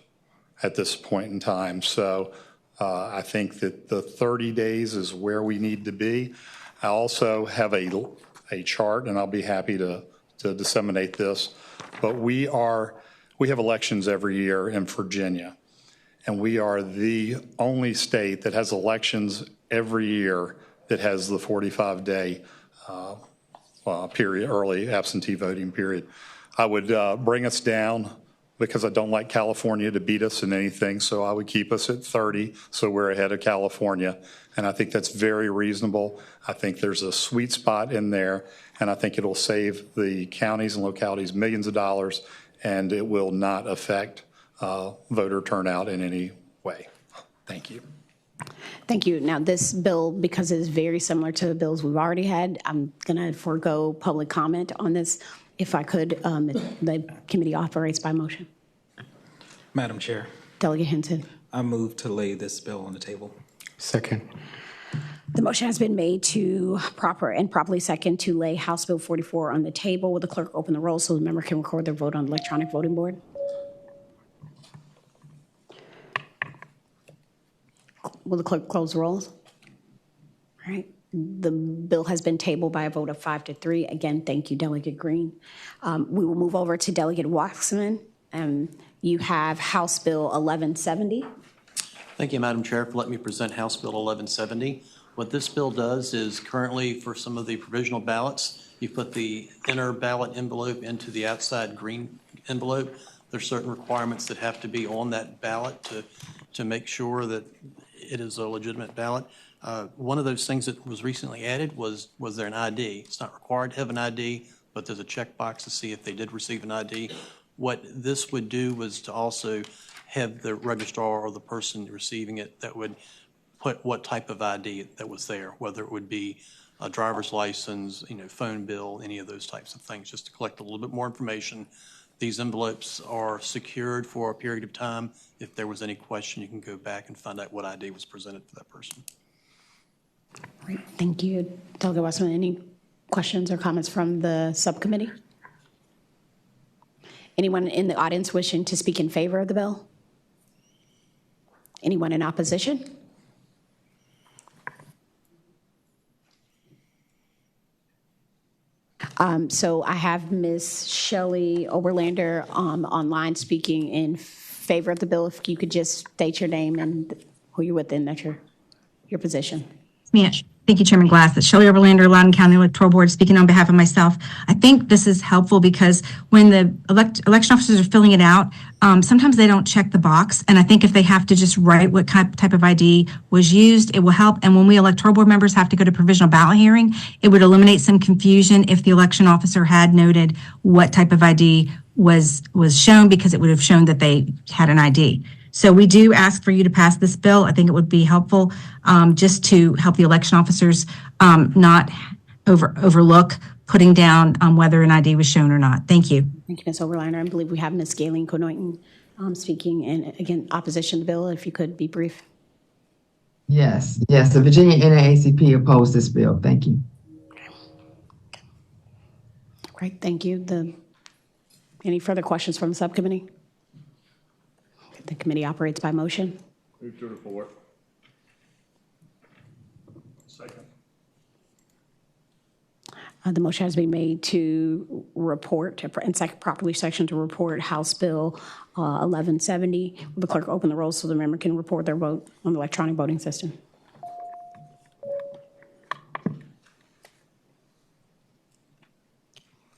at this point in time. So I think that the 30 days is where we need to be. I also have a chart, and I'll be happy to disseminate this, but we have elections every year in Virginia, and we are the only state that has elections every year that has the 45-day period, early absentee voting period. I would bring us down because I don't like California to beat us in anything, so I would keep us at 30, so we're ahead of California, and I think that's very reasonable. I think there's a sweet spot in there, and I think it'll save the counties and localities millions of dollars, and it will not affect voter turnout in any way. Thank you. Thank you. Now, this bill, because it is very similar to the bills we've already had, I'm going to forego public comment on this. If I could, the committee operates by motion. Madam Chair. Delegate Hinton. I move to lay this bill on the table. Second. The motion has been made to properly second to lay House Bill 44 on the table. Will the clerk open the roll so the member can record their vote on the electronic voting board? Will the clerk close the rolls? All right. The bill has been tabled by a vote of 5-3. Again, thank you, Delegate Green. We will move over to Delegate Waxman. You have House Bill 1170. Thank you, Madam Chair, for letting me present House Bill 1170. What this bill does is currently for some of the provisional ballots, you put the inner ballot envelope into the outside green envelope. There's certain requirements that have to be on that ballot to make sure that it is a legitimate ballot. One of those things that was recently added was there an ID? It's not required to have an ID, but there's a checkbox to see if they did receive an ID. What this would do was to also have the registrar or the person receiving it that would put what type of ID that was there, whether it would be a driver's license, phone bill, any of those types of things, just to collect a little bit more information. These envelopes are secured for a period of time. If there was any question, you can go back and find out what ID was presented to that person. Great. Thank you, Delegate Westman. Any questions or comments from the subcommittee? Anyone in the audience wishing to speak in favor of the bill? Anyone in opposition? So I have Ms. Shelley Oberlander online speaking in favor of the bill. If you could just state your name and who you're with and your position. Yes. Thank you, Chairman Glass. That's Shelley Oberlander, Loudoun County Electoral Board, speaking on behalf of myself. I think this is helpful because when the election officers are filling it out, sometimes they don't check the box. And I think if they have to just write what type of ID was used, it will help. And when we electoral board members have to go to provisional ballot hearing, it would eliminate some confusion if the election officer had noted what type of ID was shown, because it would have shown that they had an ID. So we do ask for you to pass this bill. I think it would be helpful just to help the election officers not overlook putting down whether an ID was shown or not. Thank you. Thank you, Ms. Oberlander. I believe we have Ms. Galen Conoyton speaking in, again, opposition to the bill. If you could be brief. Yes, the Virginia NAACP opposed this bill. Thank you. Great, thank you. Any further questions from the subcommittee? The committee operates by motion. Move to report. Second. The motion has been made to report, and properly sectioned to report House Bill 1170. Will the clerk open the roll so the member can report their vote on the electronic voting system?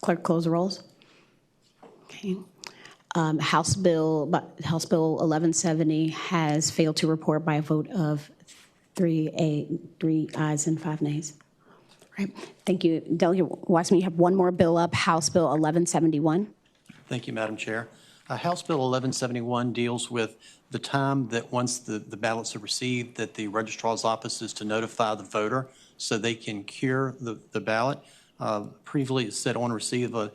Clerk, close the rolls. Okay. House Bill 1170 has failed to report by a vote of 3 ayes and 5 nays. Right. Thank you. Delegate Wiseman, you have one more bill up, House Bill 1171. Thank you, Madam Chair. House Bill 1171 deals with the time that once the ballots are received, that the registrar's office is to notify the voter so they can cure the ballot. Previously, it said on receipt of a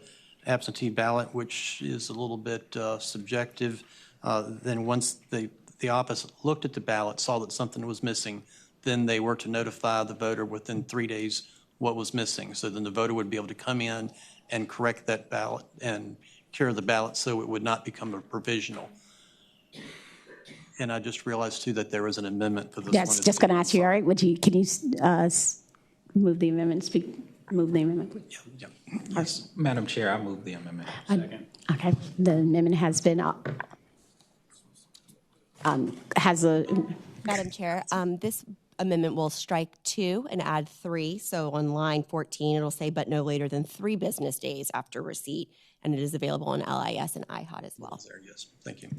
absentee ballot, which is a little bit subjective. Then once the office looked at the ballot, saw that something was missing, then they were to notify the voter within 3 days what was missing. So then the voter would be able to come in and correct that ballot and cure the ballot so it would not become a provisional. And I just realized, too, that there was an amendment for this one. Yes, just going to ask you, all right, can you move the amendment, move the amendment, please? Yeah. Yes. Madam Chair, I move the amendment. Second. Okay, the amendment has been, Madam Chair, this amendment will strike 2 and add 3. So on line 14, it'll say, but no later than 3 business days after receipt, and it is available on LIS and IHOT as well. There, yes. Thank you.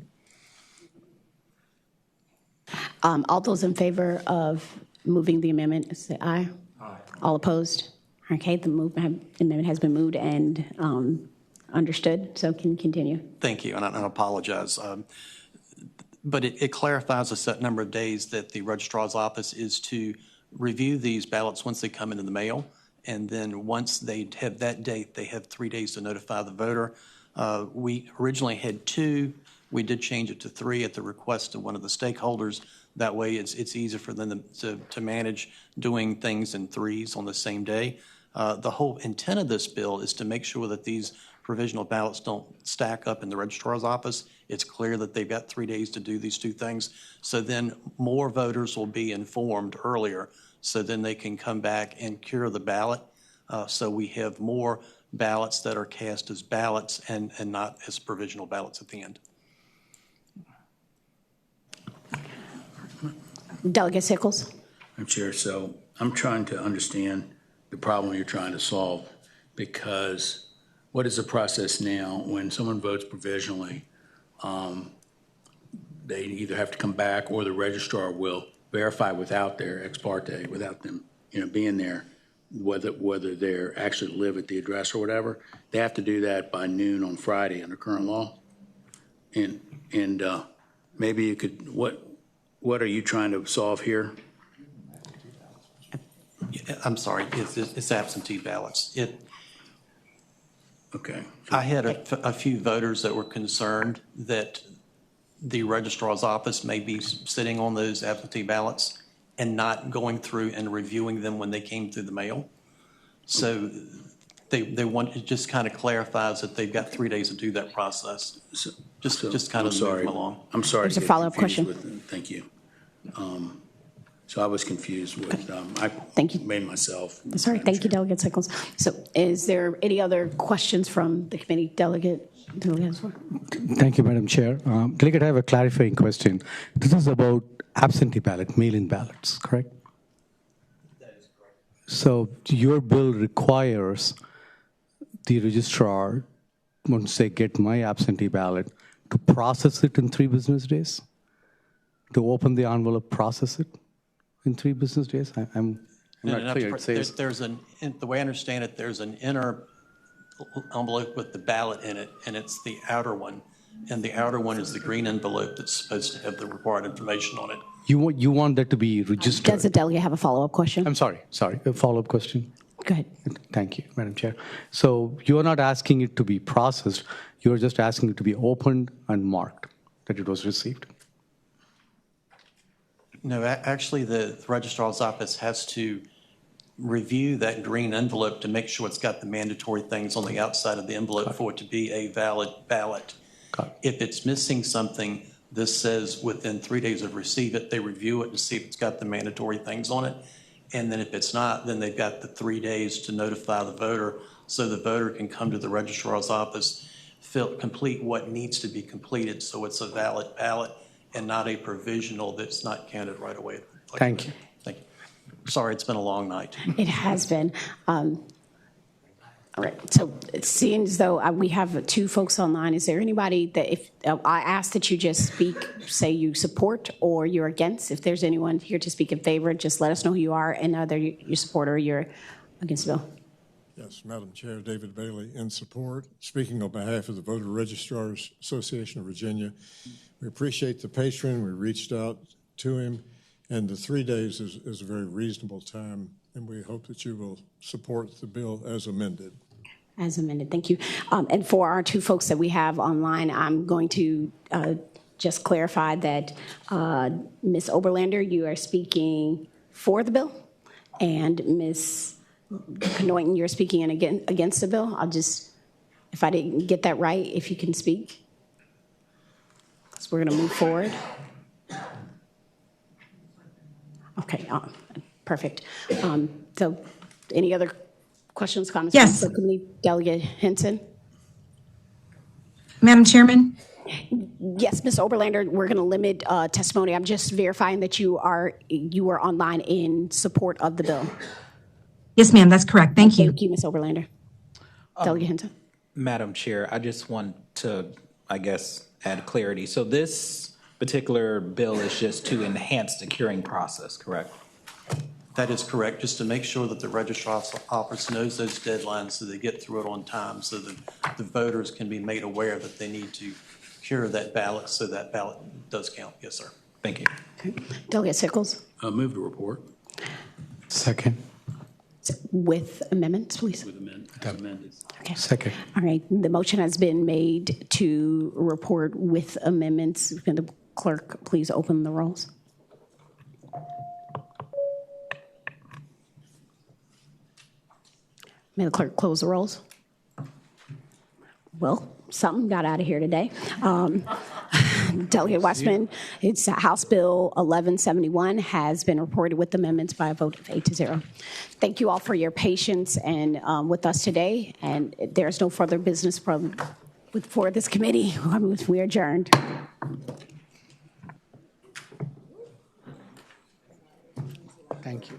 all those in favor of moving the amendment, say aye. Aye. All opposed? Okay, the amendment has been moved and understood, so can continue. Thank you, and I apologize. But it clarifies a set number of days that the registrar's office is to review these ballots once they come into the mail, and then once they have that date, they have 3 days to notify the voter. We originally had 2. We did change it to 3 at the request of one of the stakeholders. That way, it's easier for them to manage doing things in 3s on the same day. The whole intent of this bill is to make sure that these provisional ballots don't stack up in the registrar's office. It's clear that they've got 3 days to do these 2 things. So then more voters will be informed earlier, so then they can come back and cure the ballot. So we have more ballots that are cast as ballots and not as provisional ballots at the end. Delegate Sickles. Madam Chair, so I'm trying to understand the problem you're trying to solve, because what is the process now when someone votes provisionally? They either have to come back or the registrar will verify without their ex parte, without them being there, whether they actually live at the address or whatever. They have to do that by noon on Friday under current law. And maybe you could, what are you trying to solve here? I'm sorry, it's absentee ballots. Okay. I had a few voters that were concerned that the registrar's office may be sitting on those absentee ballots and not going through and reviewing them when they came through the mail. So they want, it just kind of clarifies that they've got 3 days to do that process. Just kind of move them along. I'm sorry. There's a follow-up question. Thank you. So I was confused with, I Thank you. made myself. Sorry, thank you, Delegate Sickles. So is there any other questions from the committee? Delegate Hensler? Thank you, Madam Chair. Delegate, I have a clarifying question. This is about absentee ballot, mail-in ballots, correct? That is correct. So your bill requires the registrar, once they get my absentee ballot, to process it in 3 business days? To open the envelope, process it in 3 business days? I'm not clear. It says the way I understand it, there's an inner envelope with the ballot in it, and it's the outer one. And the outer one is the green envelope that's supposed to have the required information on it. You want that to be registered? Does the delegate have a follow-up question? I'm sorry, a follow-up question. Go ahead. Thank you, Madam Chair. So you're not asking it to be processed, you're just asking it to be opened and marked that it was received? No, actually, the registrar's office has to review that green envelope to make sure it's got the mandatory things on the outside of the envelope for it to be a valid ballot. If it's missing something, this says within 3 days of receipt it, they review it to see if it's got the mandatory things on it. And then if it's not, then they've got the 3 days to notify the voter so the voter can come to the registrar's office, complete what needs to be completed so it's a valid ballot and not a provisional that's not counted right away. Thank you. Thank you. Sorry, it's been a long night. It has been. All right, so it seems though we have 2 folks online. Is there anybody that if I ask that you just speak, say you support or you're against? If there's anyone here to speak in favor, just let us know who you are and whether you support or you're against the bill. Yes, Madam Chair, David Bailey in support. Speaking on behalf of the Voter Registrars Association of Virginia, we appreciate the patron. We reached out to him, and the 3 days is a very reasonable time, and we hope that you will support the bill as amended. As amended, thank you. And for our 2 folks that we have online, I'm going to just clarify that Ms. Oberlander, you are speaking for the bill, and Ms. Knoyton, you're speaking against the bill. I'll just, if I didn't get that right, if you can speak. So we're going to move forward. Okay, perfect. So any other questions, comments? Yes. From the Delegate Henson? Madam Chairman? Yes, Ms. Oberlander, we're going to limit testimony. I'm just verifying that you are online in support of the bill. Yes, ma'am, that's correct. Thank you. Thank you, Ms. Oberlander. Delegate Henson? Madam Chair, I just want to, I guess, add clarity. So this particular bill is just to enhance the curing process, correct? That is correct, just to make sure that the registrar's office knows those deadlines so they get through it on time so that the voters can be made aware that they need to cure that ballot so that ballot does count. Yes, sir. Thank you. Okay. Delegate Sickles? Move to report. Second. With amendments, please. With amended. Okay. Second. All right. The motion has been made to report with amendments. Can the clerk please open the rolls? May the clerk close the rolls? Well, something got out of here today. Delegate Westman, it's House Bill 1171 has been reported with amendments by a vote of 8-0. Thank you all for your patience and with us today. And there's no further business for this committee. We are adjourned. Thank you.